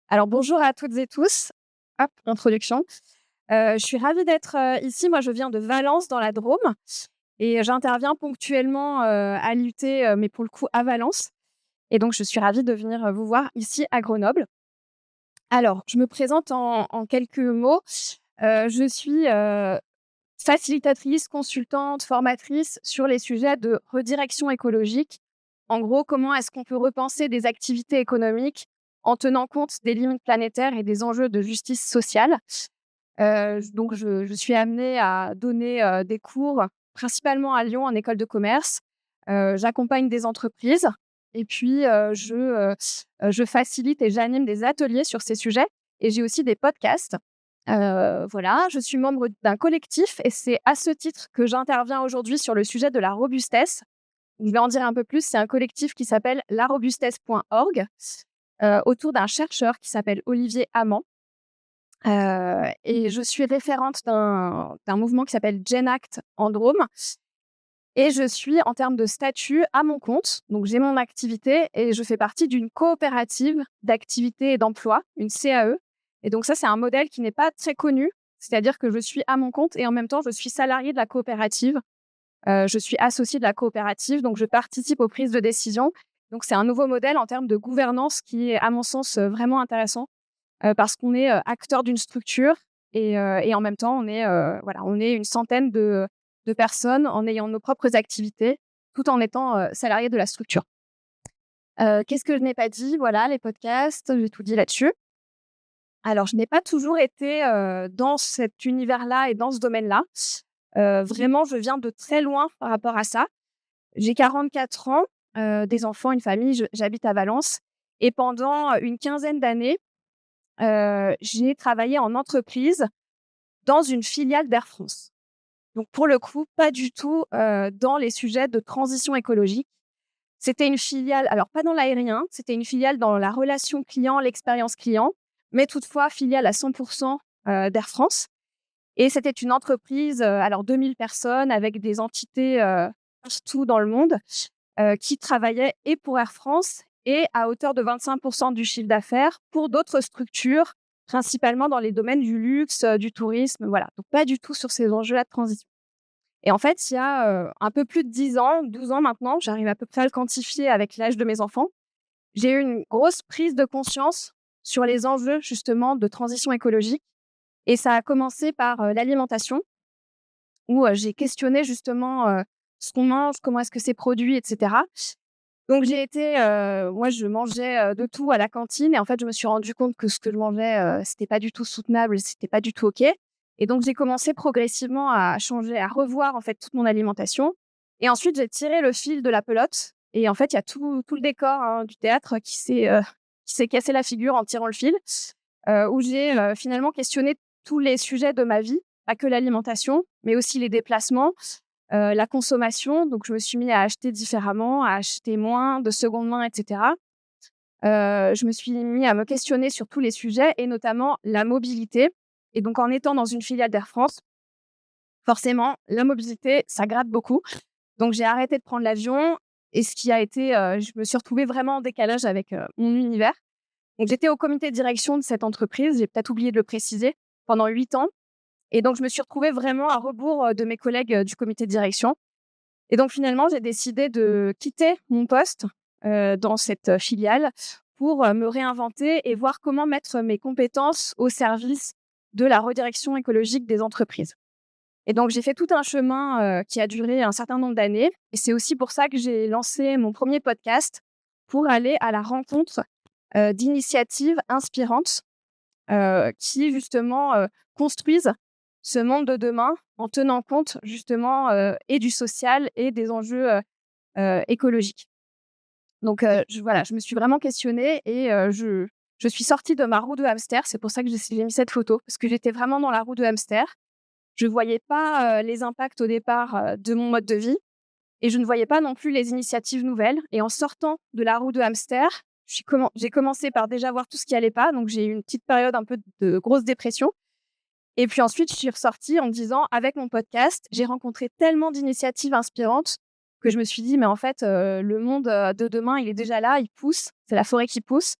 Alors bonjour à toutes et tous. Hop, introduction. Je suis ravie d'être, ici. Moi, je viens de Valence dans la Drôme et j'interviens ponctuellement, à l'UT, mais pour le coup à Valence et donc je suis ravie de venir, vous voir ici à Grenoble. Alors, je me présente en quelques mots. Je suis, facilitatrice, consultante, formatrice sur les sujets de redirection écologique. En gros, comment est-ce qu'on peut repenser des activités économiques en tenant compte des limites planétaires et des enjeux de justice sociale? Donc je suis amenée à donner, des cours principalement à Lyon en école de commerce. J'accompagne des entreprises et puis, je facilite et j'anime des ateliers sur ces sujets et j'ai aussi des podcasts. Voilà, je suis membre d'un collectif et c'est à ce titre que j'interviens aujourd'hui sur le sujet de la robustesse. Je vais en dire un peu plus. C'est un collectif qui s'appelle larobustesse.org, autour d'un chercheur qui s'appelle Olivier Amand. Et je suis référente d'un mouvement qui s'appelle GenAct en Drôme et je suis, en termes de statut, à mon compte. Donc j'ai mon activité et je fais partie d'une coopérative d'activité et d'emploi, une CAE. Et donc ça, c'est un modèle qui n'est pas très connu. C'est-à-dire que je suis à mon compte et en même temps, je suis salariée de la coopérative. Je suis associée de la coopérative, donc je participe aux prises de décision. Donc c'est un nouveau modèle en termes de gouvernance qui est, à mon sens, vraiment intéressant, parce qu'on est, acteur d'une structure et en même temps, on est une centaine de personnes en ayant nos propres activités, tout en étant, salariés de la structure. Qu'est-ce que je n'ai pas dit? Voilà, les podcasts, j'ai tout dit là-dessus. Alors, je n'ai pas toujours été, dans cet univers-là et dans ce domaine-là. Vraiment, je viens de très loin par rapport à ça. J'ai 44 ans, des enfants, une famille, j'habite à Valence et pendant une quinzaine d'années, j'ai travaillé en entreprise dans une filiale d'Air France. Donc pour le coup, pas du tout, dans les sujets de transition écologique. C'était une filiale, alors pas dans l'aérien, c'était une filiale dans la relation client, l'expérience client, mais toutefois filiale à 100 d'Air France et c'était une entreprise, alors 2 000 personnes avec des entités, partout dans le monde, qui travaillaient et pour Air France et à hauteur de 25 du chiffre d'affaires pour d'autres structures, principalement dans les domaines du luxe, du tourisme, voilà. Donc pas du tout sur ces enjeux-là de transition. Et en fait, il y a, un peu plus de 10 ans, 12 ans maintenant, j'arrive à peu près à le quantifier avec l'âge de mes enfants, j'ai eu une grosse prise de conscience sur les enjeux justement de transition écologique et ça a commencé par, l'alimentation où, j'ai questionné justement, ce qu'on mange, comment est-ce que c'est produit et cetera. Donc j'ai été, moi je mangeais, de tout à la cantine et en fait, je me suis rendu compte que ce que je mangeais, c'était pas du tout soutenable, c'était pas du tout OK et donc j'ai commencé progressivement à changer, à revoir en fait toute mon alimentation et ensuite j'ai tiré le fil de la pelote et en fait, il y a tout le décor, hein, du théâtre qui s'est cassé la figure en tirant le fil, où j'ai, finalement questionné tous les sujets de ma vie, pas que l'alimentation, mais aussi les déplacements, la consommation. Donc je me suis mis à acheter différemment, à acheter moins de seconde main et cetera. Je me suis mis à me questionner sur tous les sujets et notamment la mobilité et donc en étant dans une filiale d'Air France, forcément la mobilité, ça gratte beaucoup. Donc j'ai arrêté de prendre l'avion et ce qui a été, je me suis retrouvée vraiment en décalage avec, mon univers. Donc j'étais au comité de direction de cette entreprise, j'ai peut-être oublié de le préciser, pendant 8 ans et donc je me suis retrouvée vraiment à rebours, de mes collègues, du comité de direction et donc finalement, j'ai décidé de quitter mon poste, dans cette, filiale pour, me réinventer et voir comment mettre mes compétences au service de la redirection écologique des entreprises. Et donc j'ai fait tout un chemin, qui a duré un certain nombre d'années et c'est aussi pour ça que j'ai lancé mon premier podcast pour aller à la rencontre, d'initiatives inspirantes, qui justement, construisent ce monde de demain en tenant compte justement, et du social et des enjeux, écologiques. Donc je me suis vraiment questionnée et je suis sortie de ma roue de hamster. C'est pour ça que j'ai mis cette photo, parce que j'étais vraiment dans la roue de hamster. Je voyais pas, les impacts au départ, de mon mode de vie et je ne voyais pas non plus les initiatives nouvelles et en sortant de la roue de hamster, j'ai commencé par déjà voir tout ce qui allait pas, donc j'ai eu une petite période un peu de grosse dépression et puis ensuite je suis ressortie en me disant: «Avec mon podcast, j'ai rencontré tellement d'initiatives inspirantes que je me suis dit: "Mais en fait, le monde, de demain, il est déjà là, il pousse, c'est la forêt qui pousse"».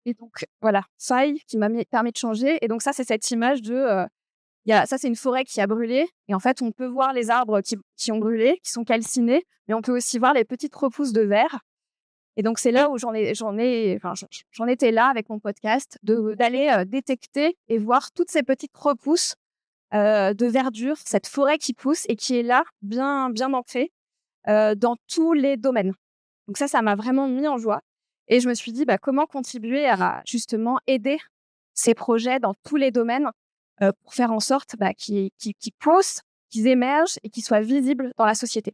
Et donc voilà, faille qui permis de changer. Et donc ça, c'est cette image de, ça, c'est une forêt qui a brûlé et en fait, on peut voir les arbres qui ont brûlé, qui sont calcinés, mais on peut aussi voir les petites repousses de verre. Et donc c'est là où j'en étais là avec mon podcast, d'aller, détecter et voir toutes ces petites repousses, de verdure, cette forêt qui pousse et qui est là, bien bien ancrée, dans tous les domaines. Donc ça m'a vraiment mis en joie et je me suis dit: «Bah, comment contribuer à justement aider ces projets dans tous les domaines, pour faire en sorte, bah, qu'ils poussent, qu'ils émergent et qu'ils soient visibles dans la société?»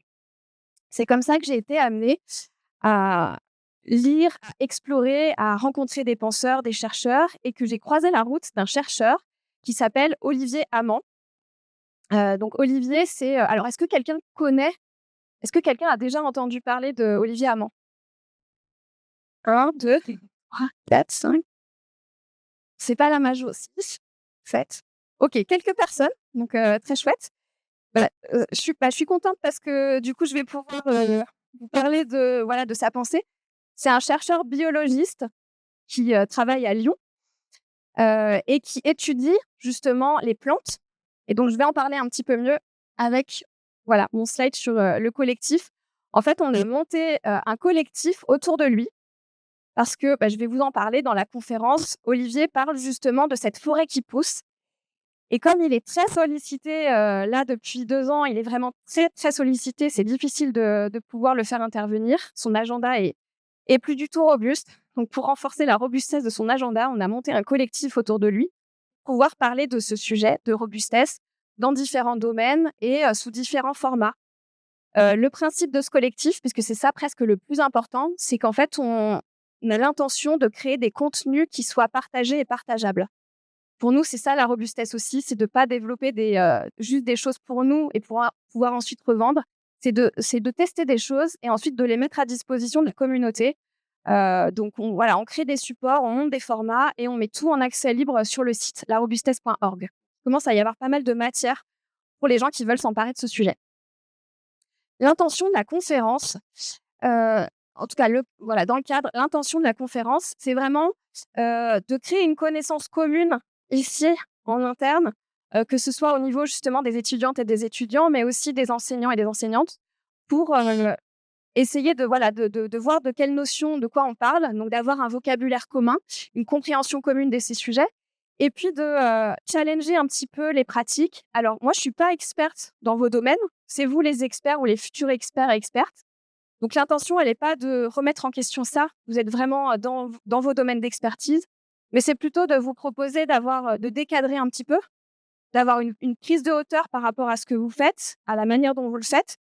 C'est comme ça que j'ai été amenée à lire, à explorer, à rencontrer des penseurs, des chercheurs et que j'ai croisé la route d'un chercheur qui s'appelle Olivier Amand. Donc Olivier, alors est-ce que quelqu'un a déjà entendu parler de Olivier Amand? 1, 2, 3, 4, 5. C'est pas la majo, 6, 7. OK, quelques personnes, donc très chouette. Voilà, je suis contente parce que du coup, je vais pouvoir, vous parler de sa pensée. C'est un chercheur biologiste qui, travaille à Lyon, et qui étudie justement les plantes et donc je vais en parler un petit peu mieux avec, voilà, mon slide sur, le collectif. En fait, on a monté, un collectif autour de lui parce que, bah, je vais vous en parler dans la conférence. Olivier parle justement de cette forêt qui pousse et comme il est très sollicité, là depuis 2 ans, il est vraiment très, très sollicité. C'est difficile de pouvoir le faire intervenir. Son agenda est plus du tout robuste. Donc pour renforcer la robustesse de son agenda, on a monté un collectif autour de lui, pour pouvoir parler de ce sujet de robustesse dans différents domaines et sous différents formats. Le principe de ce collectif, puisque c'est ça presque le plus important, c'est qu'en fait, on a l'intention de créer des contenus qui soient partagés et partageables. Pour nous, c'est ça la robustesse aussi, c'est de pas développer juste des choses pour nous et pour pouvoir ensuite revendre. C'est de tester des choses et ensuite de les mettre à disposition de la communauté. Donc on crée des supports, on monte des formats et on met tout en accès libre sur le site larobustesse.org. Il commence à y avoir pas mal de matière pour les gens qui veulent s'emparer de ce sujet. L'intention de la conférence, en tout cas dans le cadre, l'intention de la conférence, c'est vraiment, de créer une connaissance commune ici en interne, que ce soit au niveau justement des étudiantes et des étudiants, mais aussi des enseignants et des enseignantes pour, essayer de voir de quelles notions, de quoi on parle, donc d'avoir un vocabulaire commun, une compréhension commune de ces sujets et puis de, challenger un petit peu les pratiques. Alors moi, je suis pas experte dans vos domaines, c'est vous les experts ou les futurs experts et expertes. Donc l'intention, elle est pas de remettre en question ça, vous êtes vraiment, dans vos domaines d'expertise, mais c'est plutôt de vous proposer de décadrer un petit peu, d'avoir une prise de hauteur par rapport à ce que vous faites, à la manière dont vous le faites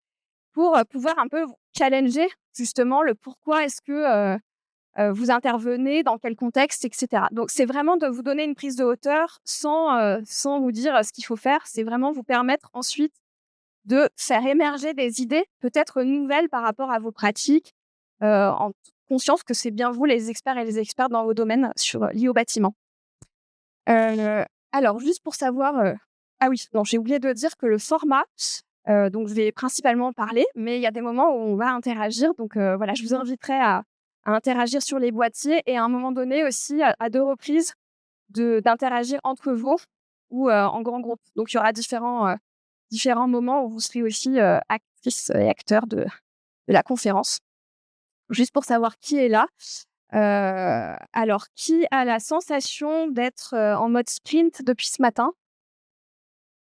pour, pouvoir un peu vous challenger justement le pourquoi est-ce que, vous intervenez, dans quel contexte et cetera. Donc c'est vraiment de vous donner une prise de hauteur sans vous dire, ce qu'il faut faire. C'est vraiment vous permettre ensuite de faire émerger des idées peut-être nouvelles par rapport à vos pratiques, en toute conscience que c'est bien vous les experts et les expertes dans vos domaines liés au bâtiment. Heu, alors juste pour savoir, ah oui, non, j'ai oublié de dire que le format, donc je vais principalement parler, mais il y a des moments où on va interagir. Donc voilà, je vous inviterai à interagir sur les boîtiers et à un moment donné aussi, à 2 reprises, d'interagir entre vous ou en grand groupe. Donc il y aura différents moments où vous serez aussi, actrices et acteurs de la conférence. Juste pour savoir qui est là. Alors qui a la sensation d'être, en mode sprint depuis ce matin?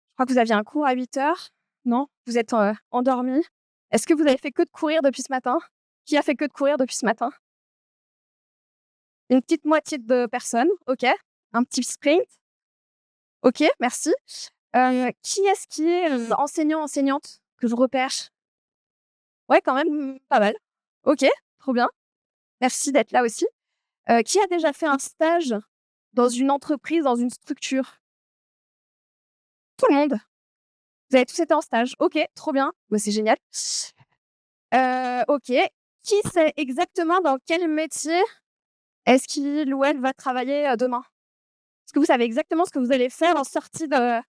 Je crois que vous aviez un cours à 8 heures. Non? Vous êtes, endormis? Est-ce que vous avez fait que de courir depuis ce matin? Qui a fait que de courir depuis ce matin? Une petite moitié de personnes, OK. Un petit sprint. OK, merci. Qui est-ce qui est, enseignant, enseignante que je repère? Ouais, quand même, pas mal. OK, trop bien. Merci d'être là aussi. Qui a déjà fait un stage dans une entreprise, dans une structure? Tout le monde. Vous avez tous été en stage. OK, trop bien. Bah, c'est génial. OK. Qui sait exactement dans quel métier est-ce qu'il ou elle va travailler, demain? Est-ce que vous savez exactement ce que vous allez faire en sortie de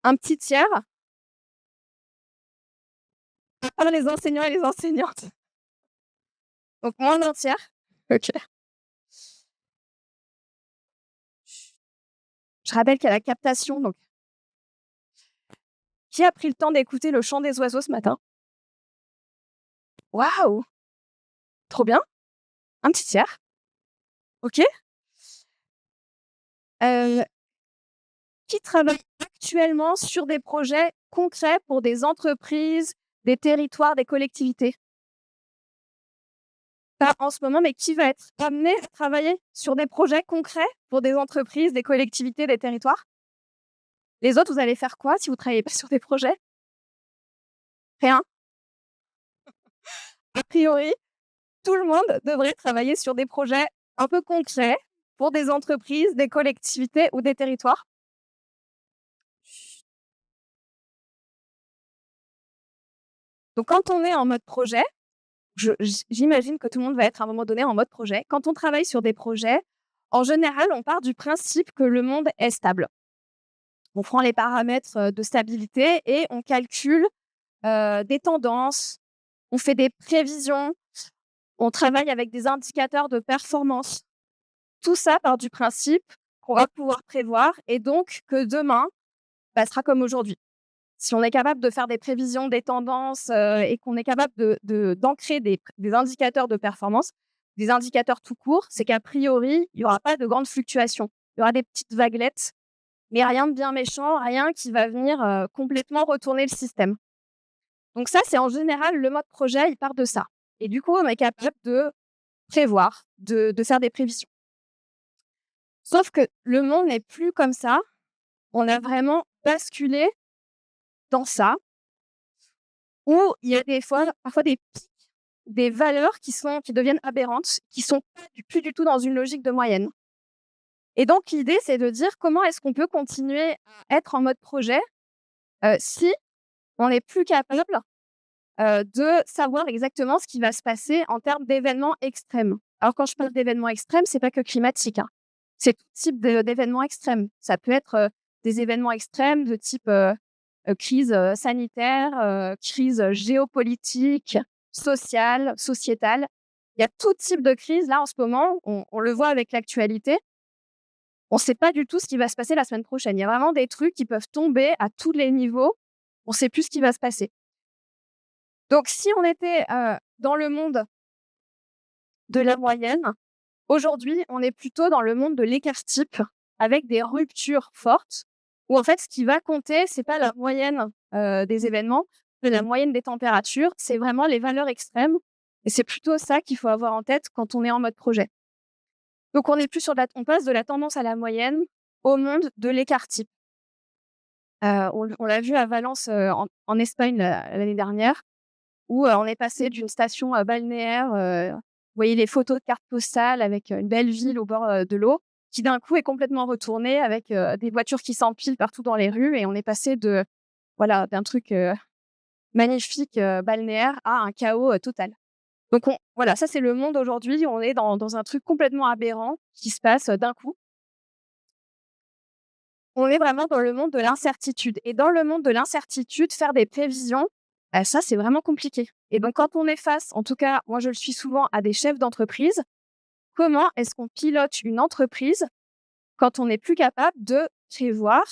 un petit tiers? À part les enseignants et les enseignantes. Donc moins d'un tiers. OK. Je rappelle qu'il y a la captation, donc qui a pris le temps d'écouter le chant des oiseaux ce matin? Waouh! Trop bien, un petit tiers. OK. Heu, qui travaille actuellement sur des projets concrets pour des entreprises, des territoires, des collectivités? Pas en ce moment, mais qui va être amené à travailler sur des projets concrets pour des entreprises, des collectivités, des territoires? Les autres, vous allez faire quoi si vous travaillez pas sur des projets? Rien? A priori, tout le monde devrait travailler sur des projets un peu concrets pour des entreprises, des collectivités ou des territoires. Donc quand on est en mode projet, j'imagine que tout le monde va être à un moment donné en mode projet. Quand on travaille sur des projets, en général, on part du principe que le monde est stable. On prend les paramètres, de stabilité et on calcule, des tendances, on fait des prévisions, on travaille avec des indicateurs de performance. Tout ça part du principe qu'on va pouvoir prévoir et donc que demain, bah, sera comme aujourd'hui. Si on est capable de faire des prévisions, des tendances, et qu'on est capable d'ancrer des indicateurs de performance, des indicateurs tout court, c'est qu'a priori, il y aura pas de grandes fluctuations. Il y aura des petites vaguelettes, mais rien de bien méchant, rien qui va venir, complètement retourner le système. Donc ça, c'est en général le mode projet, il part de ça et du coup, on est capable de prévoir, de faire des prévisions. Sauf que le monde n'est plus comme ça. On a vraiment basculé dans ça, où il y a des fois parfois des valeurs qui deviennent aberrantes, qui sont plus du tout dans une logique de moyenne. Et donc l'idée, c'est de dire comment est-ce qu'on peut continuer à être en mode projet, si on n'est plus capable, de savoir exactement ce qui va se passer en termes d'événements extrêmes. Alors quand je parle d'événements extrêmes, c'est pas que climatique, hein. C'est tout type d'événements extrêmes. Ça peut être, des événements extrêmes de type, crise, sanitaire, crise géopolitique, sociale, sociétale. Il y a tout type de crise là en ce moment, on le voit avec l'actualité. On ne sait pas du tout ce qui va se passer la semaine prochaine. Il y a vraiment des trucs qui peuvent tomber à tous les niveaux. On ne sait plus ce qui va se passer. Donc si on était, dans le monde de la moyenne, aujourd'hui, on est plutôt dans le monde de l'écart-type avec des ruptures fortes où en fait, ce qui va compter, c'est pas la moyenne, des événements, mais la moyenne des températures, c'est vraiment les valeurs extrêmes et c'est plutôt ça qu'il faut avoir en tête quand on est en mode projet. Donc on est plus sur on passe de la tendance à la moyenne au monde de l'écart-type. On l'a vu à Valence, en Espagne l'année dernière où, on est passé d'une station, balnéaire, vous voyez les photos de cartes postales avec, une belle ville au bord, de l'eau, qui d'un coup est complètement retournée avec, des voitures qui s'empilent partout dans les rues et on est passé d'un truc, magnifique, balnéaire à un chaos, total. Donc voilà, ça c'est le monde aujourd'hui, on est dans un truc complètement aberrant qui se passe, d'un coup. On est vraiment dans le monde de l'incertitude et dans le monde de l'incertitude, faire des prévisions, bah, ça, c'est vraiment compliqué et donc quand on est face, en tout cas, moi je le suis souvent, à des chefs d'entreprise, comment est-ce qu'on pilote une entreprise quand on n'est plus capable de prévoir,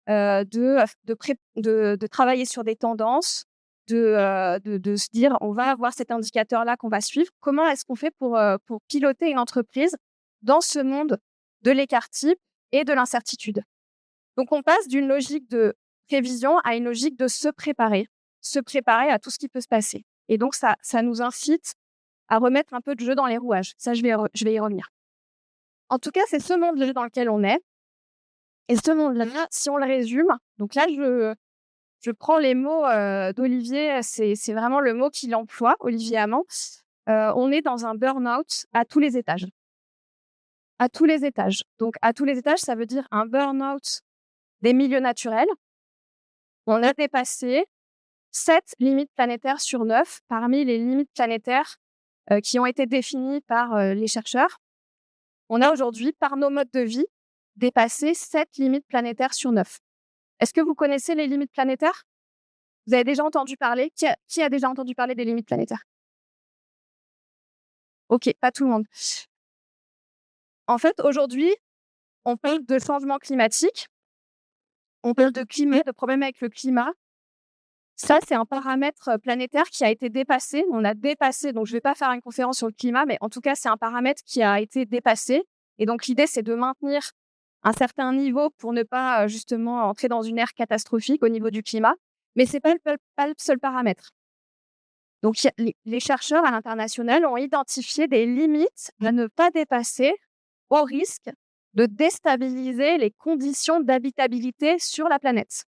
de travailler sur des tendances, de se dire: «On va avoir cet indicateur-là qu'on va suivre». Comment est-ce qu'on fait pour piloter une entreprise dans ce monde de l'écart-type et de l'incertitude? Donc on passe d'une logique de prévision à une logique de se préparer à tout ce qui peut se passer et donc ça nous incite à remettre un peu de jeu dans les rouages. Ça, je vais y revenir. En tout cas, c'est ce monde-là dans lequel on est et ce monde-là, si on le résume, donc là, je prends les mots, d'Olivier, c'est vraiment le mot qu'il emploie, Olivier Hamon. On est dans un burn-out à tous les étages. À tous les étages. Donc à tous les étages, ça veut dire un burn-out des milieux naturels. On a dépassé 7 limites planétaires sur 9 parmi les limites planétaires, qui ont été définies par, les chercheurs. On a aujourd'hui, par nos modes de vie, dépassé 7 limites planétaires sur 9. Est-ce que vous connaissez les limites planétaires? Vous avez déjà entendu parler? Qui a déjà entendu parler des limites planétaires? OK, pas tout le monde. En fait, aujourd'hui, On parle de changement climatique, on parle de climat, de problèmes avec le climat. Ça, c'est un paramètre planétaire qui a été dépassé. On a dépassé, donc je ne vais pas faire une conférence sur le climat, mais en tout cas, c'est un paramètre qui a été dépassé. Et donc, l'idée, c'est de maintenir un certain niveau pour ne pas justement entrer dans une ère catastrophique au niveau du climat. Mais ce n'est pas le seul paramètre. Donc, les chercheurs à l'international ont identifié des limites à ne pas dépasser au risque de déstabiliser les conditions d'habitabilité sur la planète.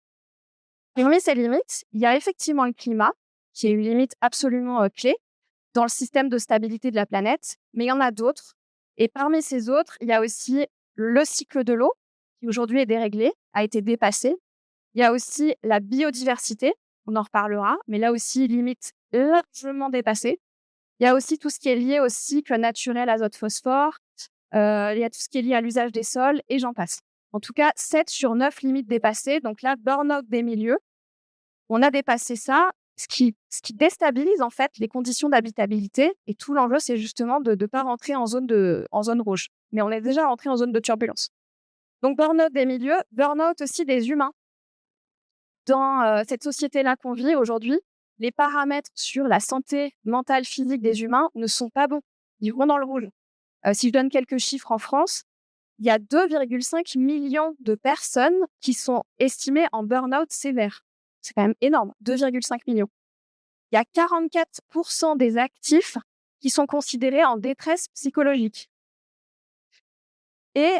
Parmi ces limites, il y a effectivement le climat, qui est une limite absolument clé dans le système de stabilité de la planète, mais il y en a d'autres. Et parmi ces autres, il y a aussi le cycle de l'eau, qui aujourd'hui est déréglé, a été dépassé. Il y a aussi la biodiversité, on en reparlera, mais là aussi, limite largement dépassée. Il y a aussi tout ce qui est lié au cycle naturel azote-phosphore, il y a tout ce qui est lié à l'usage des sols, et j'en passe. En tout cas, 7 sur 9 limites dépassées. Donc là, burn-out des milieux. On a dépassé ça, ce qui déstabilise en fait les conditions d'habitabilité. Et tout l'enjeu, c'est justement de ne pas rentrer en zone rouge. Mais on est déjà rentré en zone de turbulence. Donc, burn-out des milieux, burn-out aussi des humains. Dans cette société-là qu'on vit aujourd'hui, les paramètres sur la santé mentale, physique des humains ne sont pas bons. Ils vont dans le rouge. Si je donne quelques chiffres en France, il y a 2,5 millions de personnes qui sont estimées en burn-out sévère. C'est quand même énorme, 2,5 millions. Il y a 44% des actifs qui sont considérés en détresse psychologique. Et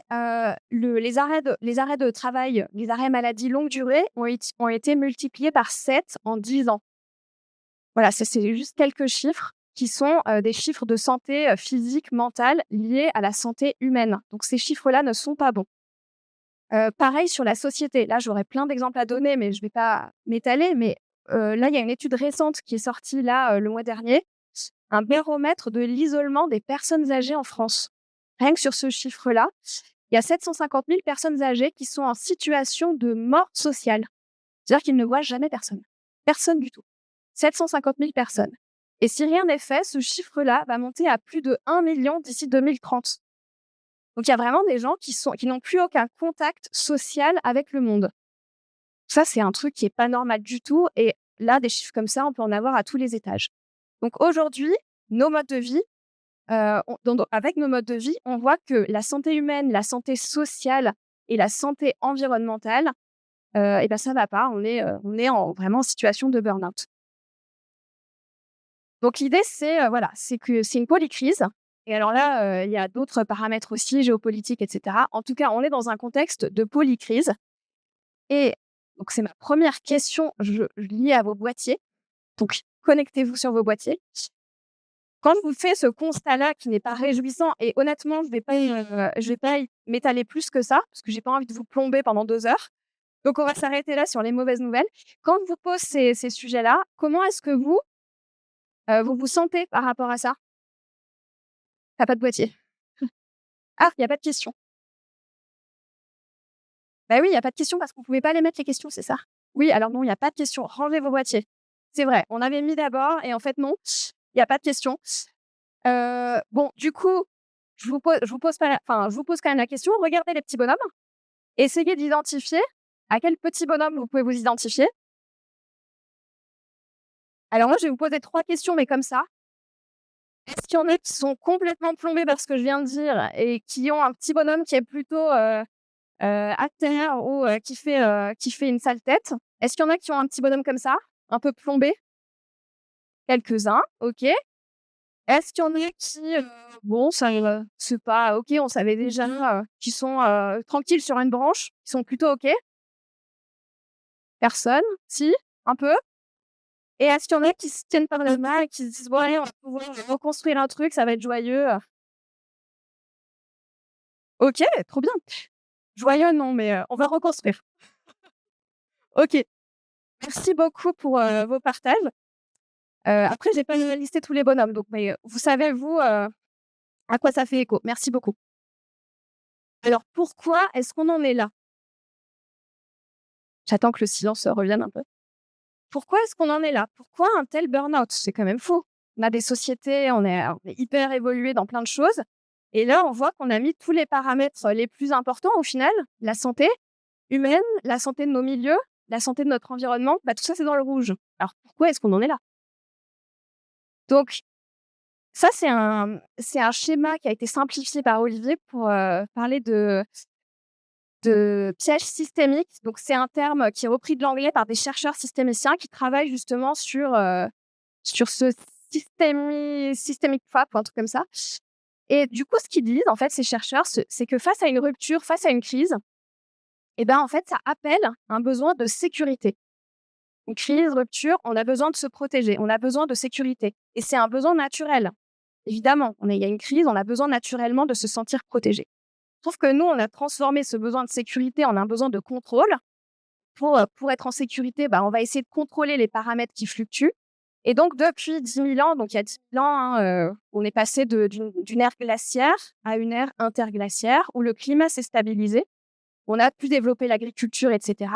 les arrêts de travail, les arrêts maladie longue durée ont été multipliés par 7 en 10 ans. Voilà, ça, c'est juste quelques chiffres qui sont des chiffres de santé physique, mentale liés à la santé humaine. Donc, ces chiffres-là ne sont pas bons. Pareil sur la société. Là, j'aurais plein d'exemples à donner, mais je ne vais pas m'étaler. Mais là, il y a une étude récente qui est sortie le mois dernier, un baromètre de l'isolement des personnes âgées en France. Rien que sur ce chiffre-là, il y a 750 000 personnes âgées qui sont en situation de mort sociale. C'est-à-dire qu'ils ne voient jamais personne. Personne du tout. 750 000 personnes. Et si rien n'est fait, ce chiffre-là va monter à plus de 1 million d'ici 2030. Donc, il y a vraiment des gens qui n'ont plus aucun contact social avec le monde. Ça, c'est un truc qui n'est pas normal du tout. Et là, des chiffres comme ça, on peut en avoir à tous les étages. Donc, aujourd'hui, nos modes de vie, avec nos modes de vie, on voit que la santé humaine, la santé sociale et la santé environnementale, ça ne va pas. On est vraiment en situation de burn-out. Donc, l'idée, c'est que c'est une polycrise. Et alors là, il y a d'autres paramètres aussi, géopolitiques, etc. En tout cas, on est dans un contexte de polycrise. Et donc, c'est ma première question liée à vos boîtiers. Donc, connectez-vous sur vos boîtiers. Quand je vous fais ce constat-là qui n'est pas réjouissant, et honnêtement, je vais pas m'étaler plus que ça, parce que j'ai pas envie de vous plomber pendant 2 heures. Donc, on va s'arrêter là sur les mauvaises nouvelles. Quand je vous pose ces sujets-là, comment est-ce que vous vous sentez par rapport à ça? T'as pas de boîtier. Ah, il n'y a pas de questions. Bah oui, il n'y a pas de questions parce qu'on ne pouvait pas les mettre les questions, c'est ça? Oui, alors non, il n'y a pas de questions. Rangez vos boîtiers. C'est vrai, on avait mis d'abord et en fait non, il n'y a pas de questions. Bon, du coup, je vous pose quand même la question. Regardez les petits bonhommes. Essayez d'identifier à quel petit bonhomme vous pouvez vous identifier. Alors moi, je vais vous poser 3 questions, mais comme ça. Est-ce qu'il y en a qui sont complètement plombés par ce que je viens de dire et qui ont un petit bonhomme qui est plutôt à terre ou qui fait une sale tête? Est-ce qu'il y en a qui ont un petit bonhomme comme ça, un peu plombé? Quelques-uns, OK. Est-ce qu'il y en a qui, bon, ça, c'est pas OK, on savait déjà, qui sont tranquilles sur une branche, qui sont plutôt OK? Personne? Si? Un peu? Et est-ce qu'il y en a qui se tiennent par la main et qui se disent: «Bon allez, on va pouvoir reconstruire un truc, ça va être joyeux»? OK, trop bien. Joyeux non, mais on va reconstruire. OK. Merci beaucoup pour vos partages. Après, j'ai pas listé tous les bonhommes, donc mais vous savez, vous, à quoi ça fait écho. Merci beaucoup. Alors, pourquoi est-ce qu'on en est là? J'attends que le silence revienne un peu. Pourquoi est-ce qu'on en est là? Pourquoi un tel burn-out? C'est quand même fou. On a des sociétés, on est hyper évolué dans plein de choses. Et là, on voit qu'on a mis tous les paramètres les plus importants au final, la santé humaine, la santé de nos milieux, la santé de notre environnement, tout ça, c'est dans le rouge. Alors pourquoi est-ce qu'on en est là? Donc ça, c'est un schéma qui a été simplifié par Olivier pour, parler de piège systémique. Donc c'est un terme qui est repris de l'anglais par des chercheurs systémiciens qui travaillent justement sur ce systemic trap ou un truc comme ça. Et du coup, ce qu'ils disent, en fait, ces chercheurs, c'est que face à une rupture, face à une crise, en fait, ça appelle un besoin de sécurité. Une crise, rupture, on a besoin de se protéger, on a besoin de sécurité. Et c'est un besoin naturel. Évidemment, il y a une crise, on a besoin naturellement de se sentir protégé. Sauf que nous, on a transformé ce besoin de sécurité en un besoin de contrôle. Pour être en sécurité, on va essayer de contrôler les paramètres qui fluctuent. Et donc, depuis 10 000 ans, donc il y a 10 000 ans, on est passé d'une ère glaciaire à une ère interglaciaire où le climat s'est stabilisé. On a pu développer l'agriculture, etc.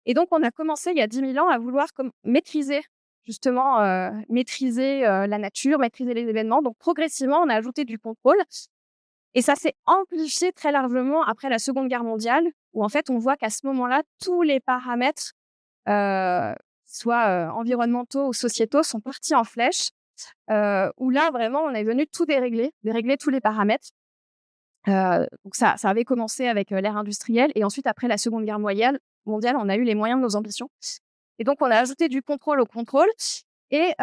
Et donc, on a commencé il y a 10 000 ans à vouloir maîtriser, justement, la nature, maîtriser les événements. Donc, progressivement, on a ajouté du contrôle. Et ça s'est amplifié très largement après la Seconde Guerre mondiale, où en fait, on voit qu'à ce moment-là, tous les paramètres, soit environnementaux ou sociétaux, sont partis en flèche, où là, vraiment, on est venu tout dérégler tous les paramètres. Donc ça avait commencé avec l'ère industrielle, et ensuite, après la Seconde Guerre mondiale, on a eu les moyens de nos ambitions. Et donc, on a ajouté du contrôle au contrôle. Et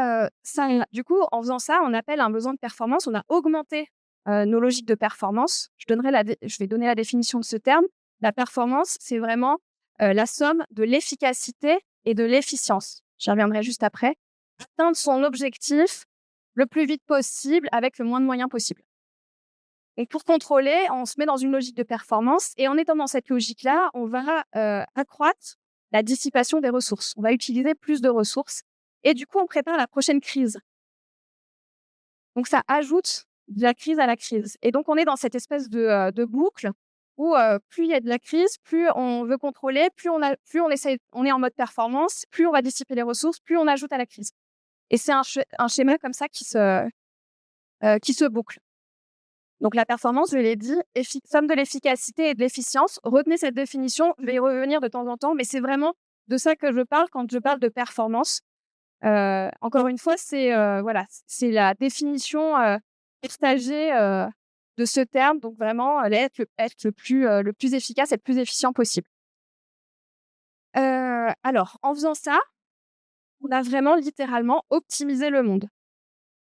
ça, du coup, en faisant ça, on appelle un besoin de performance. On a augmenté nos logiques de performance. Je vais donner la définition de ce terme. La performance, c'est vraiment la somme de l'efficacité et de l'efficience. J'y reviendrai juste après. Atteindre son objectif le plus vite possible avec le moins de moyens possible. Et pour contrôler, on se met dans une logique de performance. Et en étant dans cette logique-là, on va accroître la dissipation des ressources. On va utiliser plus de ressources. Et du coup, on prépare la prochaine crise. Donc, ça ajoute de la crise à la crise. Et donc, on est dans cette espèce de boucle où plus il y a de la crise, plus on veut contrôler, plus on est en mode performance, plus on va dissiper les ressources, plus on ajoute à la crise. Et c'est un schéma comme ça qui se boucle. Donc, la performance, je l'ai dit, somme de l'efficacité et de l'efficience. Retenez cette définition, je vais y revenir de temps en temps, mais c'est vraiment de ça que je parle quand je parle de performance. Encore une fois, c'est la définition partagée de ce terme. Donc, vraiment, être le plus efficace et le plus efficient possible. Alors, en faisant ça, on a vraiment littéralement optimisé le monde.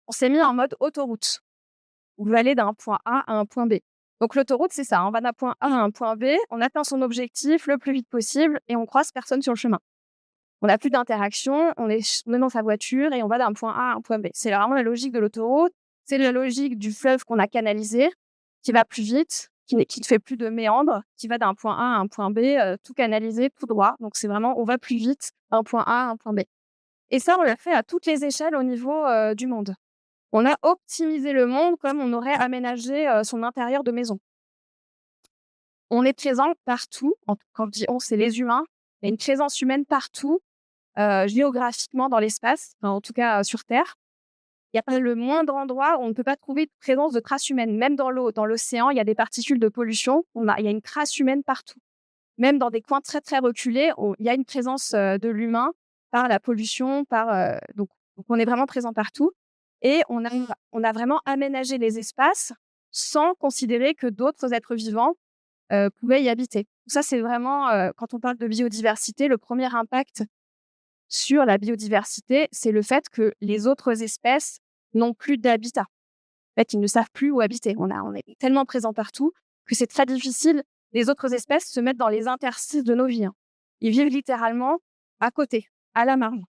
On s'est mis en mode autoroute. On veut aller d'un point A à un point B. Donc, l'autoroute, c'est ça. On va d'un point A à un point B, on atteint son objectif le plus vite possible et on croise personne sur le chemin. On n'a plus d'interaction, on est dans sa voiture et on va d'un point A à un point B. C'est vraiment la logique de l'autoroute. C'est la logique du fleuve qu'on a canalisé, qui va plus vite, qui ne fait plus de méandres, qui va d'un point A à un point B, tout canalisé, tout droit. Donc, c'est vraiment, on va plus vite d'un point A à un point B. Et ça, on l'a fait à toutes les échelles au niveau du monde. On a optimisé le monde comme on aurait aménagé son intérieur de maison. On est présent partout. Quand je dis on, c'est les humains. Il y a une présence humaine partout, géographiquement dans l'espace, en tout cas sur Terre. Il n'y a pas le moindre endroit où on ne peut pas trouver de présence de traces humaines. Même dans l'eau, dans l'océan, il y a des particules de pollution. Il y a une trace humaine partout. Même dans des coins très, très reculés, il y a une présence de l'humain par la pollution. Donc, on est vraiment présent partout. Et on a vraiment aménagé les espaces sans considérer que d'autres êtres vivants pouvaient y habiter. Ça, c'est vraiment, quand on parle de biodiversité, le premier impact sur la biodiversité, c'est le fait que les autres espèces n'ont plus d'habitat. En fait, ils ne savent plus où habiter. On est tellement présent partout que c'est très difficile. Les autres espèces se mettent dans les interstices de nos vies. Ils vivent littéralement à côté, à la marge.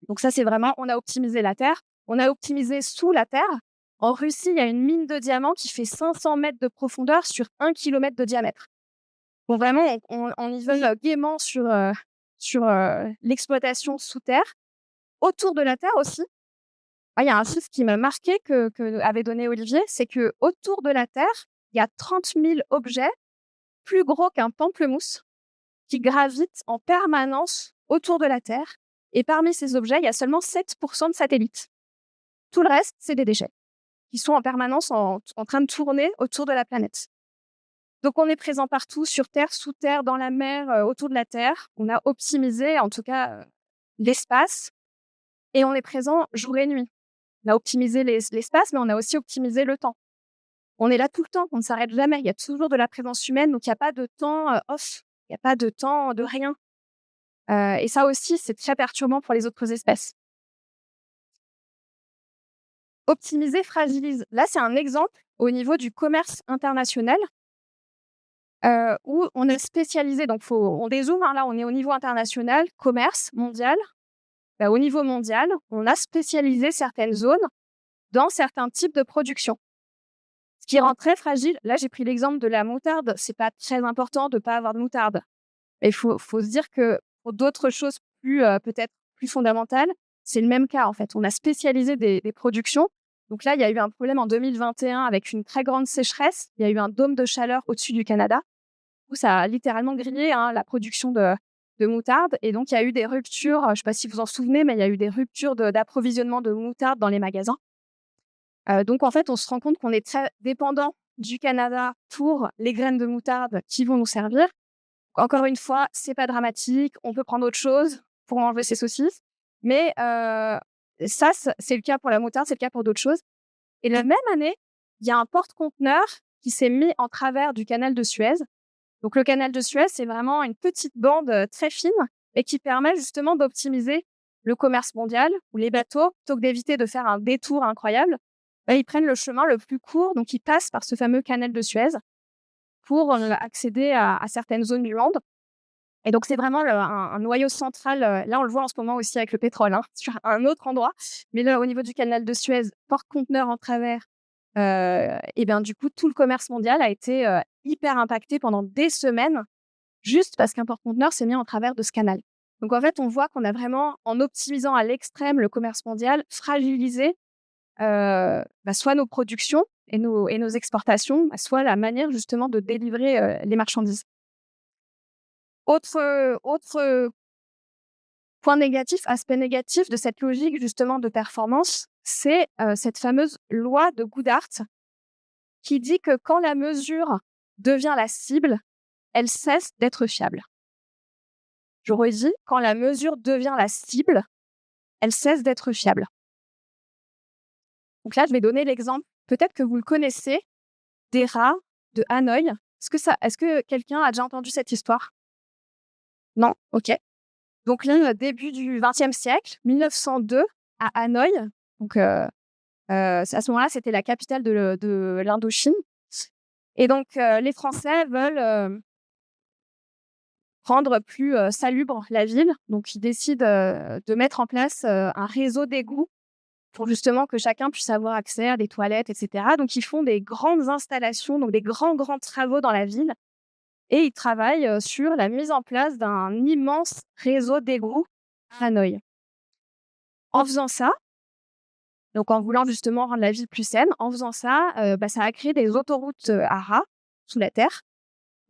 Donc ça, c'est vraiment, on a optimisé la Terre. On a optimisé sous la Terre. En Russie, il y a une mine de diamants qui fait 500 mètres de profondeur sur 1 kilomètre de diamètre. Donc vraiment, on y va gaiement sur l'exploitation sous terre. Autour de la Terre aussi, il y a un chiffre qui m'a marqué que avait donné Olivier, c'est que autour de la Terre, il y a 30 000 objets plus gros qu'un pamplemousse qui gravitent en permanence autour de la Terre. Et parmi ces objets, il y a seulement 7% de satellites. Tout le reste, c'est des déchets. qui sont en permanence en train de tourner autour de la planète. Donc, on est présent partout, sur Terre, sous Terre, dans la mer, autour de la Terre. On a optimisé, en tout cas, l'espace et on est présent jour et nuit. On a optimisé l'espace, mais on a aussi optimisé le temps. On est là tout le temps, on ne s'arrête jamais. Il y a toujours de la présence humaine, donc il n'y a pas de temps off. Il n'y a pas de temps de rien. Et ça aussi, c'est très perturbant pour les autres espèces. Optimiser fragilise. Là, c'est un exemple au niveau du commerce international où on est spécialisé. Donc, on dézoome. Là, on est au niveau international, commerce mondial. Au niveau mondial, on a spécialisé certaines zones dans certains types de production. Ce qui rend très fragile. Là, j'ai pris l'exemple de la moutarde. C'est pas très important de ne pas avoir de moutarde. Mais il faut se dire que pour d'autres choses peut-être plus fondamentales, c'est le même cas en fait. On a spécialisé des productions. Donc là, il y a eu un problème en 2021 avec une très grande sécheresse. Il y a eu un dôme de chaleur au-dessus du Canada où ça a littéralement grillé la production de moutarde. Et donc, il y a eu des ruptures, je ne sais pas si vous en souvenez, mais il y a eu des ruptures d'approvisionnement de moutarde dans les magasins. Donc, en fait, on se rend compte qu'on est très dépendant du Canada pour les graines de moutarde qui vont nous servir. Encore une fois, c'est pas dramatique. On peut prendre autre chose pour enlever ses saucisses. Mais ça, c'est le cas pour la moutarde, c'est le cas pour d'autres choses. Et la même année, il y a un porte-conteneur qui s'est mis en travers du canal de Suez. Donc, le canal de Suez, c'est vraiment une petite bande très fine et qui permet justement d'optimiser le commerce mondial où les bateaux, plutôt que d'éviter de faire un détour incroyable, ils prennent le chemin le plus court. Donc, ils passent par ce fameux canal de Suez pour accéder à certaines zones du monde. Et donc, c'est vraiment un noyau central. Là, on le voit en ce moment aussi avec le pétrole, sur un autre endroit. Mais là, au niveau du canal de Suez, porte-conteneur en travers, et bien, du coup, tout le commerce mondial a été hyper impacté pendant des semaines, juste parce qu'un porte-conteneur s'est mis en travers de ce canal. Donc, en fait, on voit qu'on a vraiment, en optimisant à l'extrême le commerce mondial, fragilisé soit nos productions et nos exportations, soit la manière justement de délivrer les marchandises. Autre point négatif, aspect négatif de cette logique justement de performance, c'est cette fameuse loi de Goodhart qui dit que quand la mesure devient la cible, elle cesse d'être fiable. Je redis, quand la mesure devient la cible, elle cesse d'être fiable. Donc là, je vais donner l'exemple, peut-être que vous le connaissez, des rats de Hanoï. Est-ce que quelqu'un a déjà entendu cette histoire? Non? Ok. Donc là, début du XXe siècle, 1902, à Hanoï. Donc, à ce moment-là, c'était la capitale de l'Indochine. Et donc, les Français veulent rendre plus salubre la ville. Donc, ils décident de mettre en place un réseau d'égouts pour justement que chacun puisse avoir accès à des toilettes, etc. Donc, ils font des grandes installations, donc des grands travaux dans la ville. Et ils travaillent sur la mise en place d'un immense réseau d'égouts à Hanoï. En faisant ça, donc en voulant justement rendre la ville plus saine, en faisant ça, ça a créé des autoroutes à rats sous la terre.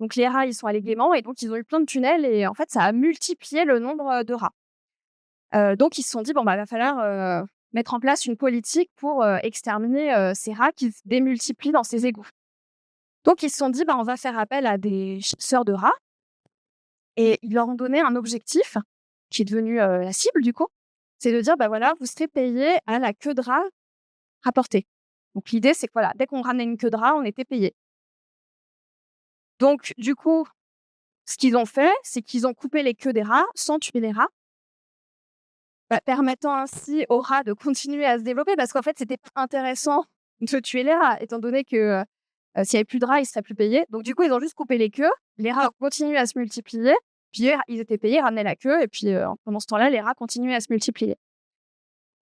Donc les rats, ils sont allés gaiement et donc ils ont eu plein de tunnels et en fait, ça a multiplié le nombre de rats. Donc ils se sont dit, va falloir mettre en place une politique pour exterminer ces rats qui se démultiplient dans ces égouts. Donc ils se sont dit, on va faire appel à des chasseurs de rats et ils leur ont donné un objectif qui est devenu la cible du coup. C'est de dire, vous serez payé à la queue de rat rapportée. Donc, l'idée, c'est que dès qu'on ramenait une queue de rat, on était payé. Donc, du coup, ce qu'ils ont fait, c'est qu'ils ont coupé les queues des rats sans tuer les rats, permettant ainsi aux rats de continuer à se développer parce qu'en fait, c'était pas intéressant de tuer les rats, étant donné que s'il n'y avait plus de rats, ils ne seraient plus payés. Donc, du coup, ils ont juste coupé les queues. Les rats ont continué à se multiplier. Puis, ils étaient payés, ramenaient la queue. Et puis, pendant ce temps-là, les rats continuaient à se multiplier.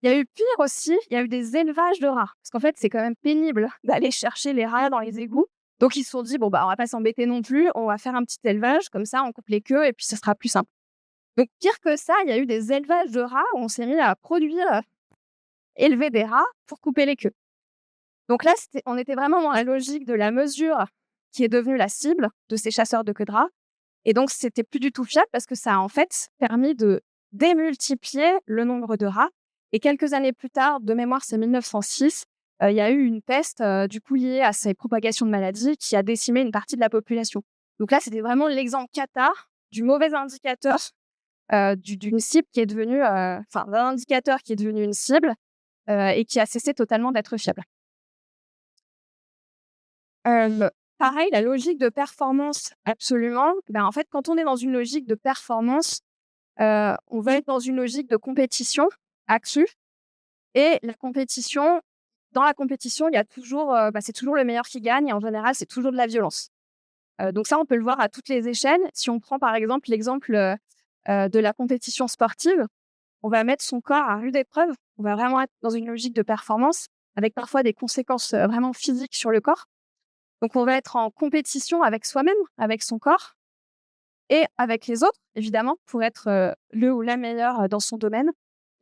Il y a eu pire aussi, il y a eu des élevages de rats. Parce qu'en fait, c'est quand même pénible d'aller chercher les rats dans les égouts. Donc, ils se sont dit, on va pas s'embêter non plus. On va faire un petit élevage. Comme ça, on coupe les queues et puis ça sera plus simple. Donc, pire que ça, il y a eu des élevages de rats où on s'est mis à produire, élever des rats pour couper les queues. Donc là, on était vraiment dans la logique de la mesure qui est devenue la cible de ces chasseurs de queues de rats. Et donc, c'était plus du tout fiable parce que ça a en fait permis de démultiplier le nombre de rats. Et quelques années plus tard, de mémoire, c'est 1906, il y a eu une peste, du coup liée à ces propagations de maladies qui a décimé une partie de la population. Donc là, c'était vraiment l'exemple cata du mauvais indicateur, d'une cible qui est devenue, d'un indicateur qui est devenu une cible, et qui a cessé totalement d'être fiable. Pareil, la logique de performance, absolument. En fait, quand on est dans une logique de performance, on va être dans une logique de compétition accrue et dans la compétition, il y a toujours, c'est toujours le meilleur qui gagne et en général, c'est toujours de la violence. Donc ça, on peut le voir à toutes les échelles. Si on prend, par exemple, l'exemple, de la compétition sportive, on va mettre son corps à rude épreuve. On va vraiment être dans une logique de performance avec parfois des conséquences, vraiment physiques sur le corps. Donc on va être en compétition avec soi-même, avec son corps et avec les autres, évidemment, pour être, le ou la meilleure, dans son domaine.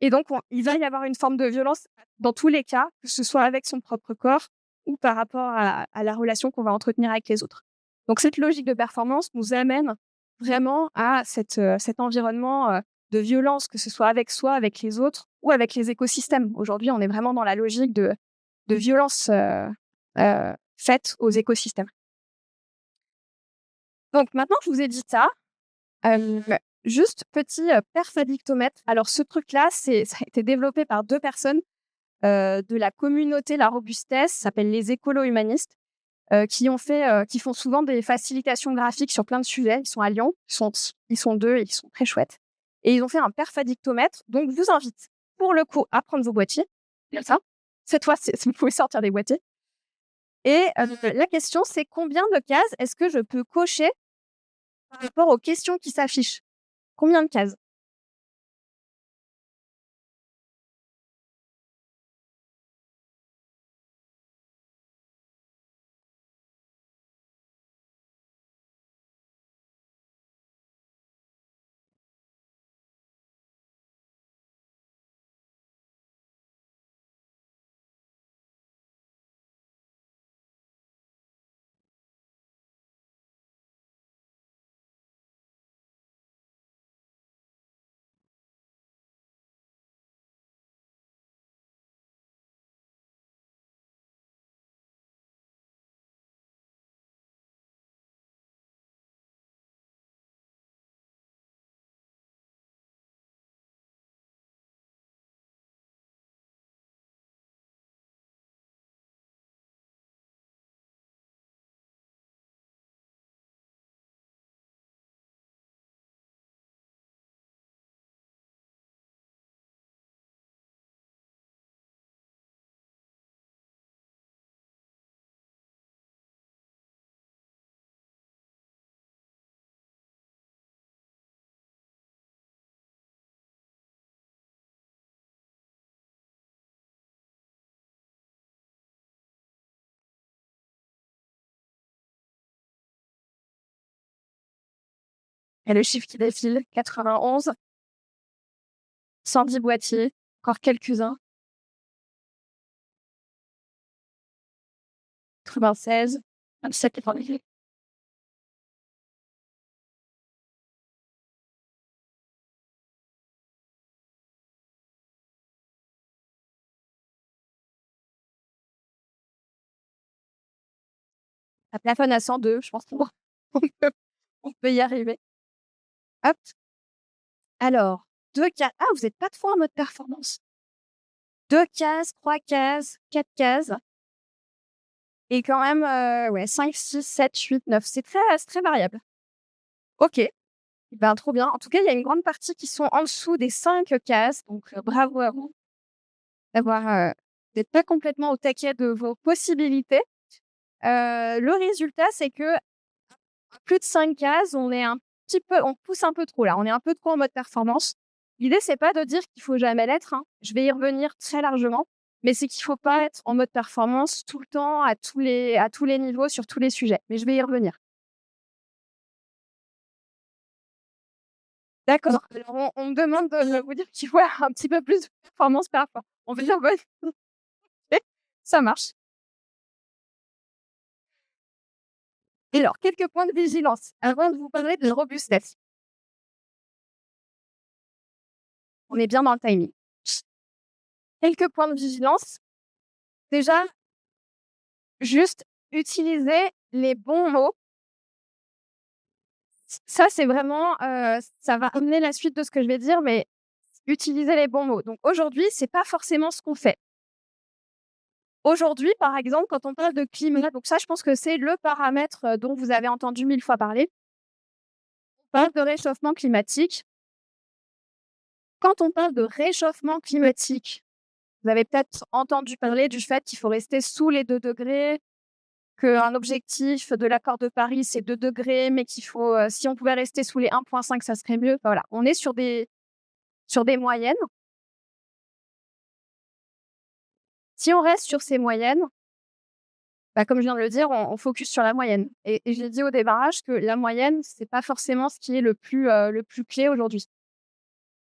Et donc il va y avoir une forme de violence dans tous les cas, que ce soit avec son propre corps ou par rapport à la relation qu'on va entretenir avec les autres. Donc cette logique de performance nous amène vraiment à cet environnement, de violence, que ce soit avec soi, avec les autres ou avec les écosystèmes. Aujourd'hui, on est vraiment dans la logique de violence, faite aux écosystèmes. Donc maintenant que je vous ai dit ça, juste petit, perfadictomètre. Alors ce truc-là, ça a été développé par 2 personnes, de la communauté La Robustesse, ça s'appelle les écolo-humanistes, qui font souvent des facilitations graphiques sur plein de sujets. Ils sont à Lyon, ils sont 2 et ils sont très chouettes et ils ont fait un perfadictomètre. Donc je vous invite, pour le coup, à prendre vos boîtiers, comme ça. Cette fois, vous pouvez sortir des boîtiers et la question, c'est combien de cases est-ce que je peux cocher par rapport aux questions qui s'affichent? Combien de cases? Et le chiffre qui défile, 91, 110 boîtiers, encore quelques-uns, 96, 27 et ça plafonne à 102, je pense qu'on on peut on peut y arriver. Hop, alors 2 cases. Ah, vous êtes pas trop en mode performance. 2 cases, 3 cases, 4 cases et quand même, ouais, 5, 6, 7, 8, 9. C'est très variable. OK, trop bien. En tout cas, il y a une grande partie qui sont en dessous des 5 cases, donc bravo à vous d'avoir, d'être pas complètement au taquet de vos possibilités. Le résultat, c'est que plus de 5 cases, on pousse un peu trop là, on est un peu trop en mode performance. L'idée, c'est pas de dire qu'il faut jamais l'être, hein. Je vais y revenir très largement, mais c'est qu'il faut pas être en mode performance tout le temps, à tous les niveaux, sur tous les sujets. Mais je vais y revenir. D'accord. Alors on me demande de vous dire qu'il faut un petit peu plus de performance par rapport. On va dire: «Bonne ça marche». Et alors, quelques points de vigilance avant de vous parler de robustesse. On est bien dans le timing. Quelques points de vigilance. déjà, juste utiliser les bons mots. Ça, c'est vraiment, ça va amener la suite de ce que je vais dire, mais utiliser les bons mots. Donc aujourd'hui, c'est pas forcément ce qu'on fait. Aujourd'hui, par exemple, quand on parle de climat, donc ça, je pense que c'est le paramètre, dont vous avez entendu 1000 fois parler. On parle de réchauffement climatique. Quand on parle de réchauffement climatique, vous avez peut-être entendu parler du fait qu'il faut rester sous les 2 degrés, qu'un objectif de l'accord de Paris, c'est 2 degrés, mais qu'il faut, si on pouvait rester sous les 1,5, ça serait mieux. Enfin, voilà, on est sur des moyennes. Si on reste sur ces moyennes, bah, comme je viens de le dire, on focus sur la moyenne et j'ai dit au démarrage que la moyenne, c'est pas forcément ce qui est le plus clé aujourd'hui.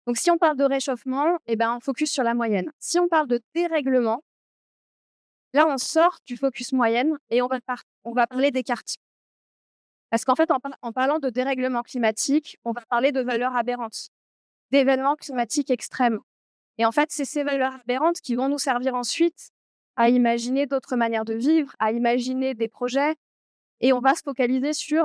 Donc si on parle de réchauffement, eh ben, on focus sur la moyenne. Si on parle de dérèglement, là, on sort du focus moyenne et on va parler d'écart type. Parce qu'en fait, en parlant de dérèglement climatique, on va parler de valeurs aberrantes, d'événements climatiques extrêmes. Et en fait, c'est ces valeurs aberrantes qui vont nous servir ensuite à imaginer d'autres manières de vivre, à imaginer des projets. Et on va se focaliser sur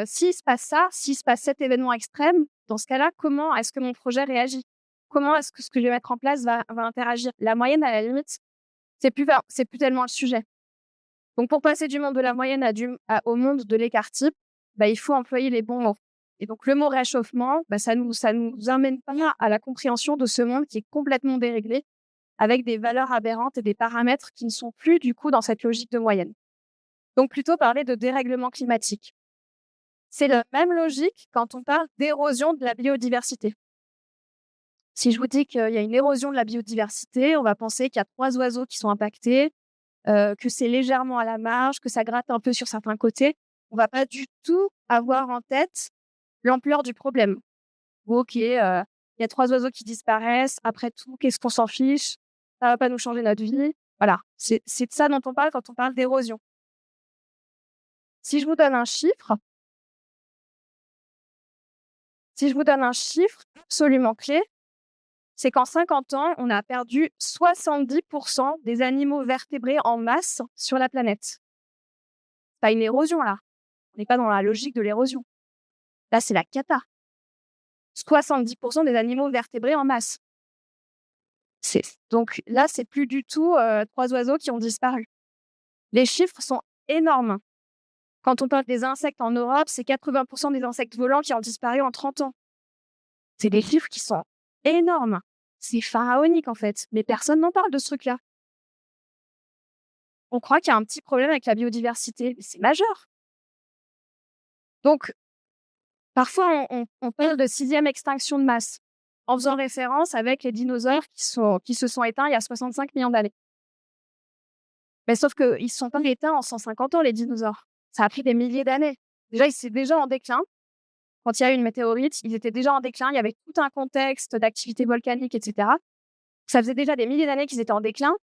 s'il se passe ça, s'il se passe cet événement extrême, dans ce cas-là, comment est-ce que mon projet réagit? Comment est-ce que ce que je vais mettre en place va interagir? La moyenne, à la limite, c'est plus tellement le sujet. Donc, pour passer du monde de la moyenne au monde de l'écart type, bah, il faut employer les bons mots. Et donc, le mot réchauffement, bah, ça nous amène pas à la compréhension de ce monde qui est complètement déréglé, avec des valeurs aberrantes et des paramètres qui ne sont plus, du coup, dans cette logique de moyenne. Donc, plutôt parler de dérèglement climatique. C'est la même logique quand on parle d'érosion de la biodiversité. Si je vous dis qu'il y a une érosion de la biodiversité, on va penser qu'il y a 3 oiseaux qui sont impactés, que c'est légèrement à la marge, que ça gratte un peu sur certains côtés. On va pas du tout avoir en tête l'ampleur du problème. OK, il y a 3 oiseaux qui disparaissent, après tout, qu'est-ce qu'on s'en fiche? Ça va pas nous changer notre vie. Voilà, c'est de ça dont on parle quand on parle d'érosion. Si je vous donne un chiffre Si je vous donne un chiffre absolument clé, c'est qu'en 50 ans, on a perdu 70 des animaux vertébrés en masse sur la planète. Pas une érosion là, on n'est pas dans la logique de l'érosion. Là, c'est la cata. 70 des animaux vertébrés en masse. Donc là, c'est plus du tout 3 oiseaux qui ont disparu. Les chiffres sont énormes. Quand on parle des insectes en Europe, c'est 80 des insectes volants qui ont disparu en 30 ans. C'est des chiffres qui sont énormes. C'est pharaonique, en fait. Mais personne n'en parle de ce truc-là. On croit qu'il y a un petit problème avec la biodiversité, mais c'est majeur. Donc, parfois, on parle de 6e extinction de masse, en faisant référence avec les dinosaures qui se sont éteints il y a 65 millions d'années. Mais sauf qu'ils ne sont pas éteints en 150 ans, les dinosaures. Ça a pris des milliers d'années. Déjà, ils étaient déjà en déclin. Quand il y a eu une météorite, ils étaient déjà en déclin. Il y avait tout un contexte d'activité volcanique, etc. Ça faisait déjà des milliers d'années qu'ils étaient en déclin.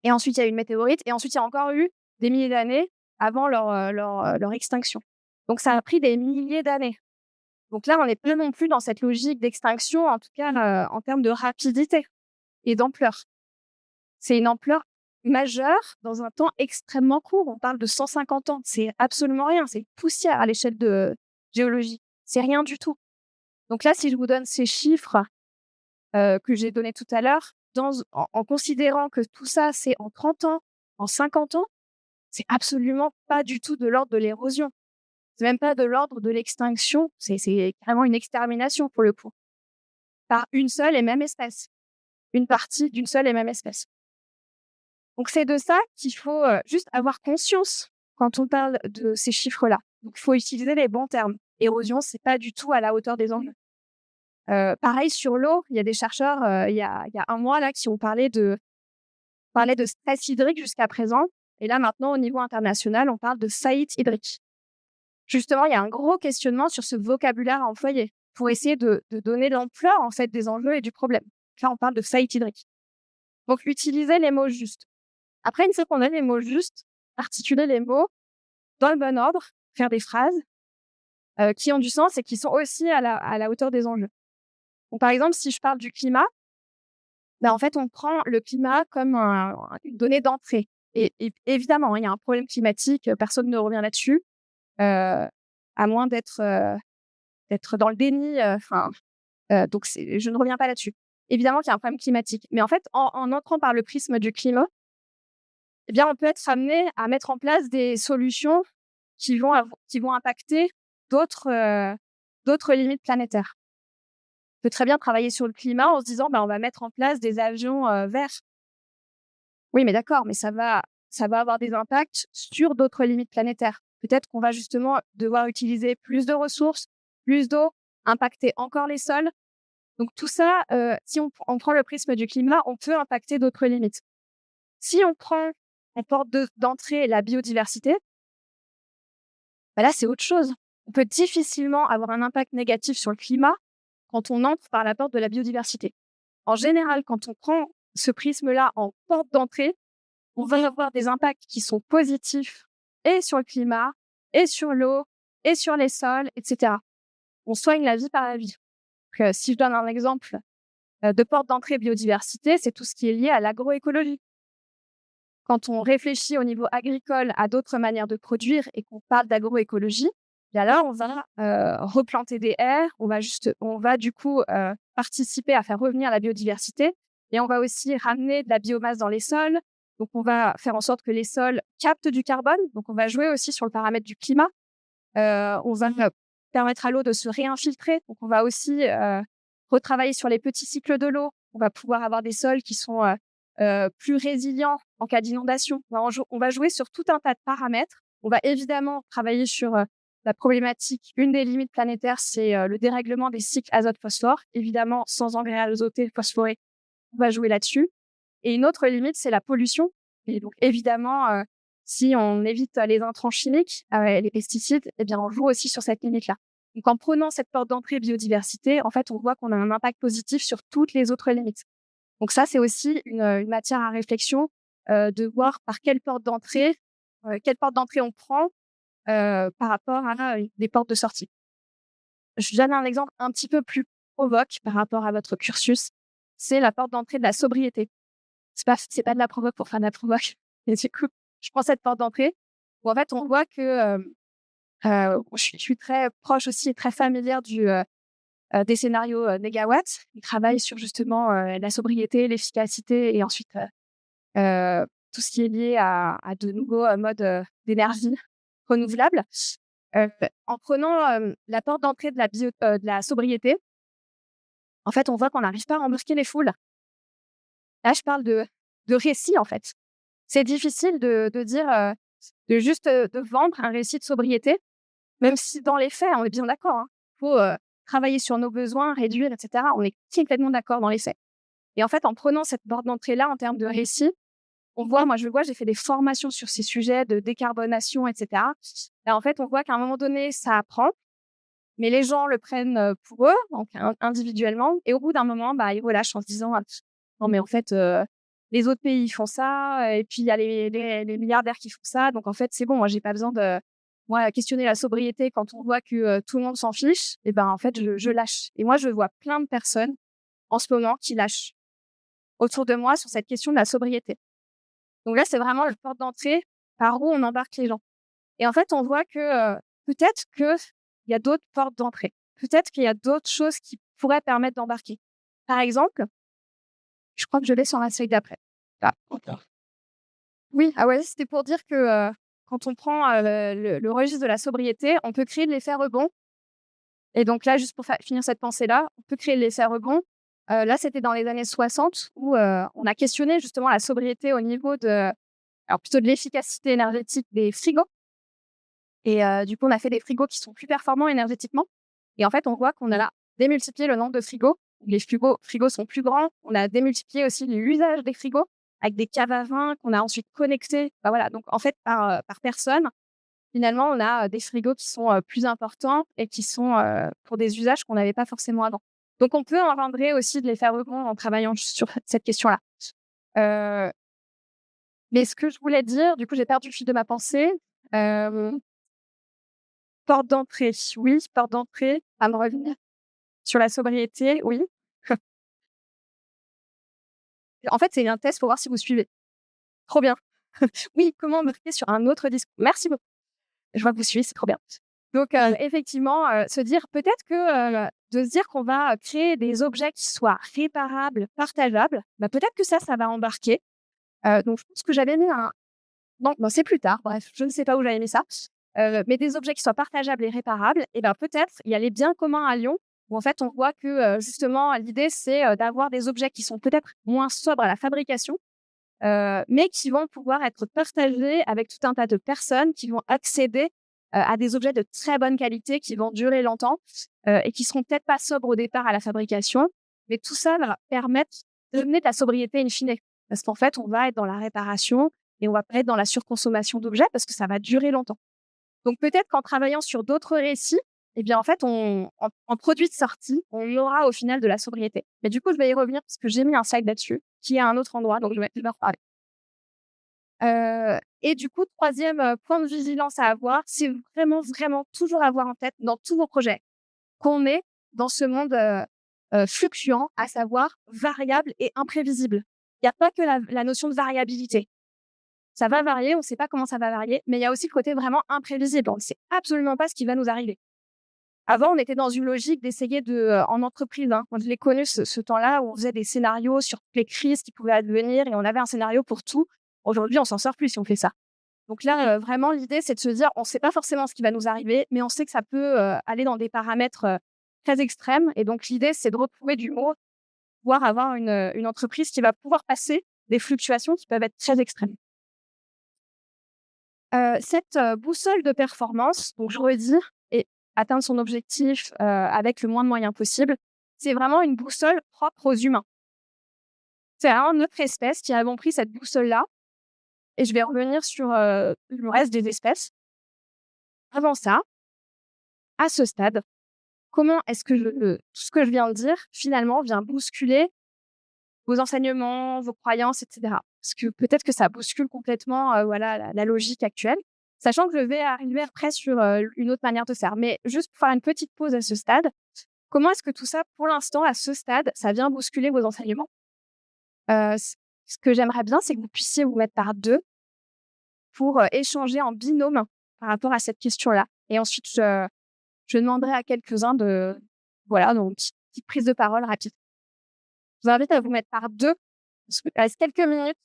Et ensuite, il y a eu une météorite. Et ensuite, il y a encore eu des milliers d'années avant leur extinction. Donc, ça a pris des milliers d'années. Donc là, on n'est pas non plus dans cette logique d'extinction, en tout cas en termes de rapidité et d'ampleur. C'est une ampleur majeure dans un temps extrêmement court. On parle de 150 ans. C'est absolument rien. C'est poussière à l'échelle de géologie. C'est rien du tout. Donc là, si je vous donne ces chiffres que j'ai donnés tout à l'heure, en considérant que tout ça, c'est en 30 ans, en 50 ans, c'est absolument pas du tout de l'ordre de l'érosion. C'est même pas de l'ordre de l'extinction. C'est carrément une extermination pour le coup. Par une seule et même espèce. Une partie d'une seule et même espèce. Donc, c'est de ça qu'il faut juste avoir conscience quand on parle de ces chiffres-là. Donc, il faut utiliser les bons termes. Érosion, c'est pas du tout à la hauteur des enjeux. Pareil sur l'eau, il y a des chercheurs, il y a un mois là, qui ont parlé de stress hydrique jusqu'à présent. Et là, maintenant, au niveau international, on parle de faillite hydrique. Justement, il y a un gros questionnement sur ce vocabulaire à employer pour essayer de donner l'ampleur en fait des enjeux et du problème. Là, on parle de faillite hydrique. Donc, utiliser les mots justes. Après, une fois qu'on a les mots justes, articuler les mots dans le bon ordre, faire des phrases qui ont du sens et qui sont aussi à la hauteur des enjeux. Donc, par exemple, si je parle du climat, Bah, en fait, on prend le climat comme une donnée d'entrée et évidemment, hein, il y a un problème climatique, personne ne revient là-dessus, à moins d'être dans le déni, donc je ne reviens pas là-dessus. Évidemment qu'il y a un problème climatique, mais en fait, en entrant par le prisme du climat, eh bien, on peut être amené à mettre en place des solutions qui vont impacter d'autres, d'autres limites planétaires. On peut très bien travailler sur le climat en se disant: «Bah, on va mettre en place des avions, verts». Oui, mais d'accord, mais ça va avoir des impacts sur d'autres limites planétaires. Peut-être qu'on va justement devoir utiliser plus de ressources, plus d'eau, impacter encore les sols. Donc tout ça, si on prend le prisme du climat, on peut impacter d'autres limites. Si on prend en porte d'entrée la biodiversité, bah là, c'est autre chose. On peut difficilement avoir un impact négatif sur le climat quand on entre par la porte de la biodiversité. En général, quand on prend ce prisme-là en porte d'entrée, on va avoir des impacts qui sont positifs et sur le climat, et sur l'eau, et sur les sols, etc. On soigne la vie par la vie. Donc, si je donne un exemple de porte d'entrée biodiversité, c'est tout ce qui est lié à l'agroécologie. Quand on réfléchit au niveau agricole à d'autres manières de produire et qu'on parle d'agroécologie, bien là, on va replanter des haies, on va du coup participer à faire revenir la biodiversité et on va aussi ramener de la biomasse dans les sols. Donc, on va faire en sorte que les sols captent du carbone. Donc, on va jouer aussi sur le paramètre du climat. On va permettre à l'eau de se réinfiltrer. Donc, on va aussi retravailler sur les petits cycles de l'eau. On va pouvoir avoir des sols qui sont plus résilients en cas d'inondation. On va jouer sur tout un tas de paramètres. On va évidemment travailler sur la problématique. Une des limites planétaires, c'est le dérèglement des cycles azote-phosphore. Évidemment, sans engrais azotés phosphorés, on va jouer là-dessus. Et une autre limite, c'est la pollution. Et donc, évidemment, si on évite les intrants chimiques, les pesticides, eh bien, on joue aussi sur cette limite-là. Donc, en prenant cette porte d'entrée biodiversité, en fait, on voit qu'on a un impact positif sur toutes les autres limites. Donc ça, c'est aussi une matière à réflexion, de voir par quelle porte d'entrée on prend, par rapport à des portes de sortie. Je donne un exemple un petit peu plus provoque par rapport à votre cursus, c'est la porte d'entrée de la sobriété. C'est pas de la provoque pour faire de la provoque et du coup, je prends cette porte d'entrée où en fait, on voit que, je suis très proche aussi et très familière des scénarios, Négawatt. Ils travaillent sur justement, la sobriété, l'efficacité et ensuite, tout ce qui est lié à de nouveaux, modes, d'énergie renouvelable. En prenant, la porte d'entrée de la sobriété, en fait, on voit qu'on n'arrive pas à embarquer les foules. Là, je parle de récit, en fait. C'est difficile de dire, de juste, de vendre un récit de sobriété, même si dans les faits, on est bien d'accord, hein. Faut, travailler sur nos besoins, réduire et cetera. On est complètement d'accord dans les faits et en fait, en prenant cette porte d'entrée-là, en termes de récit, je vois, j'ai fait des formations sur ces sujets de décarbonation et cetera et en fait, on voit qu'à un moment donné, ça apprend, mais les gens le prennent, pour eux, donc individuellement et au bout d'un moment, bah, ils relâchent en se disant: «Ah non mais en fait, les autres pays ils font ça, et puis il y a les milliardaires qui font ça, donc en fait, c'est bon, moi j'ai pas besoin de moi questionner la sobriété quand on voit que, tout le monde s'en fiche et ben, en fait, je lâche» et moi, je vois plein de personnes en ce moment qui lâchent autour de moi sur cette question de la sobriété. Donc là, c'est vraiment la porte d'entrée par où on embarque les gens et en fait, on voit que, peut-être qu'il y a d'autres portes d'entrée. Peut-être qu'il y a d'autres choses qui pourraient permettre d'embarquer. Par exemple, je crois que je l'ai sur la slide d'après. Ah, oui, ah ouais, c'était pour dire que, quand on prend, le registre de la sobriété, on peut créer de l'effet rebond et donc là, juste pour finir cette pensée-là, on peut créer de l'effet rebond. Là, c'était dans les années 60 où, on a questionné justement la sobriété au niveau alors plutôt de l'efficacité énergétique des frigos et du coup, on a fait des frigos qui sont plus performants énergétiquement et en fait, on voit qu'on a là démultiplié le nombre de frigos. Les frigos sont plus grands. On a démultiplié aussi l'usage des frigos avec des caves à vin qu'on a ensuite connectés. Bah, voilà, donc en fait, par personne, finalement, on a, des frigos qui sont, plus importants et qui sont, pour des usages qu'on n'avait pas forcément avant. Donc on peut engendrer aussi de l'effet rebond en travaillant sur cette question-là. Heu, mais ce que je voulais dire, du coup, j'ai perdu le fil de ma pensée. Hem, porte d'entrée, oui, porte d'entrée, à me revenir sur la sobriété, oui. En fait, c'est un test pour voir si vous suivez. Trop bien. Oui, comment marquer sur un autre discours? Merci beaucoup. Je vois que vous suivez, c'est trop bien. Donc, effectivement, se dire peut-être que, de se dire qu'on va créer des objets qui soient réparables, partageables, bah, peut-être que ça va embarquer. Donc je pense que j'avais mis un non, c'est plus tard, bref, je ne sais pas où j'avais mis ça. Mais des objets qui soient partageables et réparables et ben, peut-être il y a les biens communs à Lyon où en fait on voit que, justement l'idée c'est, d'avoir des objets qui sont peut-être moins sobres à la fabrication, mais qui vont pouvoir être partagés avec tout un tas de personnes qui vont accéder, à des objets de très bonne qualité qui vont durer longtemps, et qui seront peut-être pas sobres au départ à la fabrication, mais tout ça va permettre de donner de la sobriété in fine. Parce qu'en fait, on va être dans la réparation et on va pas être dans la surconsommation d'objets parce que ça va durer longtemps. Donc peut-être qu'en travaillant sur d'autres récits, eh bien en fait, en produit de sortie, on aura au final de la sobriété. Mais du coup, je vais y revenir parce que j'ai mis un slide là-dessus qui est à un autre endroit, donc je vais en reparler. Et du coup, troisième point de vigilance à avoir, c'est vraiment, vraiment toujours avoir en tête dans tous vos projets qu'on est dans ce monde, fluctuant, à savoir variable et imprévisible. Il y a pas que la notion de variabilité. Ça va varier, on ne sait pas comment ça va varier, mais il y a aussi le côté vraiment imprévisible. On ne sait absolument pas ce qui va nous arriver. Avant, on était dans une logique d'essayer de, en entreprise, hein, quand je l'ai connu ce temps-là où on faisait des scénarios sur toutes les crises qui pouvaient advenir et on avait un scénario pour tout. Aujourd'hui, on s'en sort plus si on fait ça. Donc là, vraiment, l'idée, c'est de se dire, on ne sait pas forcément ce qui va nous arriver, mais on sait que ça peut, aller dans des paramètres, très extrêmes. Et donc l'idée, c'est de retrouver du mot, pouvoir avoir une entreprise qui va pouvoir passer des fluctuations qui peuvent être très extrêmes. Cette, boussole de performance, donc je redis et atteindre son objectif, avec le moins de moyens possible, c'est vraiment une boussole propre aux humains. C'est vraiment notre espèce qui avons pris cette boussole-là et je vais revenir sur, le reste des espèces. Avant ça, à ce stade, comment est-ce que tout ce que je viens de dire, finalement, vient bousculer vos enseignements, vos croyances et cetera? Parce que peut-être que ça bouscule complètement, voilà, la logique actuelle. Sachant que je vais arriver après sur, une autre manière de faire. Mais juste pour faire une petite pause à ce stade, comment est-ce que tout ça, pour l'instant, à ce stade, ça vient bousculer vos enseignements? Ce que j'aimerais bien, c'est que vous puissiez vous mettre par 2 pour, échanger en binôme par rapport à cette question-là. Et ensuite, je demanderai à quelques-uns de voilà, donc petite prise de parole rapide. Je vous invite à vous mettre par 2 parce qu'il reste quelques minutes.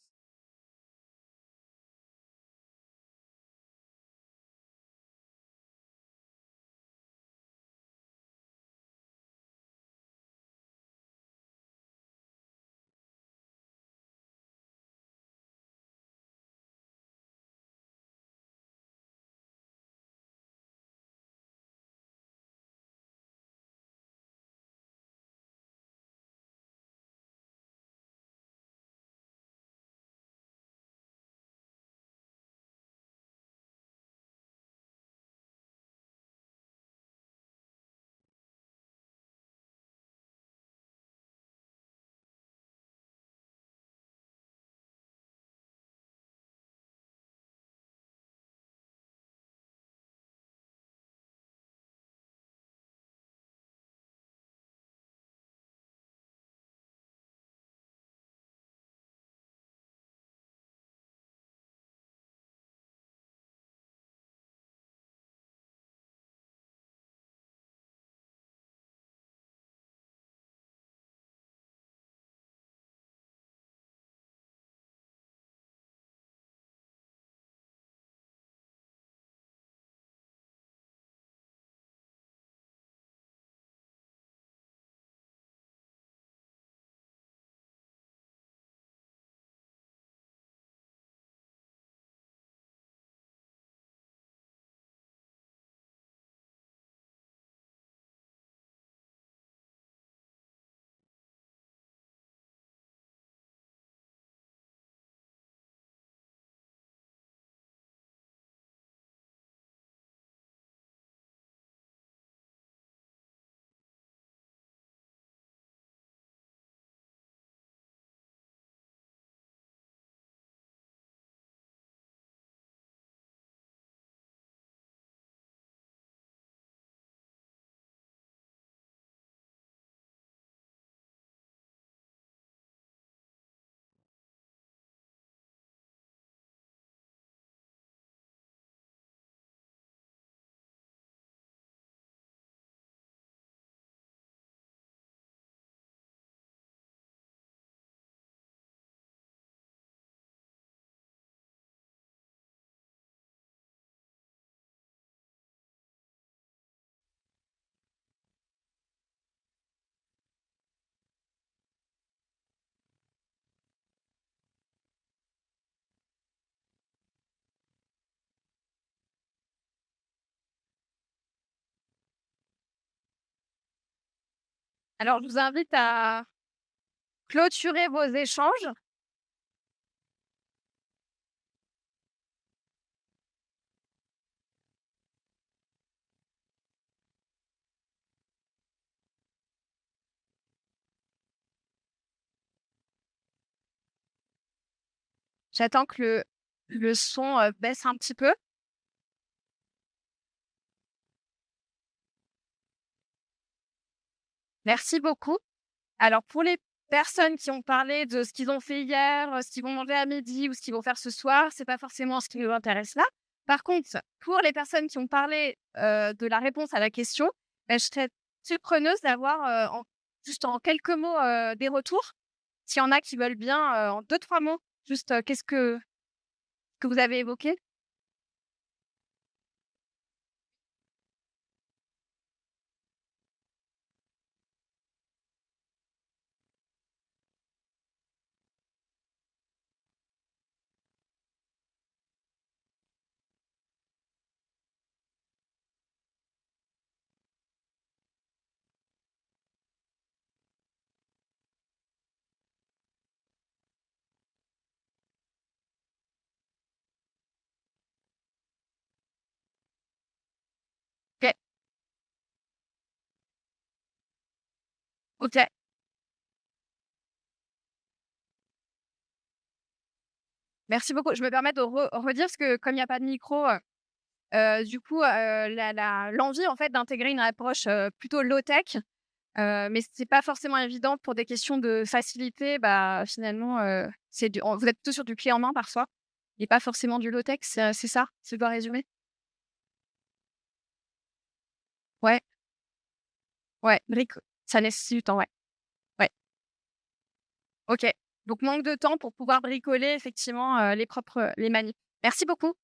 Alors, je vous invite à clôturer vos échanges. J'attends que le son, baisse un petit peu. Merci beaucoup. Alors pour les personnes qui ont parlé de ce qu'ils ont fait hier, ce qu'ils vont manger à midi ou ce qu'ils vont faire ce soir, c'est pas forcément ce qui nous intéresse là. Par contre, pour les personnes qui ont parlé, de la réponse à la question, je serais très preneuse d'avoir, juste en quelques mots, des retours. S'il y en a qui veulent bien, en deux trois mots, juste, qu'est-ce que vous avez évoqué? OK, OK. Merci beaucoup. Je me permets de redire parce que comme il y a pas de micro, du coup, la l'envie en fait d'intégrer une approche, plutôt low tech, mais c'est pas forcément évident pour des questions de facilité. Bah, finalement, c'est du vous êtes plutôt sur du clé en main parfois et pas forcément du low tech, c'est ça? Si je dois résumer? Ouais, ouais, ça nécessite du temps, ouais, ouais. OK. Donc manque de temps pour pouvoir bricoler effectivement, les manip. Merci beaucoup.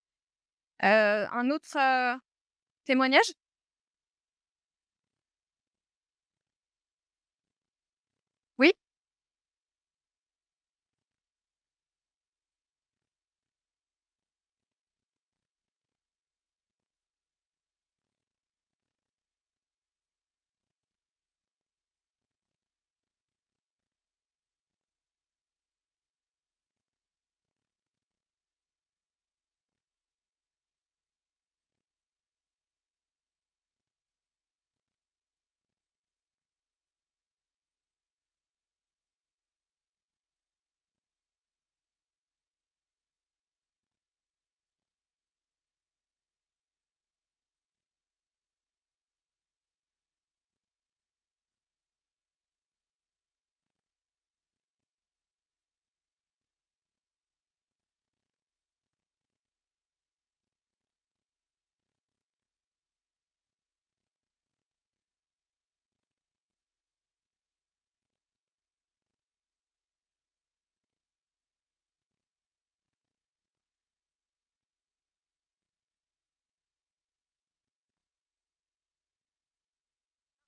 Un autre, témoignage? Oui?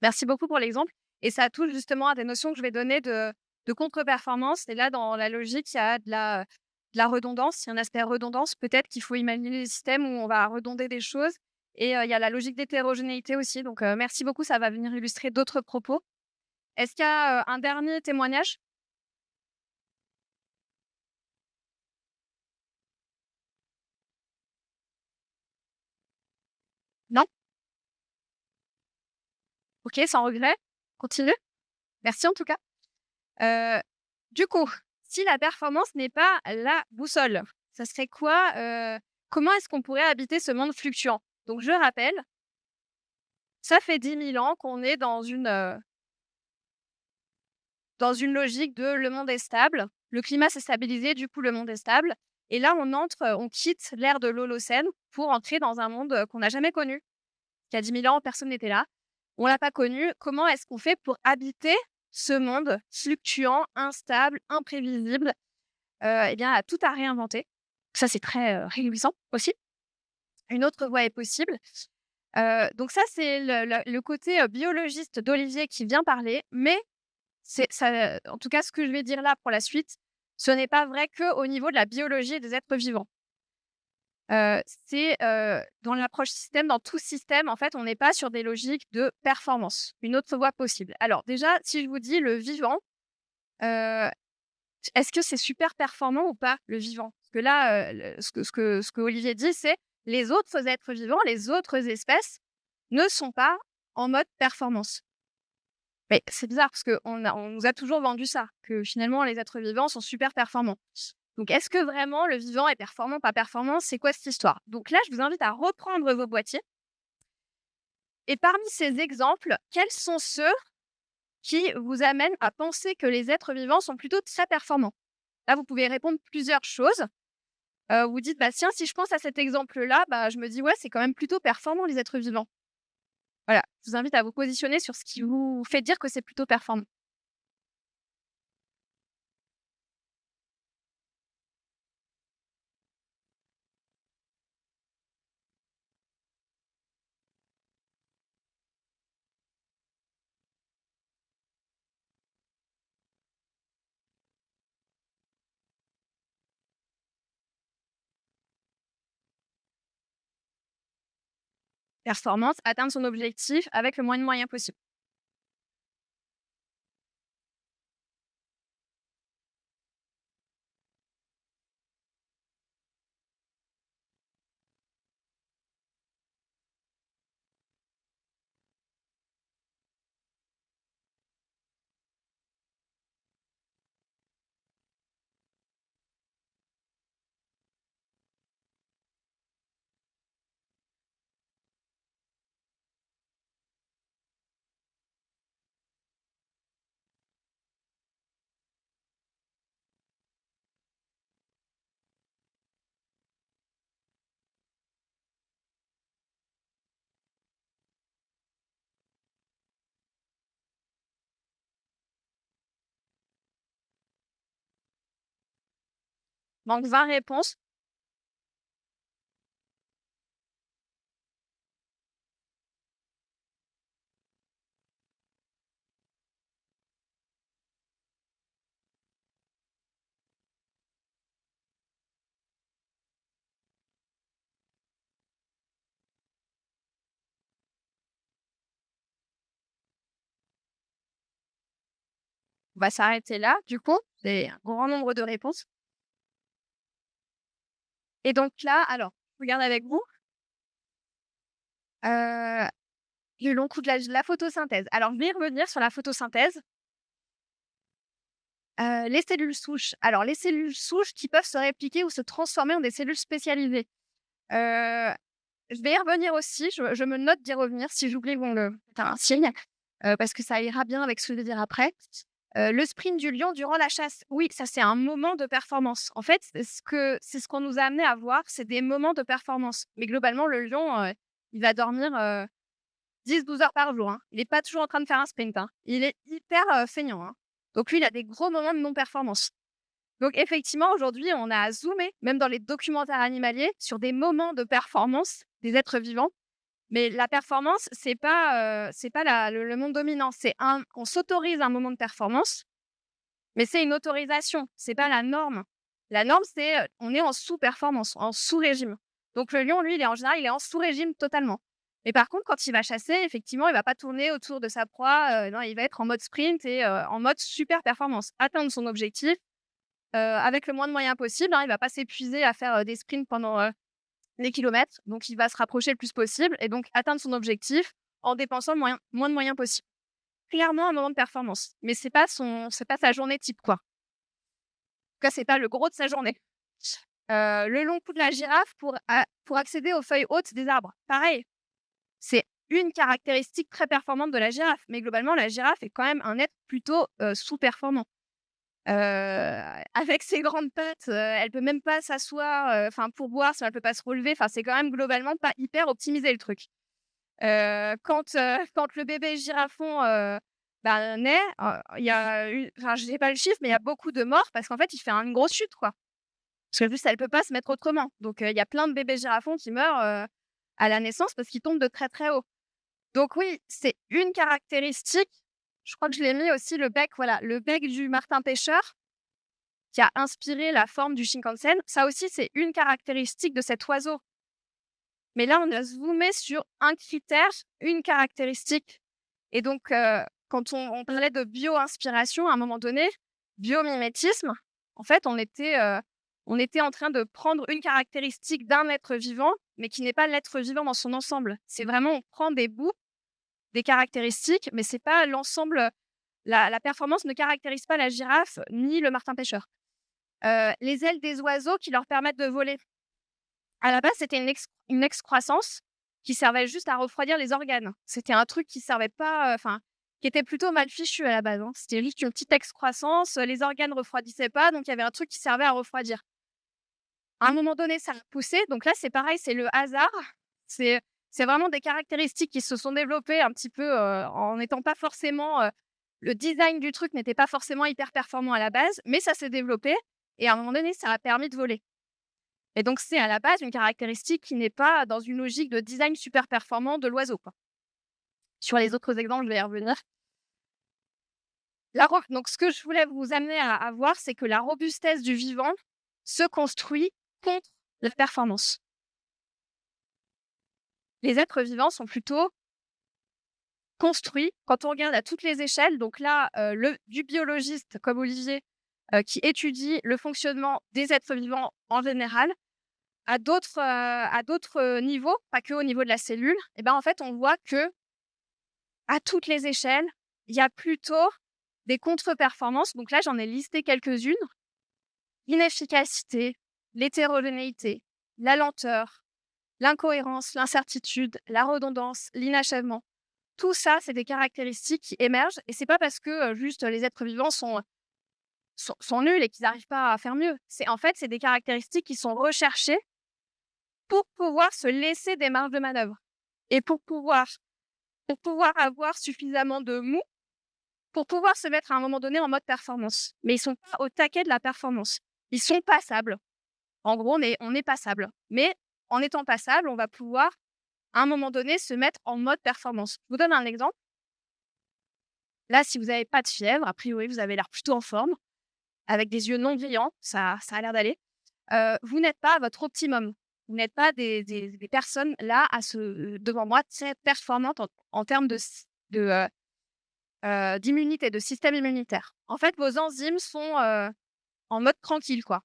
Merci beaucoup pour l'exemple et ça touche justement à des notions que je vais donner de contre-performance et là, dans la logique, il y a de la redondance. Il y a un aspect redondance. Peut-être qu'il faut imaginer des systèmes où on va redonder des choses et il y a la logique d'hétérogénéité aussi donc merci beaucoup, ça va venir illustrer d'autres propos. Est-ce qu'il y a, un dernier témoignage? Non? OK, sans regret. Continue. Merci en tout cas. Heu, du coup, si la performance n'est pas la boussole, ça serait quoi, comment est-ce qu'on pourrait habiter ce monde fluctuant? Donc je rappelle, ça fait 10 000 ans qu'on est dans une logique de le monde est stable, le climat s'est stabilisé, du coup le monde est stable et là on quitte l'ère de l'Holocène pour entrer dans un monde, qu'on n'a jamais connu. Il y a 10 000 ans, personne n'était là, on l'a pas connu. Comment est-ce qu'on fait pour habiter ce monde fluctuant, instable, imprévisible? Eh bien, tout à réinventer. Ça, c'est très, réjouissant aussi. Une autre voie est possible. Donc ça, c'est le côté, biologiste d'Olivier qui vient parler, mais c'est ça en tout cas, ce que je vais dire là pour la suite, ce n'est pas vrai qu'au niveau de la biologie et des êtres vivants. C'est, dans l'approche système, dans tout système, en fait, on n'est pas sur des logiques de performance. Une autre voie possible. Alors déjà, si je vous dis le vivant, heu, est-ce que c'est super performant ou pas, le vivant? Parce que là, le ce que Olivier dit, c'est: les autres êtres vivants, les autres espèces ne sont pas en mode performance. Mais c'est bizarre parce qu'on nous a toujours vendu ça, que finalement les êtres vivants sont super performants. Donc est-ce que vraiment le vivant est performant, pas performant? C'est quoi cette histoire? Donc là, je vous invite à reprendre vos boîtiers et parmi ces exemples, quels sont ceux qui vous amènent à penser que les êtres vivants sont plutôt très performants? Là, vous pouvez répondre plusieurs choses. Vous dites: «Bah, tiens, si je pense à cet exemple-là, bah, je me dis: "Ouais, c'est quand même plutôt performant les êtres vivants"». Voilà, je vous invite à vous positionner sur ce qui vous fait dire que c'est plutôt performant. Performance, atteindre son objectif avec le moins de moyens possible. Manque 20 réponses. On va s'arrêter là, du coup. C'est un grand nombre de réponses. Et donc là, alors, je regarde avec vous, heu, le long cours de la photosynthèse. Alors, je vais y revenir sur la photosynthèse. Les cellules souches. Alors, les cellules souches qui peuvent se répliquer ou se transformer en des cellules spécialisées. Heu, je vais y revenir aussi, je me note d'y revenir. Si j'oublie, vous me faites un signe, parce que ça ira bien avec ce que je vais dire après. Le sprint du lion durant la chasse. Oui, ça, c'est un moment de performance. En fait, c'est ce qu'on nous a amené à voir, c'est des moments de performance. Mais globalement, le lion, il va dormir, 10-12 heures par jour, hein. Il est pas toujours en train de faire un sprint, hein. Il est hyper, feignant, hein. Donc lui, il a des gros moments de non-performance. Donc effectivement, aujourd'hui, on a zoomé, même dans les documentaires animaliers, sur des moments de performance des êtres vivants. Mais la performance, c'est pas le monde dominant. On s'autorise un moment de performance, mais c'est une autorisation, c'est pas la norme. La norme, c'est, on est en sous-performance, en sous-régime. Donc le lion, lui, il est en général, il est en sous-régime totalement. Mais par contre, quand il va chasser, effectivement, il va pas tourner autour de sa proie, non, il va être en mode sprint et en mode super performance. Atteindre son objectif, avec le moins de moyens possible, hein. Il va pas s'épuiser à faire, des sprints pendant, des kilomètres, donc il va se rapprocher le plus possible et donc atteindre son objectif en dépensant le moins de moyens possible. Clairement un moment de performance, mais c'est pas sa journée type, quoi. En tout cas, c'est pas le gros de sa journée. Le long cou de la girafe pour accéder aux feuilles hautes des arbres. Pareil, c'est une caractéristique très performante de la girafe, mais globalement, la girafe est quand même un être plutôt, sous-performant. Avec ses grandes pattes, elle peut même pas s'asseoir, enfin pour boire, si elle peut pas se relever, enfin c'est quand même globalement pas hyper optimisé le truc. Quand le bébé girafon, bah, naît, il y a eu enfin j'ai pas le chiffre, mais il y a beaucoup de morts parce qu'en fait, il fait une grosse chute, quoi. Parce que juste, elle peut pas se mettre autrement. Donc il y a plein de bébés girafons qui meurent, à la naissance parce qu'ils tombent de très, très haut. Donc oui, c'est une caractéristique. Je crois que je l'ai mis aussi le bec, voilà, le bec du martin pêcheur. qui a inspiré la forme du Shinkansen. Ça aussi, c'est une caractéristique de cet oiseau. Mais là, on a zoomé sur un critère, une caractéristique. Et donc, quand on parlait de bio-inspiration, à un moment donné, biomimétisme, en fait, on était en train de prendre une caractéristique d'un être vivant, mais qui n'est pas l'être vivant dans son ensemble. C'est vraiment, on prend des bouts, des caractéristiques, mais c'est pas l'ensemble. La performance ne caractérise pas la girafe ni le martin-pêcheur. Les ailes des oiseaux qui leur permettent de voler. À la base, c'était une excroissance qui servait juste à refroidir les organes. C'était un truc qui servait pas, qui était plutôt mal fichu à la base, hein. C'était juste une petite excroissance, les organes refroidissaient pas, donc il y avait un truc qui servait à refroidir. À un moment donné, ça a poussé, donc là, c'est pareil, c'est le hasard. C'est c'est vraiment des caractéristiques qui se sont développées un petit peu, en n'étant pas forcément, le design du truc n'était pas forcément hyper performant à la base, mais ça s'est développé et à un moment donné, ça a permis de voler. Et donc, c'est à la base une caractéristique qui n'est pas dans une logique de design super performant de l'oiseau, quoi. Sur les autres exemples, je vais y revenir. Donc, ce que je voulais vous amener à voir, c'est que la robustesse du vivant se construit contre la performance. Les êtres vivants sont plutôt construits quand on regarde à toutes les échelles. Donc là, du biologiste comme Olivier, qui étudie le fonctionnement des êtres vivants en général, à d'autres niveaux, pas que au niveau de la cellule, et ben, en fait, on voit que à toutes les échelles, il y a plutôt des contre-performances. Donc là, j'en ai listé quelques-unes. L'inefficacité, l'hétérogénéité, la lenteur, l'incohérence, l'incertitude, la redondance, l'inachèvement. Tout ça, c'est des caractéristiques qui émergent et c'est pas parce que, juste les êtres vivants sont nuls et qu'ils n'arrivent pas à faire mieux. C'est des caractéristiques qui sont recherchées pour pouvoir se laisser des marges de manœuvre et pour pouvoir avoir suffisamment de mou pour pouvoir se mettre à un moment donné en mode performance. Mais ils sont pas au taquet de la performance. Ils sont passables. En gros, on est passable. Mais en étant passable, on va pouvoir, à un moment donné, se mettre en mode performance. Je vous donne un exemple. Là, si vous n'avez pas de fièvre, a priori, vous avez l'air plutôt en forme, avec des yeux non brillants, ça a l'air d'aller. Vous n'êtes pas à votre optimum. Vous n'êtes pas des personnes là, devant moi, très performantes en termes d'immunité, de système immunitaire. En fait, vos enzymes sont en mode tranquille, quoi.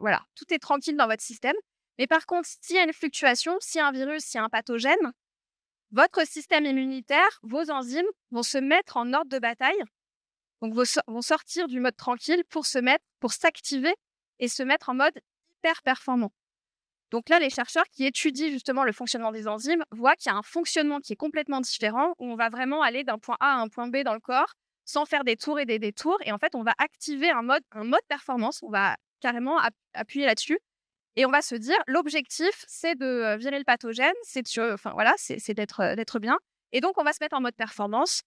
Voilà, tout est tranquille dans votre système. Mais par contre, s'il y a une fluctuation, s'il y a un virus, s'il y a un pathogène, votre système immunitaire, vos enzymes vont se mettre en ordre de bataille. Donc, vont sortir du mode tranquille pour s'activer et se mettre en mode hyper performant. Donc là, les chercheurs qui étudient justement le fonctionnement des enzymes voient qu'il y a un fonctionnement qui est complètement différent, où on va vraiment aller d'un point A à un point B dans le corps, sans faire des tours et des détours. Et en fait, on va activer un mode performance. On va carrément appuyer là-dessus. Et on va se dire, l'objectif, c'est de virer le pathogène, c'est d'être bien. Et donc, on va se mettre en mode performance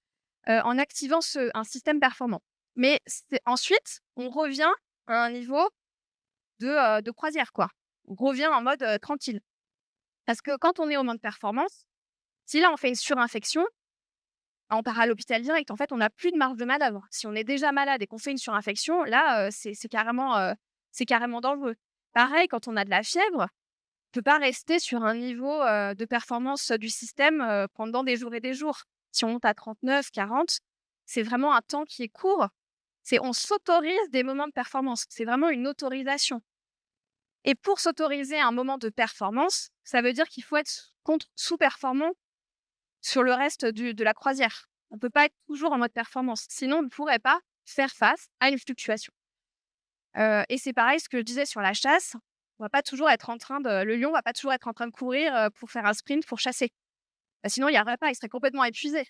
en activant un système performant. Mais ensuite, on revient à un niveau de croisière, quoi. On revient en mode tranquille. Parce que quand on est au mode performance, si là, on fait une surinfection, on part à l'hôpital direct. En fait, on n'a plus de marge de manœuvre. Si on est déjà malade et qu'on fait une surinfection, là, c'est carrément dangereux. Pareil, quand on a de la fièvre, on ne peut pas rester sur un niveau de performance du système pendant des jours et des jours. Si on monte à 39, 40, c'est vraiment un temps qui est court. On s'autorise des moments de performance. C'est vraiment une autorisation. Et pour s'autoriser un moment de performance, ça veut dire qu'il faut être sous-performant sur le reste de la croisière. On ne peut pas être toujours en mode performance. Sinon, on ne pourrait pas faire face à une fluctuation. Et c'est pareil, ce que je disais sur la chasse. Le lion ne va pas toujours être en train de courir pour faire un sprint, pour chasser. Sinon, il n'y aurait pas, il serait complètement épuisé.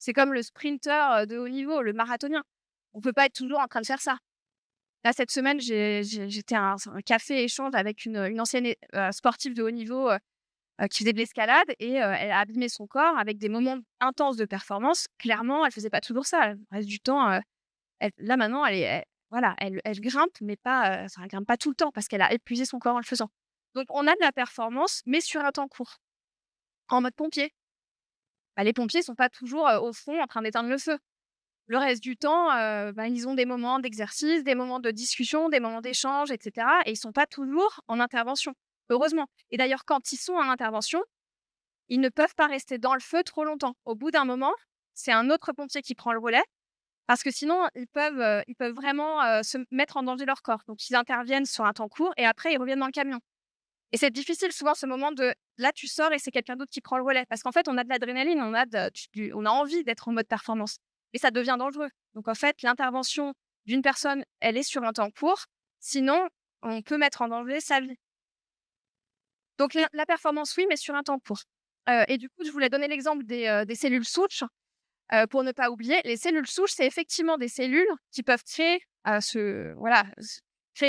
C'est comme le sprinter de haut niveau, le marathonien. On ne peut pas être toujours en train de faire ça. Là, cette semaine, j'étais à un café-échange avec une ancienne sportive de haut niveau qui faisait de l'escalade et elle a abîmé son corps avec des moments intenses de performance. Clairement, elle ne faisait pas toujours ça. Le reste du temps, là, maintenant, elle grimpe, mais pas, ça ne grimpe pas tout le temps parce qu'elle a épuisé son corps en le faisant. Donc, on a de la performance, mais sur un temps court. En mode pompier. Les pompiers ne sont pas toujours au fond en train d'éteindre le feu. Le reste du temps, ils ont des moments d'exercice, des moments de discussion, des moments d'échange, et cetera, et ils sont pas toujours en intervention, heureusement. Et d'ailleurs, quand ils sont en intervention, ils ne peuvent pas rester dans le feu trop longtemps. Au bout d'un moment, c'est un autre pompier qui prend le relais parce que sinon ils peuvent vraiment, se mettre en danger leur corps. Donc ils interviennent sur un temps court et après ils reviennent dans le camion. Et c'est difficile souvent ce moment de là, tu sors et c'est quelqu'un d'autre qui prend le relais. Parce qu'en fait, on a de l'adrénaline, on a envie d'être en mode performance. Mais ça devient dangereux. Donc en fait, l'intervention d'une personne, elle est sur un temps court. Sinon, on peut mettre en danger sa vie. Donc la performance, oui, mais sur un temps court. Et du coup, je voulais donner l'exemple des cellules souches, pour ne pas oublier. Les cellules souches, c'est effectivement des cellules qui peuvent créer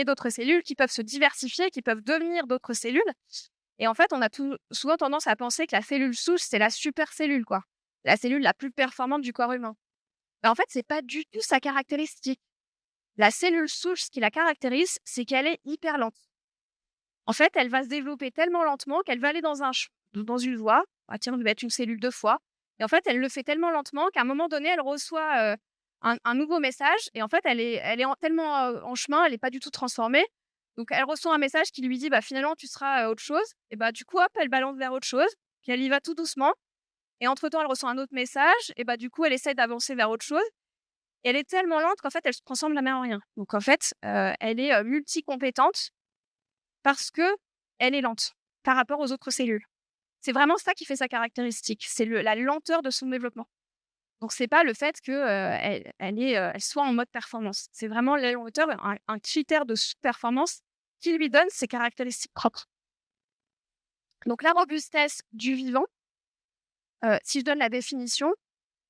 d'autres cellules, qui peuvent se diversifier, qui peuvent devenir d'autres cellules. Et en fait, on a souvent tendance à penser que la cellule souche, c'est la super cellule, quoi. La cellule la plus performante du corps humain. Mais en fait, c'est pas du tout sa caractéristique. La cellule souche, ce qui la caractérise, c'est qu'elle est hyper lente. En fait, elle va se développer tellement lentement qu'elle va aller dans une voie. Ah tiens, je vais être une cellule de foie. Et en fait, elle le fait tellement lentement qu'à un moment donné, elle reçoit un nouveau message. Et en fait, elle est tellement en chemin, elle n'est pas du tout transformée. Donc, elle reçoit un message qui lui dit bah, finalement, tu seras autre chose. Et bah, du coup, hop, elle balance vers autre chose. Puis elle y va tout doucement. Et entre-temps, elle reçoit un autre message. Et bah, du coup, elle essaie d'avancer vers autre chose. Et elle est tellement lente qu'en fait, elle se transforme jamais en rien. Donc, en fait, elle est multicompétente parce qu'elle est lente par rapport aux autres cellules. C'est vraiment ça qui fait sa caractéristique, c'est la lenteur de son développement. Donc c'est pas le fait qu'elle elle soit en mode performance. C'est vraiment la lenteur, un critère de performance qui lui donne ses caractéristiques propres. Donc la robustesse du vivant, si je donne la définition,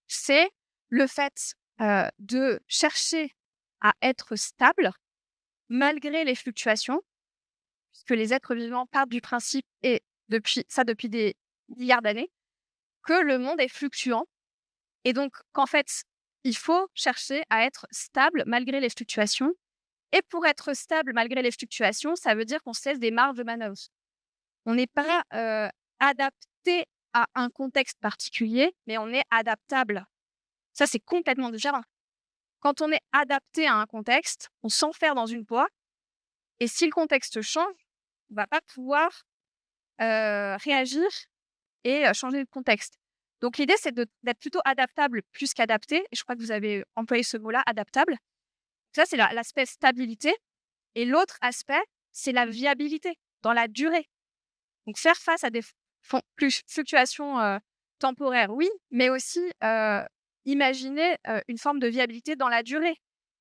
c'est le fait, de chercher à être stable malgré les fluctuations, puisque les êtres vivants partent du principe, et depuis des milliards d'années, que le monde est fluctuant et donc qu'en fait, il faut chercher à être stable malgré les fluctuations. Et pour être stable malgré les fluctuations, ça veut dire qu'on se laisse des marges de manœuvre. On n'est pas adapté à un contexte particulier, mais on est adaptable. Ça, c'est complètement différent. Quand on est adapté à un contexte, on s'enferme dans une poire et si le contexte change, on ne va pas pouvoir réagir et changer de contexte. Donc l'idée, c'est d'être plutôt adaptable plus qu'adapté. Et je crois que vous avez employé ce mot-là, adaptable. Ça, c'est l'aspect stabilité. Et l'autre aspect, c'est la viabilité dans la durée. Donc faire face à des fluctuations temporaires, oui, mais aussi imaginer une forme de viabilité dans la durée.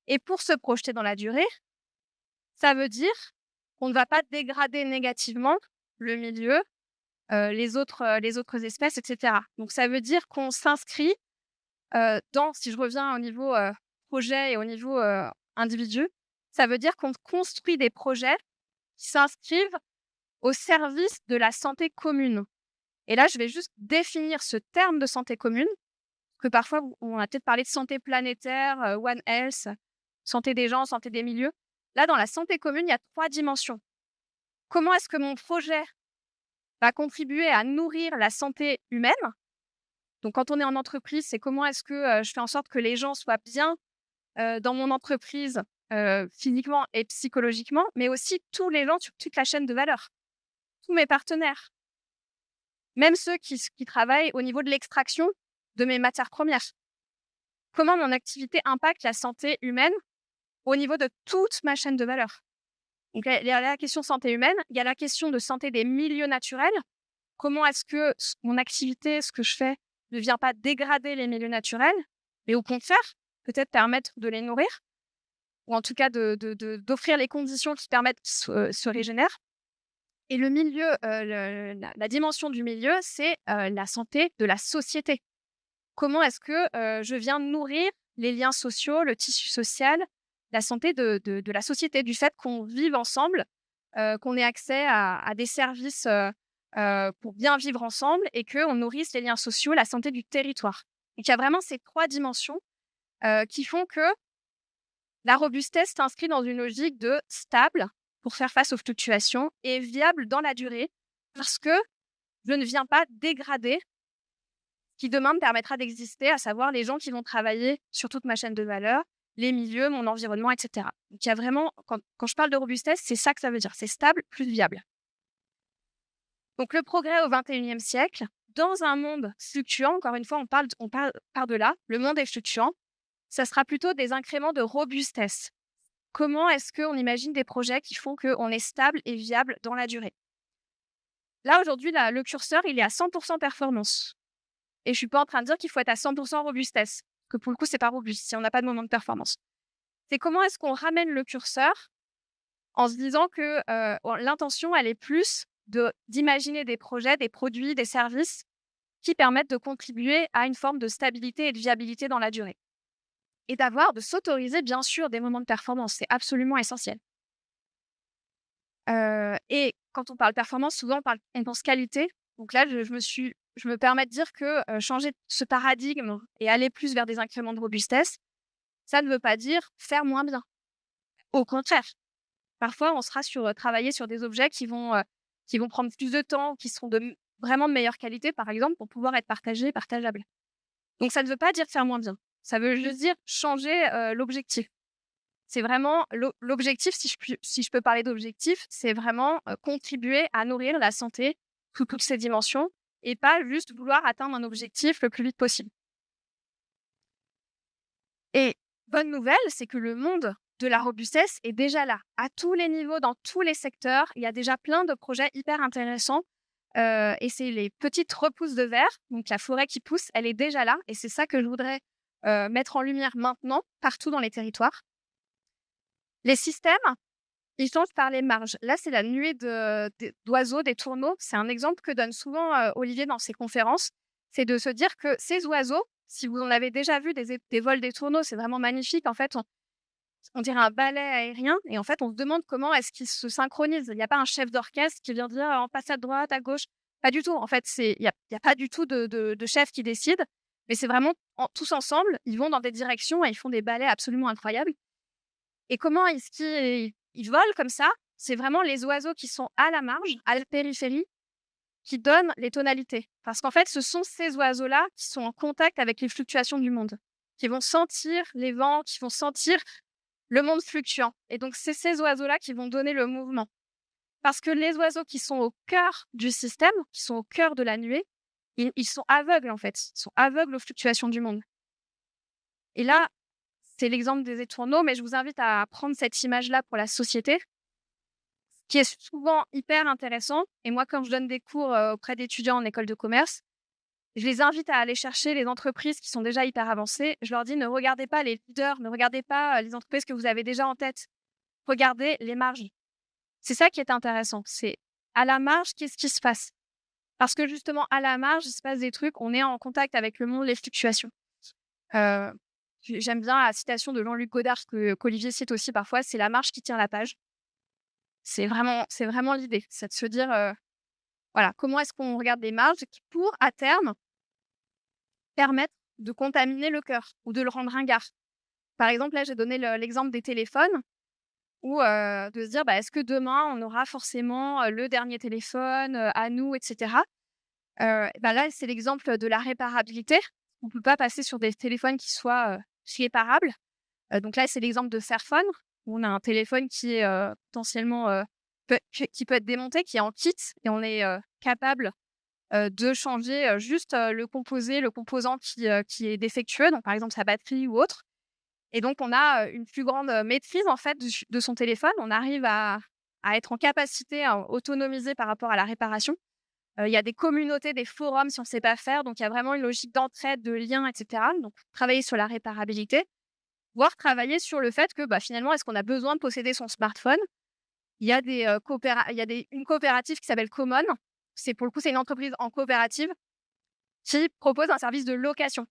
Et pour se projeter dans la durée, ça veut dire qu'on ne va pas dégrader négativement le milieu, les autres espèces, et cetera. Donc ça veut dire qu'on s'inscrit si je reviens au niveau projet et au niveau individu, ça veut dire qu'on construit des projets qui s'inscrivent au service de la santé commune. Et là, je vais juste définir ce terme de santé commune, que parfois on a peut-être parlé de santé planétaire, One Health, santé des gens, santé des milieux. Là, dans la santé commune, il y a 3 dimensions. Comment est-ce que mon projet va contribuer à nourrir la santé humaine? Donc, quand on est en entreprise, c'est comment est-ce que je fais en sorte que les gens soient bien dans mon entreprise, physiquement et psychologiquement, mais aussi tous les gens sur toute la chaîne de valeur, tous mes partenaires, même ceux qui travaillent au niveau de l'extraction de mes matières premières. Comment mon activité impacte la santé humaine au niveau de toute ma chaîne de valeur? Donc, il y a la question santé humaine, il y a la question de santé des milieux naturels. Comment est-ce que mon activité, ce que je fais, ne vient pas dégrader les milieux naturels, mais au contraire, peut-être permettre de les nourrir, ou en tout cas d'offrir les conditions qui permettent qu'ils se régénèrent. Et le milieu, la dimension du milieu, c'est la santé de la société. Comment est-ce que je viens nourrir les liens sociaux, le tissu social, la santé de la société, du fait qu'on vive ensemble, qu'on ait accès à des services pour bien vivre ensemble et qu'on nourrisse les liens sociaux, la santé du territoire. Donc, il y a vraiment ces 3 dimensions qui font que la robustesse s'inscrit dans une logique de stable pour faire face aux fluctuations et viable dans la durée parce que je ne viens pas dégrader qui demain me permettra d'exister, à savoir les gens qui vont travailler sur toute ma chaîne de valeur, les milieux, mon environnement, et cetera. Donc il y a vraiment, quand je parle de robustesse, c'est ça que ça veut dire, c'est stable plus viable. Donc le progrès au XXIe siècle, dans un monde fluctuant, encore une fois, on parle par-delà, le monde est fluctuant, ça sera plutôt des incréments de robustesse. Comment est-ce qu'on imagine des projets qui font qu'on est stable et viable dans la durée? Là, aujourd'hui, le curseur, il est à 100% performance. Et je ne suis pas en train de dire qu'il faut être à 100% robustesse, que pour le coup, ce n'est pas robuste si on n'a pas de moment de performance. C'est comment est-ce qu'on ramène le curseur en se disant que l'intention, elle est plus d'imaginer des projets, des produits, des services qui permettent de contribuer à une forme de stabilité et de viabilité dans la durée. Et de s'autoriser, bien sûr, des moments de performance. C'est absolument essentiel. Et quand on parle performance, souvent, on pense qualité. Donc là, je me permets de dire que changer ce paradigme et aller plus vers des incréments de robustesse, ça ne veut pas dire faire moins bien. Au contraire, parfois, on sera travailler sur des objets qui vont prendre plus de temps, qui seront vraiment de meilleure qualité, par exemple, pour pouvoir être partagés, partageables. Donc, ça ne veut pas dire faire moins bien. Ça veut juste dire changer l'objectif. C'est vraiment l'objectif, si je peux parler d'objectif, c'est vraiment contribuer à nourrir la santé sous toutes ses dimensions et pas juste vouloir atteindre un objectif le plus vite possible. Et bonne nouvelle, c'est que le monde de la robustesse est déjà là. À tous les niveaux, dans tous les secteurs, il y a déjà plein de projets hyper intéressants. Et c'est les petites repousses de verre, donc la forêt qui pousse, elle est déjà là. Et c'est ça que je voudrais mettre en lumière maintenant, partout dans les territoires. Les systèmes, ils changent par les marges. Là, c'est la nuée d'oiseaux, des tourneaux. C'est un exemple que donne souvent Olivier dans ses conférences. C'est de se dire que ces oiseaux, si vous en avez déjà vu des vols des tourneaux, c'est vraiment magnifique. En fait, on dirait un ballet aérien. Et en fait, on se demande comment est-ce qu'ils se synchronisent. Il n'y a pas un chef d'orchestre qui vient dire on passe à droite, à gauche. Pas du tout. En fait, il n'y a pas du tout de chef qui décide. Mais c'est vraiment tous ensemble. Ils vont dans des directions et ils font des ballets absolument incroyables. Et comment est-ce qu'ils volent comme ça? C'est vraiment les oiseaux qui sont à la marge, à la périphérie, qui donnent les tonalités. Parce qu'en fait, ce sont ces oiseaux-là qui sont en contact avec les fluctuations du monde, qui vont sentir les vents, qui vont sentir le monde fluctuant. Et donc, c'est ces oiseaux-là qui vont donner le mouvement. Parce que les oiseaux qui sont au cœur du système, qui sont au cœur de la nuée, ils sont aveugles, en fait. Ils sont aveugles aux fluctuations du monde. Et là, c'est l'exemple des étourneaux, mais je vous invite à prendre cette image-là pour la société, qui est souvent hyper intéressant. Et moi, quand je donne des cours auprès d'étudiants en école de commerce, je les invite à aller chercher les entreprises qui sont déjà hyper avancées. Je leur dis, ne regardez pas les leaders, ne regardez pas les entreprises que vous avez déjà en tête. Regardez les marges. C'est ça qui est intéressant. C'est à la marge, qu'est-ce qui se passe? Parce que justement, à la marge, il se passe des trucs, on est en contact avec le monde, les fluctuations. J'aime bien la citation de Jean-Luc Godard qu'Olivier cite aussi parfois, c'est la marge qui tient la page. C'est vraiment l'idée, c'est de se dire, voilà, comment est-ce qu'on regarde des marges qui, pour, à terme, permettre de contaminer le cœur ou de le rendre ringard. Par exemple, là, j'ai donné l'exemple des téléphones ou de se dire, est-ce que demain, on aura forcément le dernier téléphone à nous, etc. Là, c'est l'exemple de la réparabilité. On ne peut pas passer sur des téléphones qui soient réparables. Donc là, c'est l'exemple de Fairphone, où on a un téléphone qui est potentiellement qui peut être démonté, qui est en kit, et on est capable de changer juste le composant qui est défectueux, donc par exemple sa batterie ou autre. Et donc, on a une plus grande maîtrise en fait de son téléphone. On arrive à être en capacité à autonomiser par rapport à la réparation. Il y a des communautés, des forums si on ne sait pas faire. Donc, il y a vraiment une logique d'entraide, de lien, etc. Donc, travailler sur la réparabilité, voire travailler sur le fait que finalement, est-ce qu'on a besoin de posséder son smartphone? Il y a une coopérative qui s'appelle Common. Pour le coup, c'est une entreprise en coopérative qui propose un service de location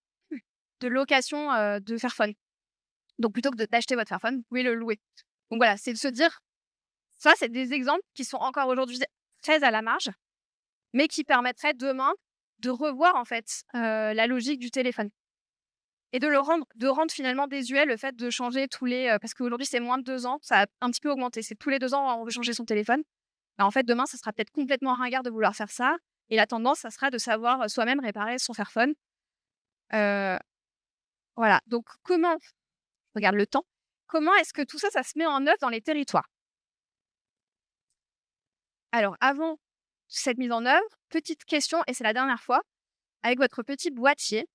de Fairphone. Donc, plutôt que d'acheter votre Fairphone, vous pouvez le louer. Donc voilà, c'est de se dire, ça, c'est des exemples qui sont encore aujourd'hui très à la marge, mais qui permettraient demain de revoir en fait la logique du téléphone et de rendre finalement désuet le fait de changer tous les... parce qu'aujourd'hui, c'est moins de 2 ans, ça a un petit peu augmenté. C'est tous les 2 ans, on veut changer son téléphone. En fait, demain, ça sera peut-être complètement ringard de vouloir faire ça. Et la tendance, ça sera de savoir soi-même réparer son Fairphone Heu, voilà, donc comment je regarde le temps, comment est-ce que tout ça, ça se met en œuvre dans les territoires? Alors avant cette mise en œuvre, petite question et c'est la dernière fois, avec votre petit boîtier,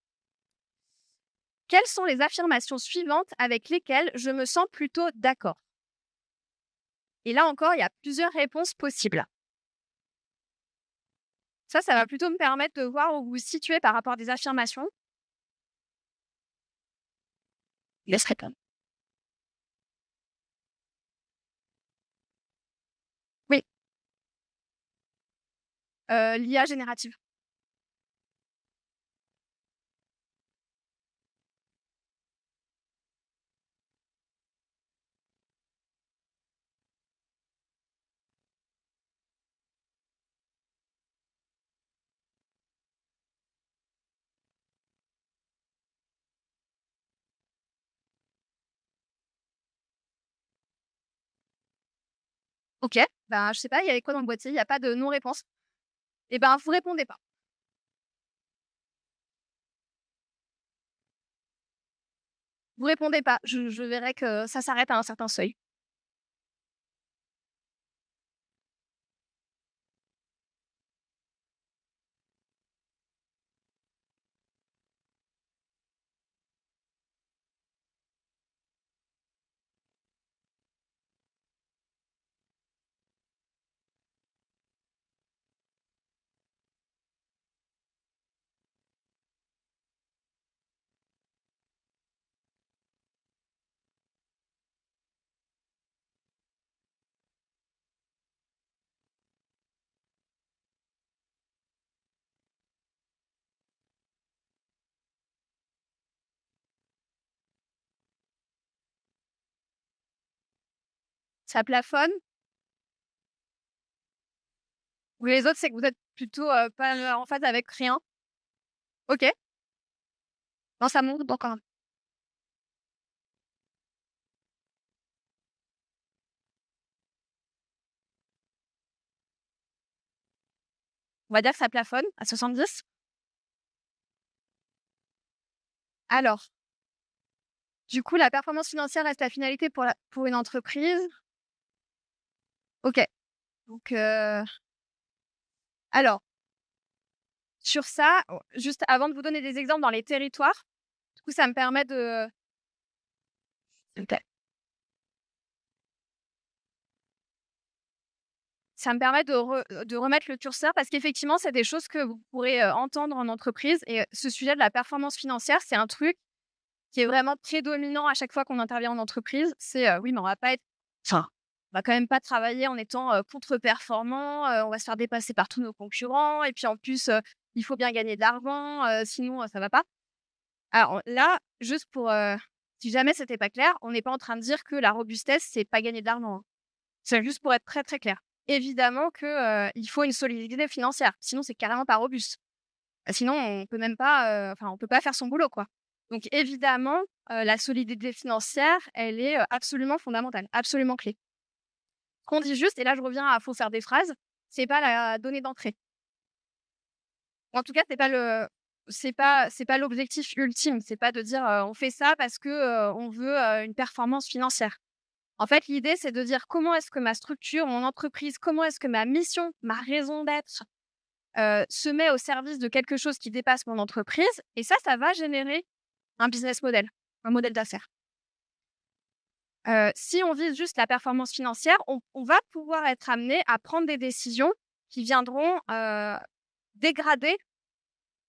quelles sont les affirmations suivantes avec lesquelles je me sens plutôt d'accord? Et là encore, il y a plusieurs réponses possibles. Ça va plutôt me permettre de voir où vous vous situez par rapport à des affirmations. Laisse répondre. Oui, l'IA générative. OK, ben, je sais pas, il y avait quoi dans le boîtier? Il y a pas de non-réponse. Et ben, vous répondez pas. Vous répondez pas. Je verrai que ça s'arrête à un certain seuil. Ça plafonne ou les autres, c'est que vous êtes plutôt, pas, en phase avec rien? OK. Non, ça monte encore. On va dire que ça plafonne à 70. Alors, du coup, la performance financière reste la finalité pour une entreprise. OK. Donc, alors sur ça, juste avant de vous donner des exemples dans les territoires, du coup, OK. Ça me permet de remettre le curseur parce qu'effectivement, c'est des choses que vous pourrez, entendre en entreprise et ce sujet de la performance financière, c'est un truc qui est vraiment prédominant à chaque fois qu'on intervient en entreprise. C'est, «Oui, mais on va pas être enfin, on va quand même pas travailler en étant, contre-performant, on va se faire dépasser par tous nos concurrents et puis en plus, il faut bien gagner de l'argent, sinon, ça va pas». Alors là, juste pour, si jamais c'était pas clair, on n'est pas en train de dire que la robustesse, c'est pas gagner de l'argent, hein. C'est juste pour être très, très clair. Évidemment que, il faut une solidité financière, sinon c'est carrément pas robuste. Sinon on peut même pas, enfin on peut pas faire son boulot, quoi. Donc évidemment, la solidité financière, elle est, absolument fondamentale, absolument clé. Ce qu'on dit juste et là je reviens à faut faire des phrases, c'est pas la donnée d'entrée. En tout cas, c'est pas l'objectif ultime. C'est pas de dire, on fait ça parce que, on veut, une performance financière. En fait, l'idée, c'est de dire: «Comment est-ce que ma structure, mon entreprise, comment est-ce que ma mission, ma raison d'être, se met au service de quelque chose qui dépasse mon entreprise?» Et ça va générer un business model, un modèle d'affaires. Si on vise juste la performance financière, on va pouvoir être amené à prendre des décisions qui viendront, dégrader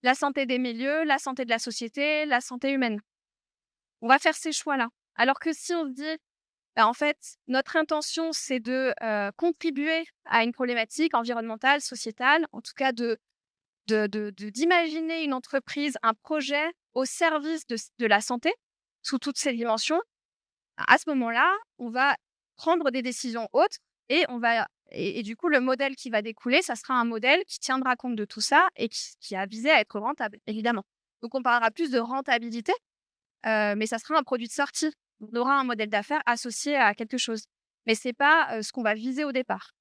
la santé des milieux, la santé de la société, la santé humaine. On va faire ces choix-là. Alors que si on se dit: «Bah, en fait, notre intention, c'est de, contribuer à une problématique environnementale, sociétale», en tout cas d'imaginer une entreprise, un projet au service de la santé, sous toutes ses dimensions. À ce moment-là, on va prendre des décisions autres et on va et du coup, le modèle qui va découler, ça sera un modèle qui tiendra compte de tout ça et qui a visé à être rentable, évidemment. Donc on parlera plus de rentabilité, mais ça sera un produit de sortie. On aura un modèle d'affaires associé à quelque chose. Mais c'est pas, ce qu'on va viser au départ.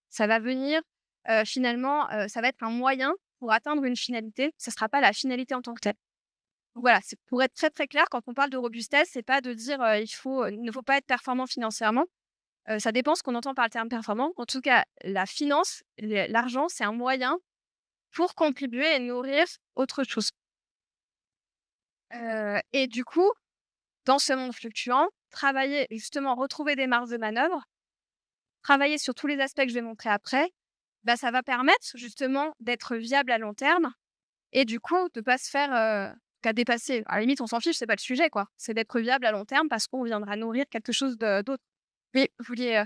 Ça va venir, finalement, ça va être un moyen pour atteindre une finalité, ça sera pas la finalité en tant que telle. Voilà, c'est pour être très, très clair, quand on parle de robustesse, c'est pas de dire, il ne faut pas être performant financièrement. Ça dépend ce qu'on entend par le terme performant. En tout cas, la finance, l'argent, c'est un moyen pour contribuer et nourrir autre chose. Et du coup, dans ce monde fluctuant, travailler justement, retrouver des marges de manœuvre, travailler sur tous les aspects que je vais montrer après, bah, ça va permettre justement d'être viable à long terme et du coup de pas se faire, qu'à dépasser. À la limite, on s'en fiche, c'est pas le sujet, quoi. C'est d'être viable à long terme parce qu'on viendra nourrir quelque chose d'autre. Oui, vous vouliez,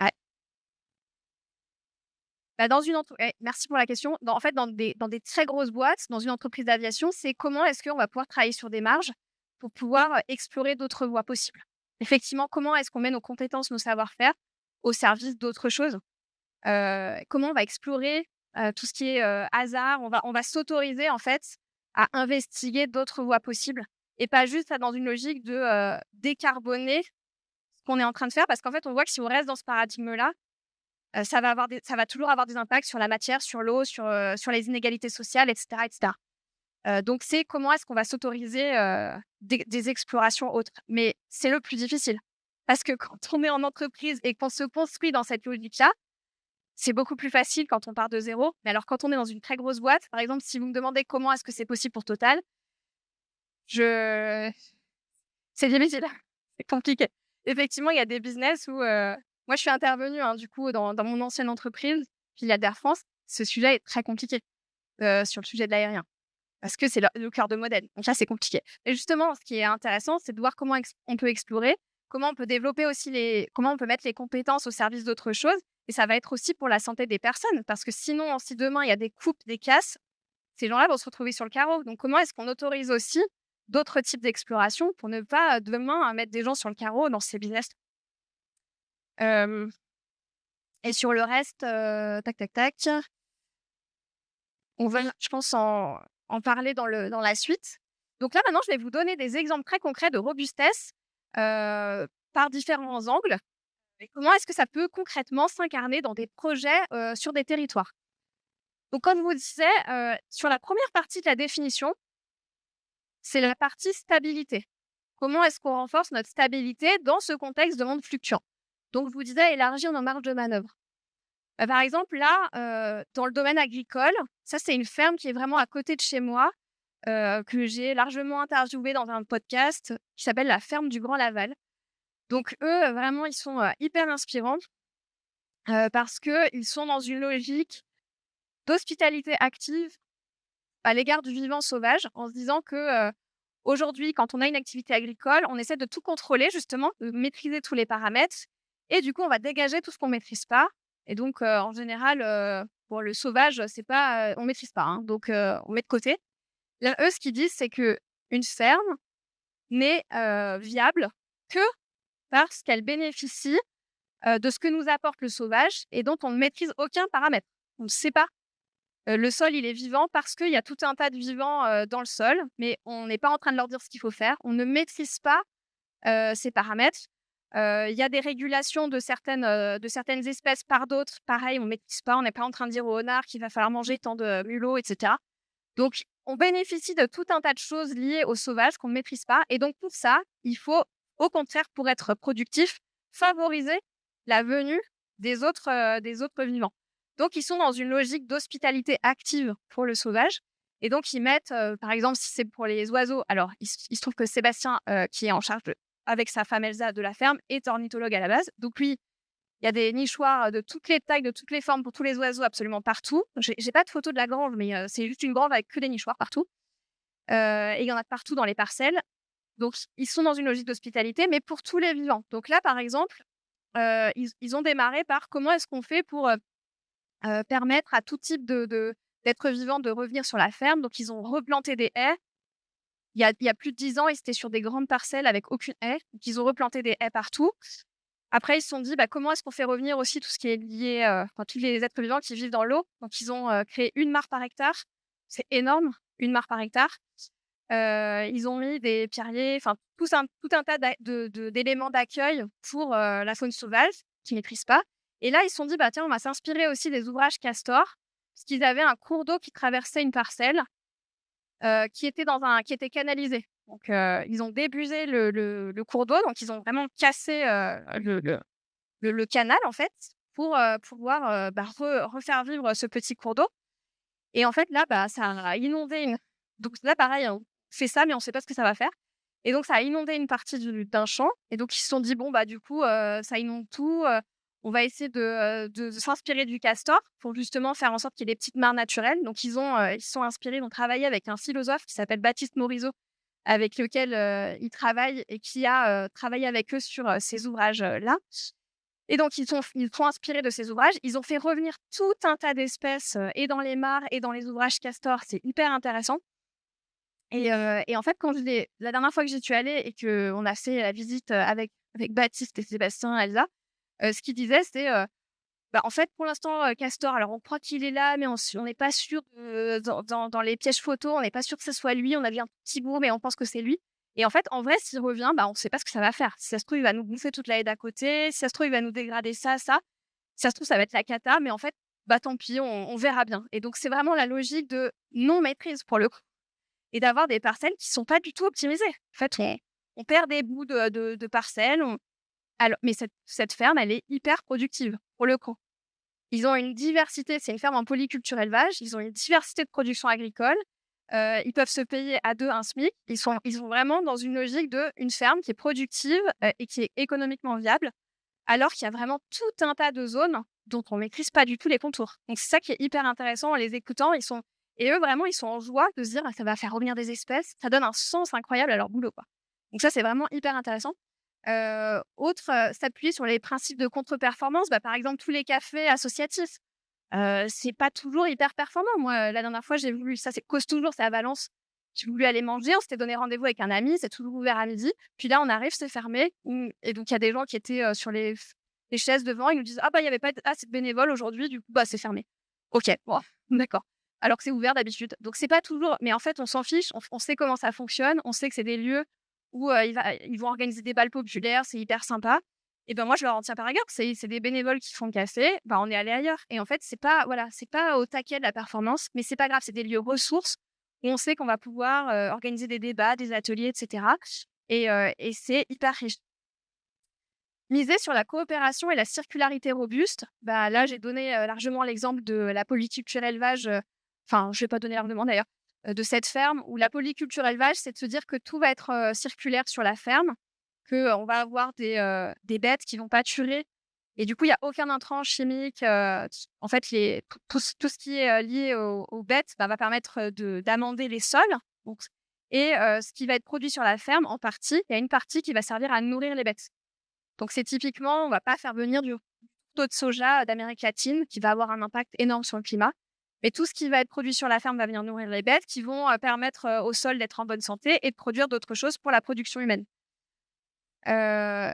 ouais. Bah, dans une merci pour la question. En fait, dans des très grosses boîtes, dans une entreprise d'aviation, c'est comment est-ce qu'on va pouvoir travailler sur des marges pour pouvoir, explorer d'autres voies possibles? Effectivement, comment est-ce qu'on met nos compétences, nos savoir-faire au service d'autres choses? Comment on va explorer, tout ce qui est, hasard? On va s'autoriser, en fait, à investiguer d'autres voies possibles et pas juste être dans une logique de, décarboner ce qu'on est en train de faire. Parce qu'en fait, on voit que si on reste dans ce paradigme-là, ça va toujours avoir des impacts sur la matière, sur l'eau, sur les inégalités sociales et cetera et cetera. Donc c'est comment est-ce qu'on va s'autoriser, des explorations autres? Mais c'est le plus difficile parce que quand on est en entreprise et qu'on se construit dans cette logique-là, c'est beaucoup plus facile quand on part de zéro. Mais alors quand on est dans une très grosse boîte, par exemple, si vous me demandez comment est-ce que c'est possible pour Total, je c'est difficile, c'est compliqué. Effectivement, il y a des business où, moi je suis intervenue, hein, du coup dans mon ancienne entreprise, filiale d'Air France, ce sujet est très compliqué, sur le sujet de l'aérien. Parce que c'est le cœur de modèle. Donc là, c'est compliqué. Et justement, ce qui est intéressant, c'est de voir comment on peut explorer, comment on peut développer aussi comment on peut mettre les compétences au service d'autres choses. Et ça va être aussi pour la santé des personnes. Parce que sinon, si demain, il y a des coupes, des casses, ces gens-là vont se retrouver sur le carreau. Donc, comment est-ce qu'on autorise aussi d'autres types d'exploration pour ne pas, demain, mettre des gens sur le carreau dans ces business? Euh, et sur le reste, tac, tac, tac, on va, je pense, en parler dans la suite. Donc là, maintenant, je vais vous donner des exemples très concrets de robustesse, par différents angles et comment est-ce que ça peut concrètement s'incarner dans des projets, sur des territoires. Donc comme je vous disais, sur la première partie de la définition, c'est la partie stabilité. Comment est-ce qu'on renforce notre stabilité dans ce contexte de monde fluctuant? Donc je vous disais élargir nos marges de manœuvre. Bah, par exemple, là, dans le domaine agricole, ça, c'est une ferme qui est vraiment à côté de chez moi, que j'ai largement interviewée dans un podcast qui s'appelle La ferme du Grand Laval. Donc eux, vraiment, ils sont, hyper inspirants, parce qu'ils sont dans une logique d'hospitalité active à l'égard du vivant sauvage, en se disant que, aujourd'hui, quand on a une activité agricole, on essaie de tout contrôler justement, de maîtriser tous les paramètres et du coup, on va dégager tout ce qu'on maîtrise pas et donc en général, bon le sauvage, c'est pas, on maîtrise pas, hein, donc on met de côté. Là, eux, ce qu'ils disent, c'est qu'une ferme n'est, viable que parce qu'elle bénéficie, de ce que nous apporte le sauvage et dont on ne maîtrise aucun paramètre. On ne sait pas. Le sol, il est vivant parce qu'il y a tout un tas de vivants, dans le sol, mais on n'est pas en train de leur dire ce qu'il faut faire. On ne maîtrise pas, ces paramètres. Il y a des régulations de certaines espèces par d'autres. Pareil, on ne maîtrise pas. On n'est pas en train de dire au renard qu'il va falloir manger tant de mulots et cetera. Donc on bénéficie de tout un tas de choses liées au sauvage qu'on ne maîtrise pas et donc pour ça, il faut, au contraire, pour être productif, favoriser la venue des autres vivants. Donc ils sont dans une logique d'hospitalité active pour le sauvage et donc ils mettent, par exemple, si c'est pour les oiseaux, alors il se trouve que Sébastien, qui est en charge avec sa femme Elsa de la ferme, est ornithologue à la base. Donc lui, il y a des nichoirs, de toutes les tailles, de toutes les formes pour tous les oiseaux absolument partout. J'ai pas de photo de la grange, mais c'est juste une grange avec que des nichoirs partout, et il y en a partout dans les parcelles. Donc ils sont dans une logique d'hospitalité, mais pour tous les vivants. Donc là, par exemple, ils ont démarré par comment est-ce qu'on fait pour, permettre à tout type d'êtres vivants de revenir sur la ferme. Donc ils ont replanté des haies. Il y a plus de 10 ans, ils étaient sur des grandes parcelles avec aucune haie. Donc ils ont replanté des haies partout. Après, ils se sont dit: «Bah, comment est-ce qu'on fait revenir aussi tout ce qui est lié, enfin, tous les êtres vivants qui vivent dans l'eau?» Donc ils ont, créé 1 mare par hectare. C'est énorme, 1 mare par hectare. Ils ont mis des pierriers, enfin, tout un tas d'éléments d'accueil pour, la faune sauvage qu'ils ne maîtrisent pas et là, ils se sont dit: «Bah, tiens, on va s'inspirer aussi des ouvrages Castor». parce qu'ils avaient un cours d'eau qui traversait une parcelle, qui était canalisé. Donc ils ont débusé le cours d'eau, donc ils ont vraiment cassé, le canal, en fait, pour, pouvoir, refaire vivre ce petit cours d'eau. Et en fait, là, ça a inondé une donc là, pareil, on fait ça, mais on sait pas ce que ça va faire. Et donc ça a inondé une partie d'un champ et donc ils se sont dit: «Bon, du coup, ça inonde tout, on va essayer de s'inspirer du castor pour justement faire en sorte qu'il y ait des petites mares naturelles». Donc ils se sont inspirés, ils ont travaillé avec un philosophe qui s'appelle Baptiste Morisot, avec lequel, ils travaillent et qui a, travaillé avec eux sur, ces ouvrages, là. Et donc ils sont inspirés de ces ouvrages. Ils ont fait revenir tout un tas d'espèces, et dans les mares et dans les ouvrages castor. C'est hyper intéressant. Et en fait, quand la dernière fois que j'y suis allée et qu'on a fait la visite, avec Baptiste et Sébastien, Elsa, ce qu'ils disaient, c'est, en fait, pour l'instant, castor, alors on croit qu'il est là, mais on n'est pas sûr dans les pièges photos, on n'est pas sûr que ce soit lui. On a vu un petit bout, mais on pense que c'est lui. Et en fait, en vrai, s'il revient, on ne sait pas ce que ça va faire. Si ça se trouve, il va nous bouffer toute la haie d'à côté. Si ça se trouve, il va nous dégrader ça, ça. Si ça se trouve, ça va être la cata, mais en fait, tant pis, on verra bien. Et donc c'est vraiment la logique de non-maîtrise pour le coup et d'avoir des parcelles qui sont pas du tout optimisées. En fait, on perd des bouts de parcelles, mais cette ferme, elle est hyper productive pour le coup. Ils ont une diversité, c'est une ferme en polyculture élevage, ils ont une diversité de production agricole, ils peuvent se payer à 2 un SMIC. Ils sont vraiment dans une logique une ferme qui est productive, et qui est économiquement viable, alors qu'il y a vraiment tout un tas de zones dont on maîtrise pas du tout les contours. Donc c'est ça qui est hyper intéressant en les écoutant, et eux vraiment, ils sont en joie de se dire: «Ah, ça va faire revenir des espèces». Ça donne un sens incroyable à leur boulot, quoi. Donc ça, c'est vraiment hyper intéressant. S'appuyer sur les principes de contre-performance, par exemple, tous les cafés associatifs. C'est pas toujours hyper performant. Moi, la dernière fois, j'ai voulu ça c'est cause toujours, c'est à Valence. J'ai voulu aller manger, on s'était donné rendez-vous avec un ami, c'est toujours ouvert à midi. Puis là, on arrive, c'est fermé. Et donc il y a des gens qui étaient, sur les chaises devant, ils nous disent: «Ah il y avait pas assez de bénévoles aujourd'hui, du coup, c'est fermé». OK, bon, d'accord. Alors que c'est ouvert d'habitude. Donc c'est pas toujours, mais en fait, on s'en fiche, on sait comment ça fonctionne, on sait que c'est des lieux où, ils vont organiser des bals populaires, c'est hyper sympa. Et moi, je leur en tiens par égard. C'est des bénévoles qui font le café, on est allé ailleurs. Et en fait, c'est pas au taquet de la performance, mais c'est pas grave, c'est des lieux ressources où on sait qu'on va pouvoir, organiser des débats, des ateliers, et cetera. Et c'est hyper riche. Miser sur la coopération et la circularité robuste, là, j'ai donné, largement l'exemple de la polyculture élevage, je vais pas donner l'argument d'ailleurs, de cette ferme où la polyculture élevage, c'est de se dire que tout va être, circulaire sur la ferme, qu'on va avoir des bêtes qui vont pâturer et du coup, il y a aucun intrant chimique, en fait, tout ce qui est, lié aux bêtes, va permettre, d'amender les sols. Donc ce qui va être produit sur la ferme, en partie, il y a une partie qui va servir à nourrir les bêtes. Donc c'est typiquement, on va pas faire venir du taux de soja d'Amérique latine qui va avoir un impact énorme sur le climat. Mais tout ce qui va être produit sur la ferme va venir nourrir les bêtes qui vont, permettre, au sol d'être en bonne santé et de produire d'autres choses pour la production humaine. Heu,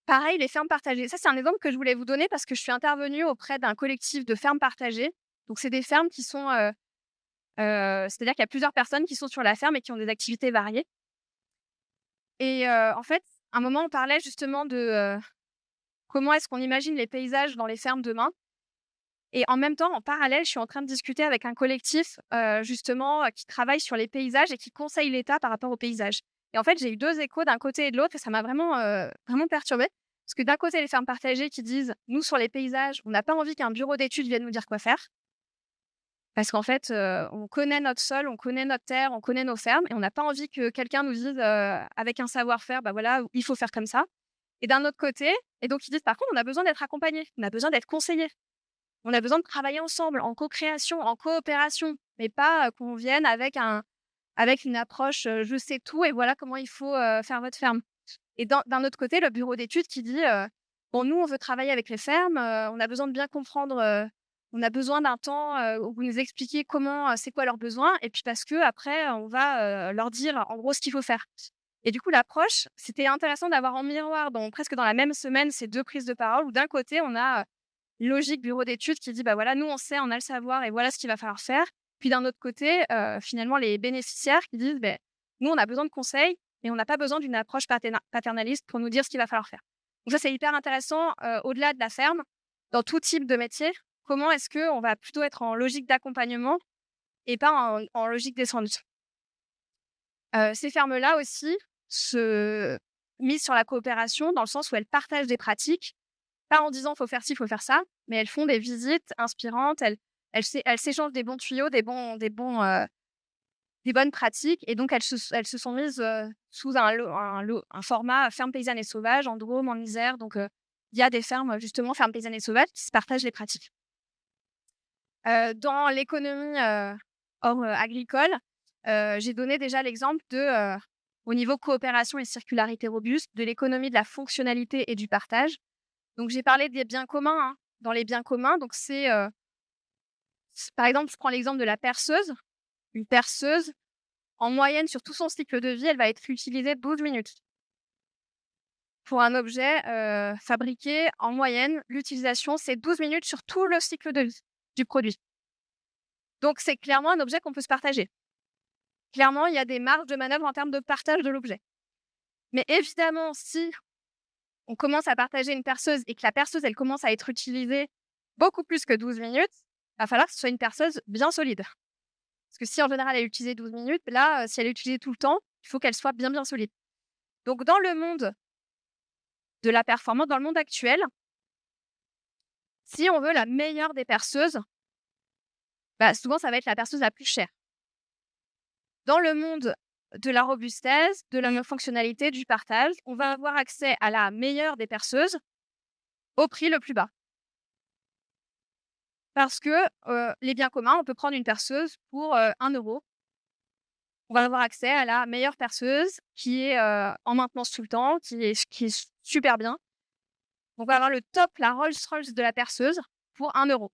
Pareil, les fermes partagées. Ça, c'est un exemple que je voulais vous donner parce que je suis intervenue auprès d'un collectif de fermes partagées. Donc c'est des fermes qui sont, c'est-à-dire qu'il y a plusieurs personnes qui sont sur la ferme et qui ont des activités variées. Et en fait, à un moment, on parlait justement de, comment est-ce qu'on imagine les paysages dans les fermes demain? Et en même temps, en parallèle, je suis en train de discuter avec un collectif, justement, qui travaille sur les paysages et qui conseille l'État par rapport aux paysages. Et en fait, j'ai eu 2 échos d'un côté et de l'autre et ça m'a vraiment, vraiment perturbée. Parce que d'un côté, les fermes partagées qui disent: «Nous, sur les paysages, on n'a pas envie qu'un bureau d'études vienne nous dire quoi faire». Parce qu'en fait, on connaît notre sol, on connaît notre terre, on connaît nos fermes et on n'a pas envie que quelqu'un nous dise, avec un savoir-faire: voilà, il faut faire comme ça. Et d'un autre côté, et donc ils disent: «Par contre, on a besoin d'être accompagnés, on a besoin d'être conseillés». On a besoin de travailler ensemble, en co-création, en coopération, mais pas, qu'on vienne avec une approche, «Je sais tout et voilà comment il faut, faire votre ferme». Et d'un autre côté, le bureau d'études qui dit, «Bon, nous, on veut travailler avec les fermes, on a besoin de bien comprendre, on a besoin d'un temps, où vous nous expliquiez comment, c'est quoi leurs besoins et puis parce qu'après, on va, leur dire, en gros, ce qu'il faut faire». Et du coup, l'approche, c'était intéressant d'avoir en miroir, presque dans la même semaine, ces 2 prises de parole où d'un côté, on a, logique bureau d'études qui dit: voilà, nous on sait, on a le savoir et voilà ce qu'il va falloir faire». Puis d'un autre côté, finalement les bénéficiaires qui disent: nous on a besoin de conseils et on n'a pas besoin d'une approche paternaliste pour nous dire ce qu'il va falloir faire». Donc ça, c'est hyper intéressant, au-delà de la ferme, dans tout type de métier, comment est-ce qu'on va plutôt être en logique d'accompagnement et pas en logique descendante. Ces fermes-là aussi se misent sur la coopération dans le sens où elles partagent des pratiques, pas en disant: «Faut faire ci, faut faire ça», mais elles font des visites inspirantes, elles s'échangent des bons tuyaux, des bonnes pratiques et donc elles se sont mises, sous un format ferme paysanne et sauvage en Drôme, en Isère, donc il y a des fermes, justement, fermes paysannes et sauvages qui se partagent les pratiques. Dans l'économie, hors, agricole, j'ai donné déjà l'exemple au niveau coopération et circularité robuste, de l'économie de la fonctionnalité et du partage. Donc j'ai parlé des biens communs, hein. Dans les biens communs, donc par exemple, je prends l'exemple de la perceuse. Une perceuse, en moyenne, sur tout son cycle de vie, elle va être utilisée 12 minutes. Pour un objet, fabriqué, en moyenne, l'utilisation, c'est 12 minutes sur tout le cycle de vie du produit. Donc c'est clairement un objet qu'on peut se partager. Clairement, il y a des marges de manœuvre en termes de partage de l'objet. Mais évidemment, si on commence à partager une perceuse et que la perceuse, elle commence à être utilisée beaucoup plus que 12 minutes, il va falloir que ce soit une perceuse bien solide. Parce que si en général elle est utilisée 12 minutes, là, si elle est utilisée tout le temps, il faut qu'elle soit bien, bien solide. Donc dans le monde de la performance, dans le monde actuel, si on veut la meilleure des perceuses, souvent ça va être la perceuse la plus chère. Dans le monde de la robustesse, de la fonctionnalité, du partage, on va avoir accès à la meilleure des perceuses au prix le plus bas. Parce que les biens communs, on peut prendre une perceuse pour 1 €. On va avoir accès à la meilleure perceuse qui est en maintenance tout le temps, qui est super bien. Donc on va avoir le top, la Rolls-Royce de la perceuse pour 1 €.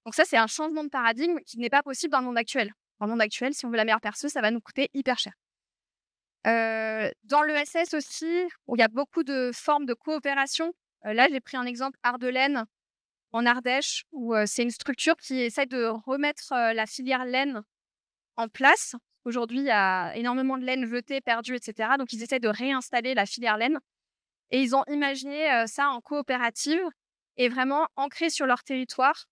Donc ça, c'est un changement de paradigme qui n'est pas possible dans le monde actuel. Dans le monde actuel, si on veut la meilleure perceuse, ça va nous coûter hyper cher. Dans l'ESS aussi, où il y a beaucoup de formes de coopération, là, j'ai pris un exemple Ardelaine, en Ardèche, où c'est une structure qui essaie de remettre la filière laine en place. Aujourd'hui, il y a énormément de laine jetée, perdue, etc. Donc, ils essaient de réinstaller la filière laine. Et ils ont imaginé ça en coopérative et vraiment ancré sur leur territoire.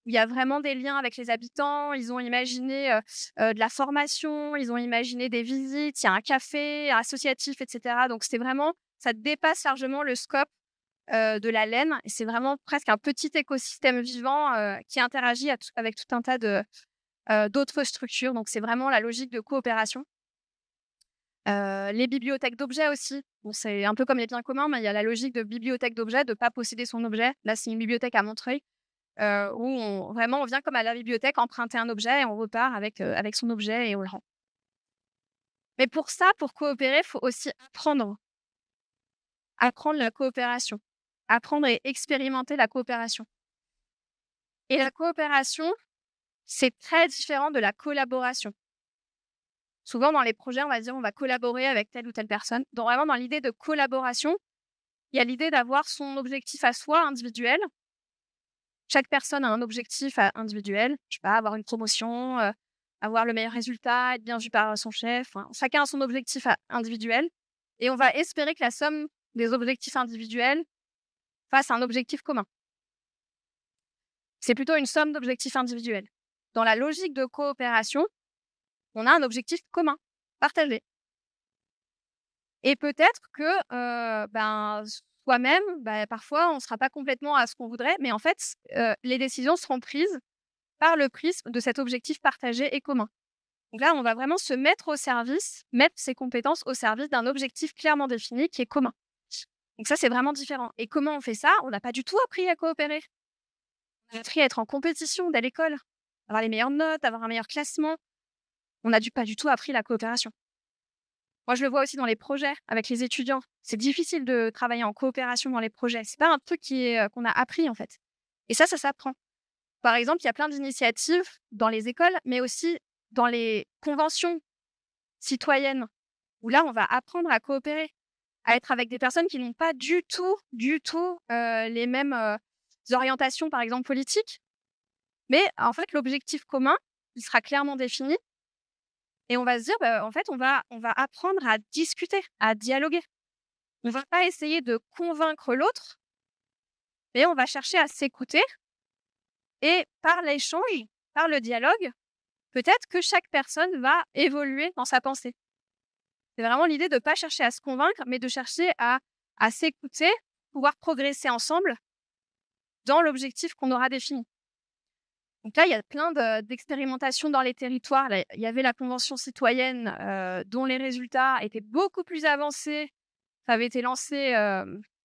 Il y a vraiment des liens avec les habitants. Ils ont imaginé de la formation, ils ont imaginé des visites, il y a un café associatif, etc. Donc, ça dépasse largement le scope de la laine. Et c'est vraiment presque un petit écosystème vivant qui interagit avec tout un tas d'autres structures. Donc, c'est vraiment la logique de coopération. Les bibliothèques d'objets aussi. Bon, c'est un peu comme les biens communs, mais il y a la logique de bibliothèque d'objets, de ne pas posséder son objet. Là, c'est une bibliothèque à Montreuil, où on vient comme à la bibliothèque emprunter un objet et on repart avec son objet et on le rend. Mais pour ça, pour coopérer, il faut aussi apprendre la coopération, apprendre et expérimenter la coopération. Et la coopération, c'est très différent de la collaboration. Souvent, dans les projets, on va dire on va collaborer avec telle ou telle personne. Donc, vraiment, dans l'idée de collaboration, il y a l'idée d'avoir son objectif à soi individuel. Chaque personne a un objectif individuel. Je sais pas, avoir une promotion, avoir le meilleur résultat, être bien vu par son chef. Enfin, chacun a son objectif individuel. Et on va espérer que la somme des objectifs individuels fasse un objectif commun. C'est plutôt une somme d'objectifs individuels. Dans la logique de coopération, on a un objectif commun, partagé. Et peut-être que soi-même, parfois, on ne sera pas complètement à ce qu'on voudrait, mais en fait, les décisions seront prises par le prisme de cet objectif partagé et commun. Donc là, on va vraiment se mettre mettre ses compétences au service d'un objectif clairement défini qui est commun. Donc ça, c'est vraiment différent. Et comment on fait ça? On n'a pas du tout appris à coopérer. On a appris à être en compétition dès l'école, avoir les meilleures notes, avoir un meilleur classement. On n'a pas du tout appris la coopération. Moi, je le vois aussi dans les projets avec les étudiants. C'est difficile de travailler en coopération dans les projets. C'est pas un truc qu'on a appris, en fait. Et ça s'apprend. Par exemple, il y a plein d'initiatives dans les écoles, mais aussi dans les conventions citoyennes, où là, on va apprendre à coopérer, à être avec des personnes qui n'ont pas du tout les mêmes orientations, par exemple, politiques. Mais en fait, l'objectif commun, il sera clairement défini. Et on va se dire, en fait, on va apprendre à discuter, à dialoguer. On ne va pas essayer de convaincre l'autre, mais on va chercher à s'écouter Et par l'échange, par le dialogue, peut-être que chaque personne va évoluer dans sa pensée. C'est vraiment l'idée de ne pas chercher à se convaincre, mais de chercher à s'écouter, pouvoir progresser ensemble dans l'objectif qu'on aura défini. Donc là, il y a plein d'expérimentations dans les territoires. Là, il y avait la Convention citoyenne dont les résultats étaient beaucoup plus avancés. Ça avait été lancé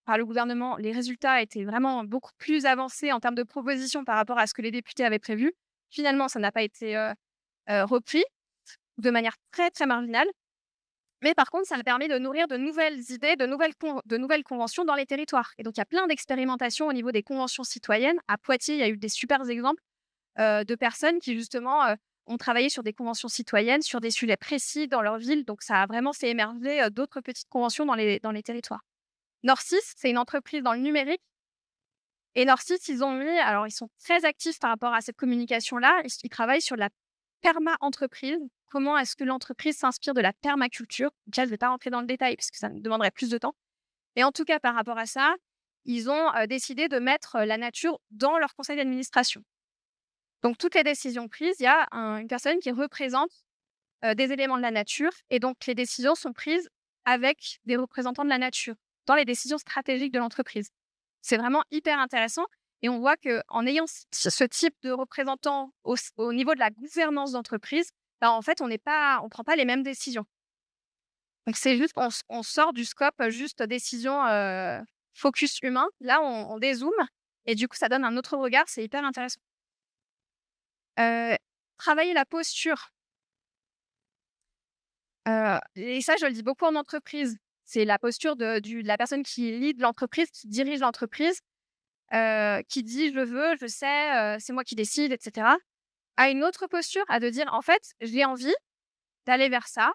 par le gouvernement. Les résultats étaient vraiment beaucoup plus avancés en termes de propositions par rapport à ce que les députés avaient prévu. Finalement, ça n'a pas été repris de manière très, très marginale. Mais par contre, ça permet de nourrir de nouvelles idées, de nouvelles conventions dans les territoires. Et donc, il y a plein d'expérimentations au niveau des conventions citoyennes. À Poitiers, il y a eu des super exemples de personnes qui, justement, ont travaillé sur des conventions citoyennes, sur des sujets précis dans leur ville. Donc, ça a vraiment fait émerger d'autres petites conventions dans les territoires. Nord6, c'est une entreprise dans le numérique. Et Nord6, ils sont très actifs par rapport à cette communication-là. Ils travaillent sur la perma-entreprise. Comment est-ce que l'entreprise s'inspire de la permaculture? Donc là, je ne vais pas rentrer dans le détail parce que ça me demanderait plus de temps. Mais en tout cas, par rapport à ça, ils ont décidé de mettre la nature dans leur conseil d'administration. Donc, toutes les décisions prises, il y a une personne qui représente des éléments de la nature. Et donc, les décisions sont prises avec des représentants de la nature dans les décisions stratégiques de l'entreprise. C'est vraiment hyper intéressant. Et on voit qu'en ayant ce type de représentants au niveau de la gouvernance d'entreprise, en fait, on ne prend pas les mêmes décisions. Donc, c'est juste, on sort du scope juste décision focus humain. Là, on dézoome et du coup, ça donne un autre regard. C'est hyper intéressant. Travailler la posture. Et ça, je le dis beaucoup en entreprise. C'est la posture de la personne qui lead l'entreprise, qui dirige l'entreprise, qui dit « je veux, je sais, c'est moi qui décide », etc. À une autre posture, à de dire « en fait, j'ai envie d'aller vers ça,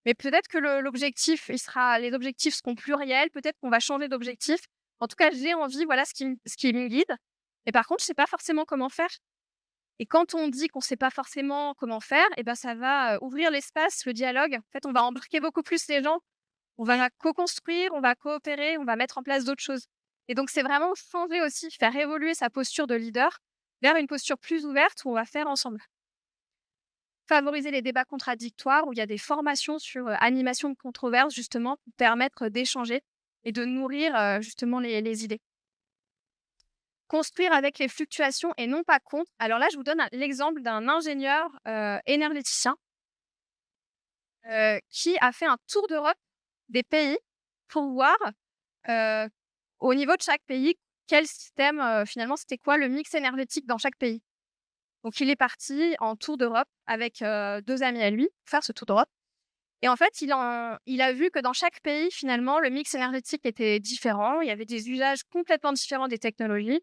mais peut-être que l'objectif, les objectifs seront pluriels, peut-être qu'on va changer d'objectif. En tout cas, j'ai envie, voilà ce qui me guide. Et par contre, je ne sais pas forcément comment faire. » Et quand on dit qu'on ne sait pas forcément comment faire, ça va ouvrir l'espace, le dialogue. En fait, on va embarquer beaucoup plus les gens. On va co-construire, on va coopérer, on va mettre en place d'autres choses. Et donc, c'est vraiment changer aussi, faire évoluer sa posture de leader vers une posture plus ouverte où on va faire ensemble. Favoriser les débats contradictoires, où il y a des formations sur animation de controverses, justement, pour permettre d'échanger et de nourrir justement les idées. Construire avec les fluctuations et non pas contre. Alors là, je vous donne l'exemple d'un ingénieur énergéticien qui a fait un tour d'Europe des pays pour voir au niveau de chaque pays quel système, finalement, c'était quoi le mix énergétique dans chaque pays. Donc, il est parti en tour d'Europe avec 2 amis à lui pour faire ce tour d'Europe. Et en fait, il a vu que dans chaque pays, finalement, le mix énergétique était différent. Il y avait des usages complètement différents des technologies.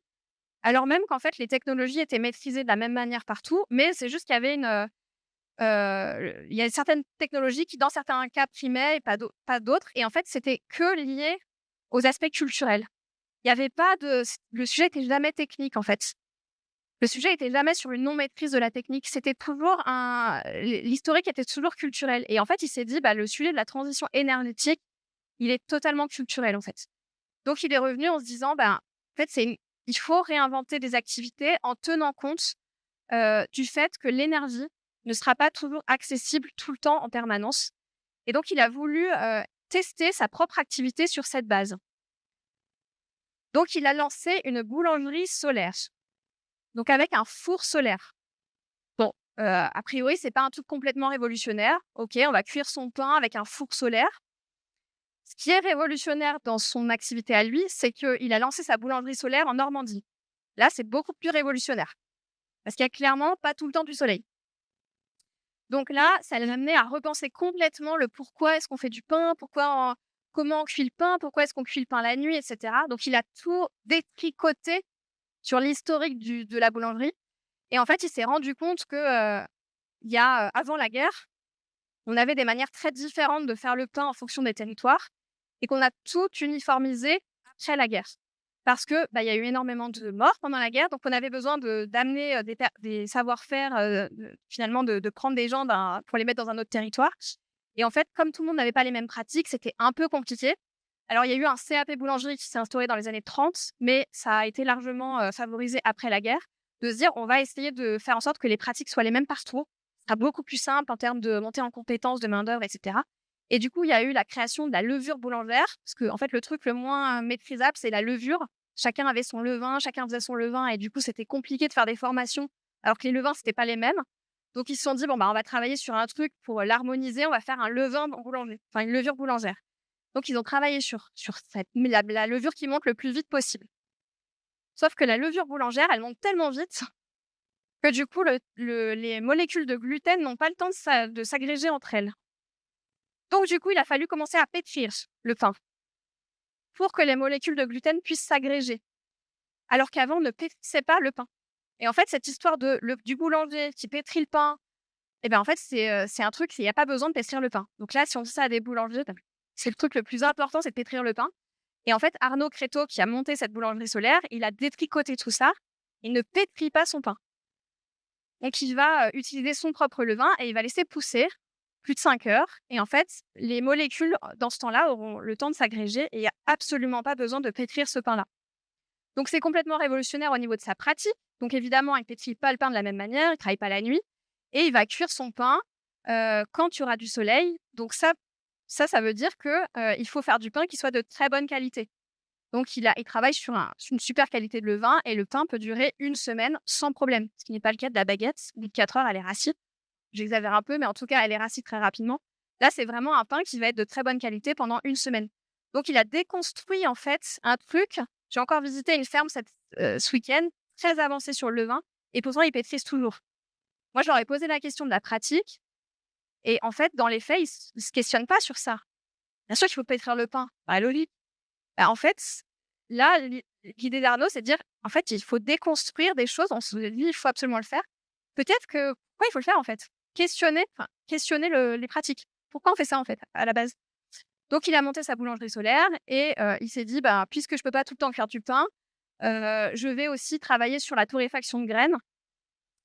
Alors même qu'en fait, les technologies étaient maîtrisées de la même manière partout, mais c'est juste qu'il y avait il y a certaines technologies qui, dans certains cas, primaient et pas d'autres. Et en fait, c'était que lié aux aspects culturels. Il y avait pas le sujet n'était jamais technique, en fait. Le sujet n'était jamais sur une non-maîtrise de la technique. C'était toujours l'historique était toujours culturel. Et en fait, il s'est dit, le sujet de la transition énergétique, il est totalement culturel, en fait. Donc, il est revenu en se disant, en fait, il faut réinventer des activités en tenant compte du fait que l'énergie ne sera pas toujours accessible tout le temps en permanence. Et donc, il a voulu tester sa propre activité sur cette base. Donc, il a lancé une boulangerie solaire. Donc, avec un four solaire. Bon, a priori, c'est pas un truc complètement révolutionnaire. OK, on va cuire son pain avec un four solaire. Ce qui est révolutionnaire dans son activité à lui, c'est qu'il a lancé sa boulangerie solaire en Normandie. Là, c'est beaucoup plus révolutionnaire. Parce qu'il n'y a clairement pas tout le temps du soleil. Donc là, ça l'a amené à repenser complètement le pourquoi est-ce qu'on fait du pain, comment on cuit le pain, pourquoi est-ce qu'on cuit le pain la nuit, etc. Donc, il a tout détricoté sur l'historique de la boulangerie. Et en fait, il s'est rendu compte que avant la guerre, on avait des manières très différentes de faire le pain en fonction des territoires et qu'on a tout uniformisé après la guerre. Parce que il y a eu énormément de morts pendant la guerre, donc on avait besoin d'amener des savoir-faire, finalement de prendre des gens pour les mettre dans un autre territoire. Et en fait, comme tout le monde n'avait pas les mêmes pratiques, c'était un peu compliqué. Alors, il y a eu un CAP boulangerie qui s'est instauré dans les années 30, mais ça a été largement favorisé après la guerre. de se dire: «On va essayer de faire en sorte que les pratiques soient les mêmes partout». Ce sera beaucoup plus simple en termes de montée en compétences, de main-d'œuvre et cetera et du coup, il y a eu la création de la levure boulangère parce qu'en fait, le truc le moins maîtrisable, c'est la levure. Chacun avait son levain, chacun faisait son levain et du coup, c'était compliqué de faire des formations alors que les levains, c'était pas les mêmes. Donc ils se sont dit: «Bon, bah, on va travailler sur un truc pour l'harmoniser, on va faire un levain boulanger, enfin une levure boulangère». Donc ils ont travaillé sur cette la levure qui monte le plus vite possible. Sauf que la levure boulangère, elle monte tellement vite que du coup les molécules de gluten n'ont pas le temps de s'agréger entre elles. Donc du coup, il a fallu commencer à pétrir le pain pour que les molécules de gluten puissent s'agréger, alors qu'avant on ne pétrissait pas le pain et en fait, cette histoire du boulanger qui pétrit le pain et ben, en fait, c'est un truc, il y a pas besoin de pétrir le pain. Donc là, si on dit ça à des boulangers, c'est le truc le plus important, c'est de pétrir le pain et en fait, Arnaud Créteau, qui a monté cette boulangerie solaire, il a détricoté tout ça. Il ne pétrit pas son pain. Donc il va, utiliser son propre levain et il va laisser pousser plus de 5 heures et en fait, les molécules, dans ce temps-là, auront le temps de s'agréger et il y a absolument pas besoin de pétrir ce pain-là. Donc c'est complètement révolutionnaire au niveau de sa pratique. Donc évidemment, il ne pétrit pas le pain de la même manière, il ne travaille pas la nuit et il va cuire son pain, quand il y aura du soleil. Donc ça veut dire que, il faut faire du pain qui soit de très bonne qualité. Donc il travaille sur une super qualité de levain et le pain peut durer une semaine sans problème, ce qui n'est pas le cas de la baguette. Au bout de 4 heures, elle est rassis. J'exagère un peu, mais en tout cas, elle est rassis très rapidement. Là, c'est vraiment un pain qui va être de très bonne qualité pendant une semaine. Donc il a déconstruit, en fait, un truc. J'ai encore visité une ferme ce week-end, très avancée sur le levain et pourtant ils pétrissent toujours. Moi, je leur ai posé la question de la pratique et en fait, dans les faits, ils se questionnent pas sur ça. Bien sûr qu'il faut pétrir le pain. Bah, logique. Bah, en fait, là, l'idée d'Arnaud, c'est de dire: «En fait, il faut déconstruire des choses». On se dit: «Il faut absolument le faire». Peut-être que pourquoi il faut le faire, en fait? Questionner les pratiques. Pourquoi on fait ça, en fait, à la base? Donc il a monté sa boulangerie solaire et il s'est dit: «Bah, puisque je peux pas tout le temps faire du pain, je vais aussi travailler sur la torréfaction de graines».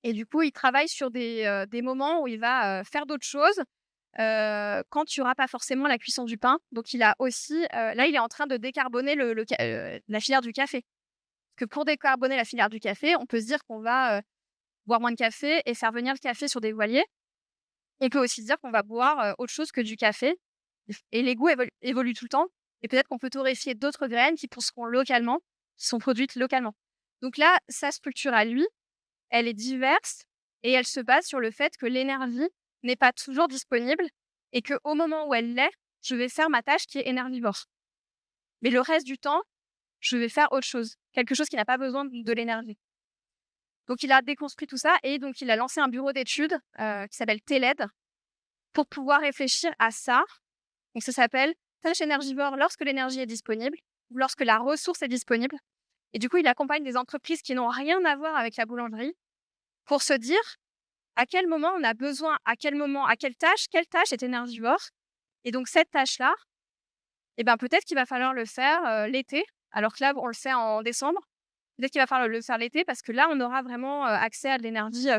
Et du coup, il travaille sur des moments où il va, faire d'autres choses, quand il y aura pas forcément la cuisson du pain. Donc il a aussi, là, il est en train de décarboner la filière du café. Parce que pour décarboner la filière du café, on peut se dire qu'on va, boire moins de café et faire venir le café sur des voiliers. On peut aussi se dire qu'on va boire, autre chose que du café et les goûts évoluent tout le temps et peut-être qu'on peut torréfier d'autres graines qui pousseront localement, qui sont produites localement. Donc là, sa structure à lui, elle est diverse et elle se base sur le fait que l'énergie n'est pas toujours disponible et qu'au moment où elle l'est, je vais faire ma tâche qui est énergivore. Mais le reste du temps, je vais faire autre chose, quelque chose qui n'a pas besoin de l'énergie. Donc il a déconstruit tout ça et donc il a lancé un bureau d'études, qui s'appelle TELED pour pouvoir réfléchir à ça. Donc ça s'appelle «Tâches énergivores lorsque l'énergie est disponible ou lorsque la ressource est disponible» et du coup, il accompagne des entreprises qui n'ont rien à voir avec la boulangerie pour se dire: à quel moment on a besoin, à quel moment, à quelle tâche est énergivore et donc cette tâche-là, eh ben, peut-être qu'il va falloir le faire, l'été, alors que là, on le fait en décembre. Peut-être qu'il va falloir le faire l'été parce que là, on aura vraiment, accès à de l'énergie,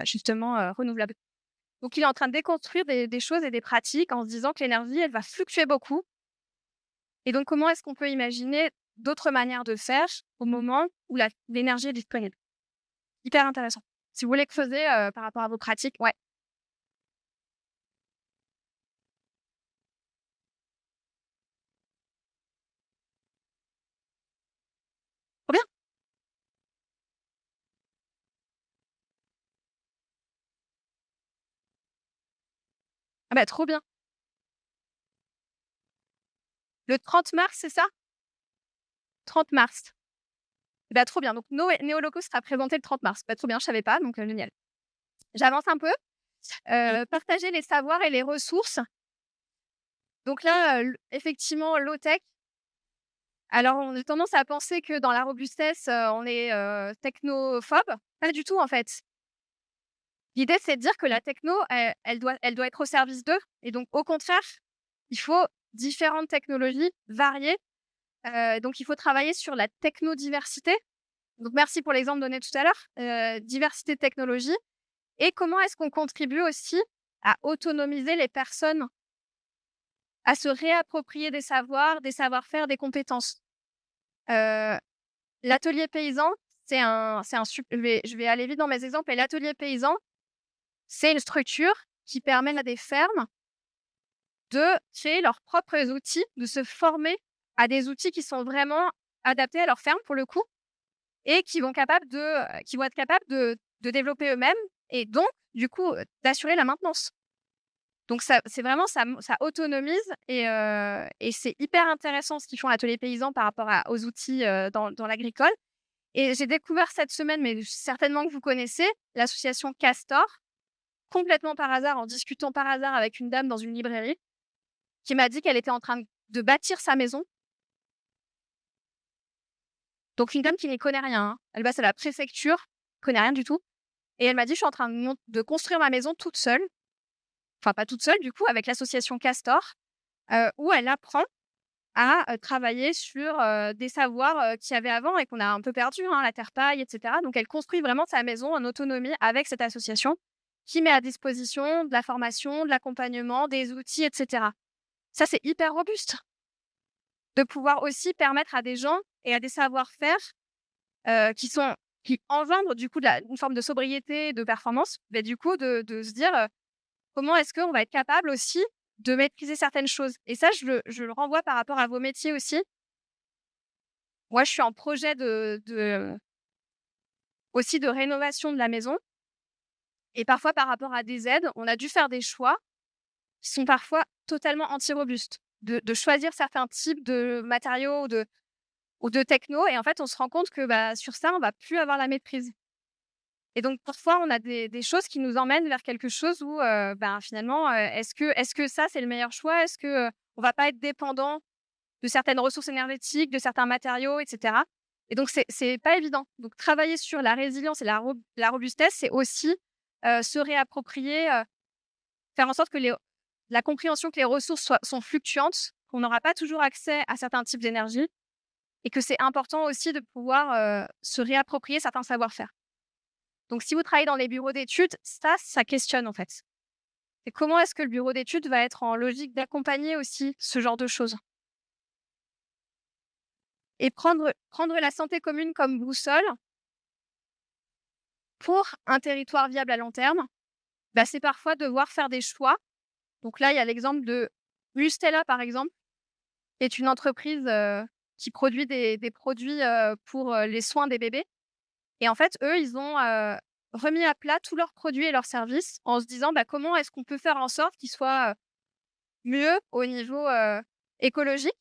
justement, renouvelable. Donc il est en train de déconstruire des choses et des pratiques en se disant que l'énergie, elle va fluctuer beaucoup et donc comment est-ce qu'on peut imaginer d'autres manières de faire au moment où l'énergie est disponible? Hyper intéressant. Si vous voulez creuser, par rapport à vos pratiques, ouais, trop bien. Ah bah, trop bien. Le 30 mars, c'est ça? 30 mars. Eh bah, trop bien. Donc Néoloco sera présenté le 30 mars. Bah, trop bien, je savais pas, donc génial. J'avance un peu. Partager les savoirs et les ressources. Donc là, effectivement, low tech. Alors on a tendance à penser que dans la robustesse, on est, technophobe. Pas du tout, en fait. L'idée, c'est de dire que la techno, elle doit être au service d'eux et donc au contraire, il faut différentes technologies variées. Donc il faut travailler sur la technodiversité. Donc merci pour l'exemple donné tout à l'heure, diversité de technologies et comment est-ce qu'on contribue aussi à autonomiser les personnes, à se réapproprier des savoirs, des savoir-faire, des compétences. Heu, l'atelier paysan, Je vais aller vite dans mes exemples. Et l'atelier paysan, c'est une structure qui permet à des fermes de créer leurs propres outils, de se former à des outils qui sont vraiment adaptés à leur ferme pour le coup et qui vont être capables de développer eux-mêmes et donc du coup, d'assurer la maintenance. Donc ça c'est vraiment ça autonomise et c'est hyper intéressant ce qu'ils font à l'atelier paysan par rapport aux outils, dans l'agricole et j'ai découvert cette semaine, mais certainement que vous connaissez, l'association Castor, complètement par hasard, en discutant par hasard avec une dame dans une librairie, qui m'a dit qu'elle était en train de bâtir sa maison. Donc une dame qui n'y connaît rien, hein. Elle bosse à la préfecture, connaît rien du tout et elle m'a dit: «Je suis en train de construire ma maison toute seule», enfin pas toute seule du coup, avec l'association Castor, où elle apprend à, travailler sur, des savoirs, qu'il y avait avant et qu'on a un peu perdus, hein, la terre-paille et cetera. Donc elle construit vraiment sa maison en autonomie avec cette association qui met à disposition de la formation, de l'accompagnement, des outils et cetera. Ça, c'est hyper robuste de pouvoir aussi permettre à des gens et à des savoir-faire, qui engendrent du coup une forme de sobriété, de performance, beh, du coup de se dire, comment est-ce qu'on va être capable aussi de maîtriser certaines choses? Et ça, je le renvoie par rapport à vos métiers aussi. Moi, je suis en projet aussi de rénovation de la maison et parfois par rapport à des aides, on a dû faire des choix qui sont parfois totalement anti-robustes. De choisir certains types de matériaux ou de techno et en fait, on se rend compte que, bah, sur ça, on va plus avoir la maîtrise. Et donc parfois, on a des choses qui nous emmènent vers quelque chose où, ben, finalement, est-ce que ça, c'est le meilleur choix? Est-ce que, on va pas être dépendant de certaines ressources énergétiques, de certains matériaux et cetera? Et donc c'est pas évident. Donc travailler sur la résilience et la robustesse, c'est aussi, se réapproprier, faire en sorte que la compréhension que les ressources sont fluctuantes, qu'on n'aura pas toujours accès à certains types d'énergie et que c'est important aussi de pouvoir, se réapproprier certains savoir-faire. Donc si vous travaillez dans les bureaux d'études, ça questionne en fait. Et comment est-ce que le bureau d'études va être en logique d'accompagner aussi ce genre de choses? Et prendre la santé commune comme boussole pour un territoire viable à long terme, bah, c'est parfois devoir faire des choix. Donc là, il y a l'exemple de Mustela, par exemple, qui est une entreprise, qui produit des produits, pour, les soins des bébés. Et en fait, eux, ils ont, remis à plat tous leurs produits et leurs services en se disant: «Bah, comment est-ce qu'on peut faire en sorte qu'ils soient, mieux au niveau, écologique?»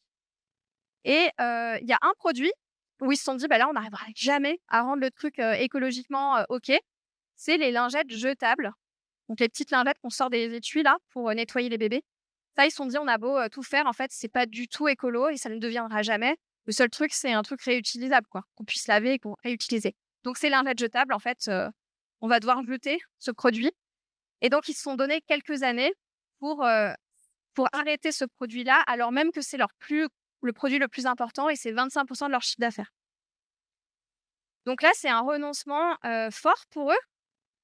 Et il y a un produit où ils se sont dit: «Bah, là, on n'arrivera jamais à rendre le truc, écologiquement, OK». C'est les lingettes jetables, donc les petites lingettes qu'on sort des étuis là pour, nettoyer les bébés. Ça, ils se sont dit: «On a beau, tout faire, en fait, c'est pas du tout écolo et ça ne deviendra jamais. Le seul truc, c'est un truc réutilisable, quoi, qu'on puisse laver et qu'on réutiliser». Donc ces lingettes jetables, en fait, on va devoir jeter ce produit et donc ils se sont donné quelques années pour, arrêter ce produit-là, alors même que c'est le produit le plus important et c'est 25 de leur chiffre d'affaires. Donc là, c'est un renoncement, fort pour eux,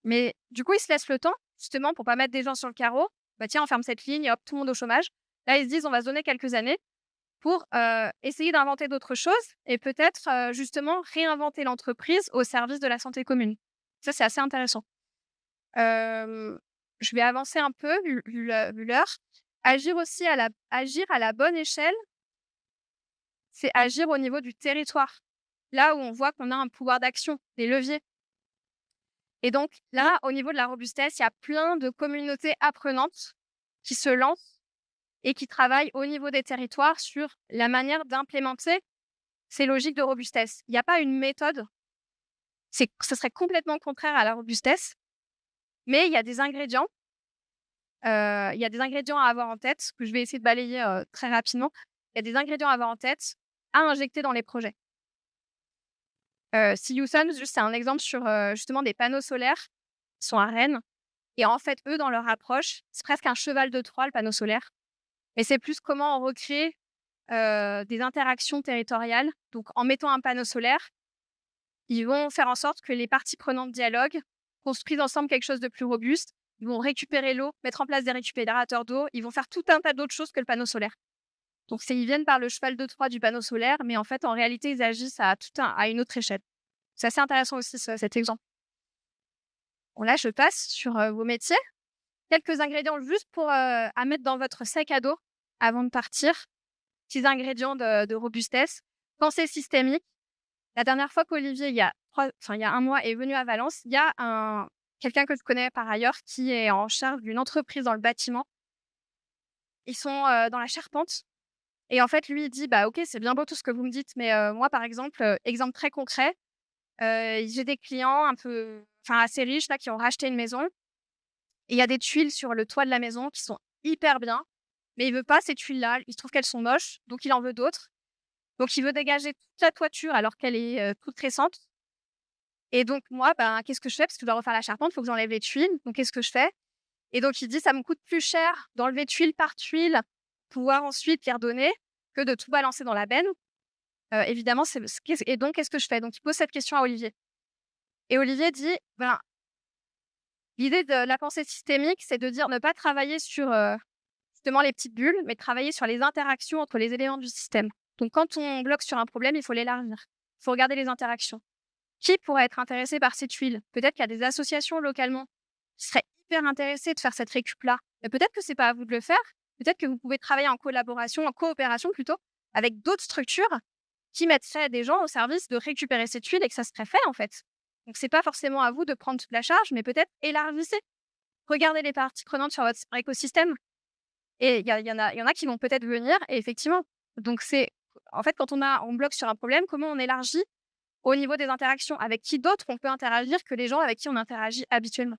mais du coup, ils se laissent le temps, justement, pour pas mettre des gens sur le carreau. Bah, tiens, on ferme cette ligne et hop, tout le monde au chômage. Là, ils se disent: «On va se donner quelques années pour, essayer d'inventer d'autres choses et peut-être, justement, réinventer l'entreprise au service de la santé commune». Ça, c'est assez intéressant. Je vais avancer un peu vu l'heure. Agir à la bonne échelle, c'est agir au niveau du territoire. Là où on voit qu'on a un pouvoir d'action, des leviers. Et donc là, au niveau de la robustesse, il y a plein de communautés apprenantes qui se lancent et qui travaillent au niveau des territoires sur la manière d'implémenter ces logiques de robustesse. Il y a pas une méthode, ce serait complètement contraire à la robustesse, mais il y a des ingrédients à avoir en tête, que je vais essayer de balayer, très rapidement. Il y a des ingrédients à avoir en tête, à injecter dans les projets. Siouxson, juste c'est un exemple sur, justement des panneaux solaires. Ils sont à Rennes et en fait, eux, dans leur approche, c'est presque un cheval de Troie, le panneau solaire. Mais c'est plus comment on recrée, des interactions territoriales. Donc en mettant un panneau solaire, ils vont faire en sorte que les parties prenantes dialoguent, construisent ensemble quelque chose de plus robuste. Ils vont récupérer l'eau, mettre en place des récupérateurs d'eau. Ils vont faire tout un tas d'autres choses que le panneau solaire. Donc ils viennent par le cheval de Troie du panneau solaire, mais en fait, en réalité, ils agissent à une autre échelle. C'est assez intéressant aussi cet exemple. Bon là, je passe sur, vos métiers. Quelques ingrédients juste pour, à mettre dans votre sac à dos avant de partir. Petits ingrédients de robustesse. Pensée systémique. La dernière fois qu'Olivier, il y a 1 mois, est venu à Valence, il y a quelqu'un que je connais par ailleurs qui est en charge d'une entreprise dans le bâtiment. Ils sont, dans la charpente et en fait, lui, il dit: «Bah, OK, c'est bien beau tout ce que vous me dites, mais moi, par exemple, exemple très concret, j'ai des clients assez riches là qui ont racheté une maison et il y a des tuiles sur le toit de la maison qui sont hyper bien, mais il veut pas ces tuiles-là. Il trouve qu'elles sont moches, donc il en veut d'autres. Donc il veut dégager toute la toiture alors qu'elle est, toute récente et donc moi, ben, qu'est-ce que je fais? Parce que je dois refaire la charpente, il faut que j'enlève les tuiles, donc qu'est-ce que je fais? Et donc il dit: «Ça me coûte plus cher d'enlever tuile par tuile, pouvoir ensuite les redonner, que de tout balancer dans la benne». Évidemment, c'est ce qu'est et donc qu'est-ce que je fais? Donc il pose cette question à Olivier et Olivier dit: «Ben, l'idée de la pensée systémique, c'est de dire ne pas travailler sur, justement les petites bulles, mais travailler sur les interactions entre les éléments du système. Donc quand on bloque sur un problème, il faut l'élargir. Il faut regarder les interactions. Qui pourrait être intéressé par ces tuiles? Peut-être qu'il y a des associations localement qui seraient hyper intéressées de faire cette récup-là. Mais peut-être que c'est pas à vous de le faire. Peut-être que vous pouvez travailler en collaboration, en coopération plutôt, avec d'autres structures qui mettraient des gens au service de récupérer ces tuiles et que ça serait fait en fait. Donc c'est pas forcément à vous de prendre toute la charge, mais peut-être élargissez. Regardez les parties prenantes sur votre écosystème et il y en a qui vont peut-être venir et effectivement. Donc c'est en fait quand on bloque sur un problème, comment on élargit au niveau des interactions? Avec qui d'autre on peut interagir que les gens avec qui on interagit habituellement?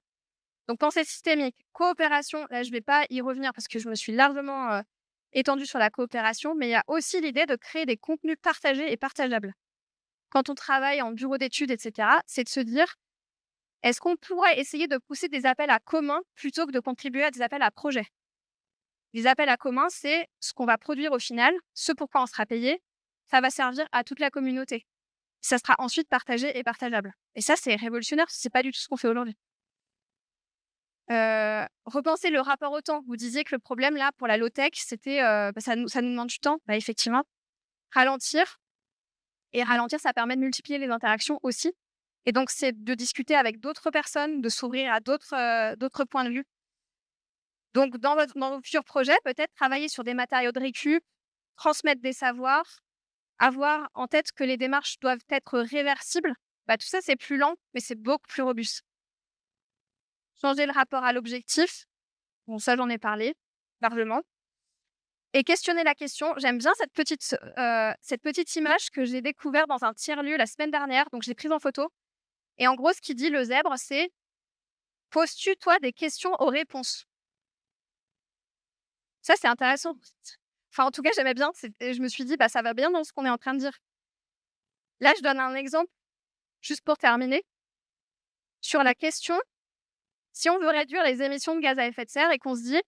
Donc pensée systémique, coopération, là je vais pas y revenir parce que je me suis largement, étendue sur la coopération, mais il y a aussi l'idée de créer des contenus partagés et partageables. Quand on travaille en bureau d'études et cetera, c'est de se dire: «Est-ce qu'on pourrait essayer de pousser des appels à commun plutôt que de contribuer à des appels à projets?» Les appels à commun, c'est ce qu'on va produire au final, ce pourquoi on sera payé, ça va servir à toute la communauté. Ça sera ensuite partagé et partageable. Et ça, c'est révolutionnaire, c'est pas du tout ce qu'on fait aujourd'hui. Repenser le rapport au temps. Vous disiez que le problème là, pour la low tech, c'était, ça nous demande du temps. Bah, effectivement, ralentir et ralentir, ça permet de multiplier les interactions aussi et donc c'est de discuter avec d'autres personnes, de s'ouvrir à d'autres points de vue. Donc dans vos futurs projets, peut-être travailler sur des matériaux de récup, transmettre des savoirs, avoir en tête que les démarches doivent être réversibles. Bah, tout ça, c'est plus lent, mais c'est beaucoup plus robuste. Changer le rapport à l'objectif, bon ça j'en ai parlé largement et questionner la question. J'aime bien cette petite image que j'ai découverte dans un tiers-lieu la semaine dernière, donc j'ai prise en photo et en gros, ce qu'il dit le zèbre, c'est: «Poses-tu toi des questions aux réponses?» Ça, c'est intéressant. Enfin, en tout cas, j'aimais bien, et je me suis dit: «Bah, ça va bien dans ce qu'on est en train de dire». Là, je donne un exemple, juste pour terminer, sur la question, si on veut réduire les émissions de gaz à effet de serre et qu'on se dit: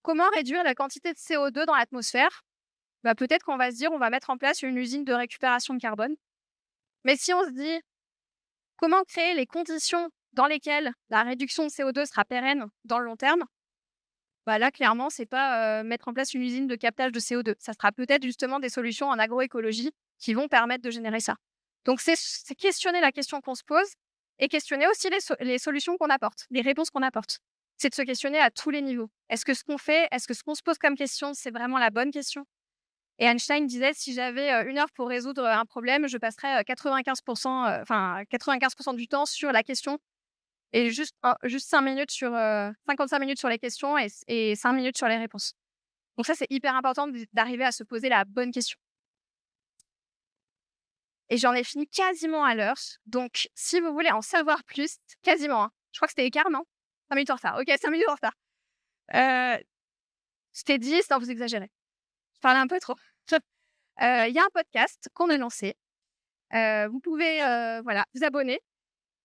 «Comment réduire la quantité de CO2 dans l'atmosphère?» Bah, peut-être qu'on va se dire: «On va mettre en place une usine de récupération de carbone». Mais si on se dit: «Comment créer les conditions dans lesquelles la réduction de CO2 sera pérenne dans le long terme?» Bah, là, clairement, c'est pas, mettre en place une usine de captage de CO2. Ça sera peut-être justement des solutions en agroécologie qui vont permettre de générer ça. Donc c'est questionner la question qu'on se pose et questionner aussi les solutions qu'on apporte, les réponses qu'on apporte. C'est de se questionner à tous les niveaux. Est-ce que ce qu'on fait, est-ce que ce qu'on se pose comme question, c'est vraiment la bonne question? Et Einstein disait: «Si j'avais, 1 heure pour résoudre, un problème, je passerais, 95 du temps sur la question et juste 5 minutes 55 minutes sur les questions et 5 minutes sur les réponses». Donc ça, c'est hyper important d'arriver à se poser la bonne question. Et j'en ai fini quasiment à l'heure. Donc si vous voulez en savoir plus, quasiment, hein, je crois que c'était écart, non? 5 minutes en retard. OK, 5 minutes en retard. C'était 10, non, vous exagérez. Je parlais un peu trop. Il y a un podcast qu'on a lancé. Vous pouvez, voilà, vous abonner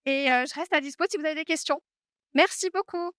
et je reste à dispo si vous avez des questions. Merci beaucoup.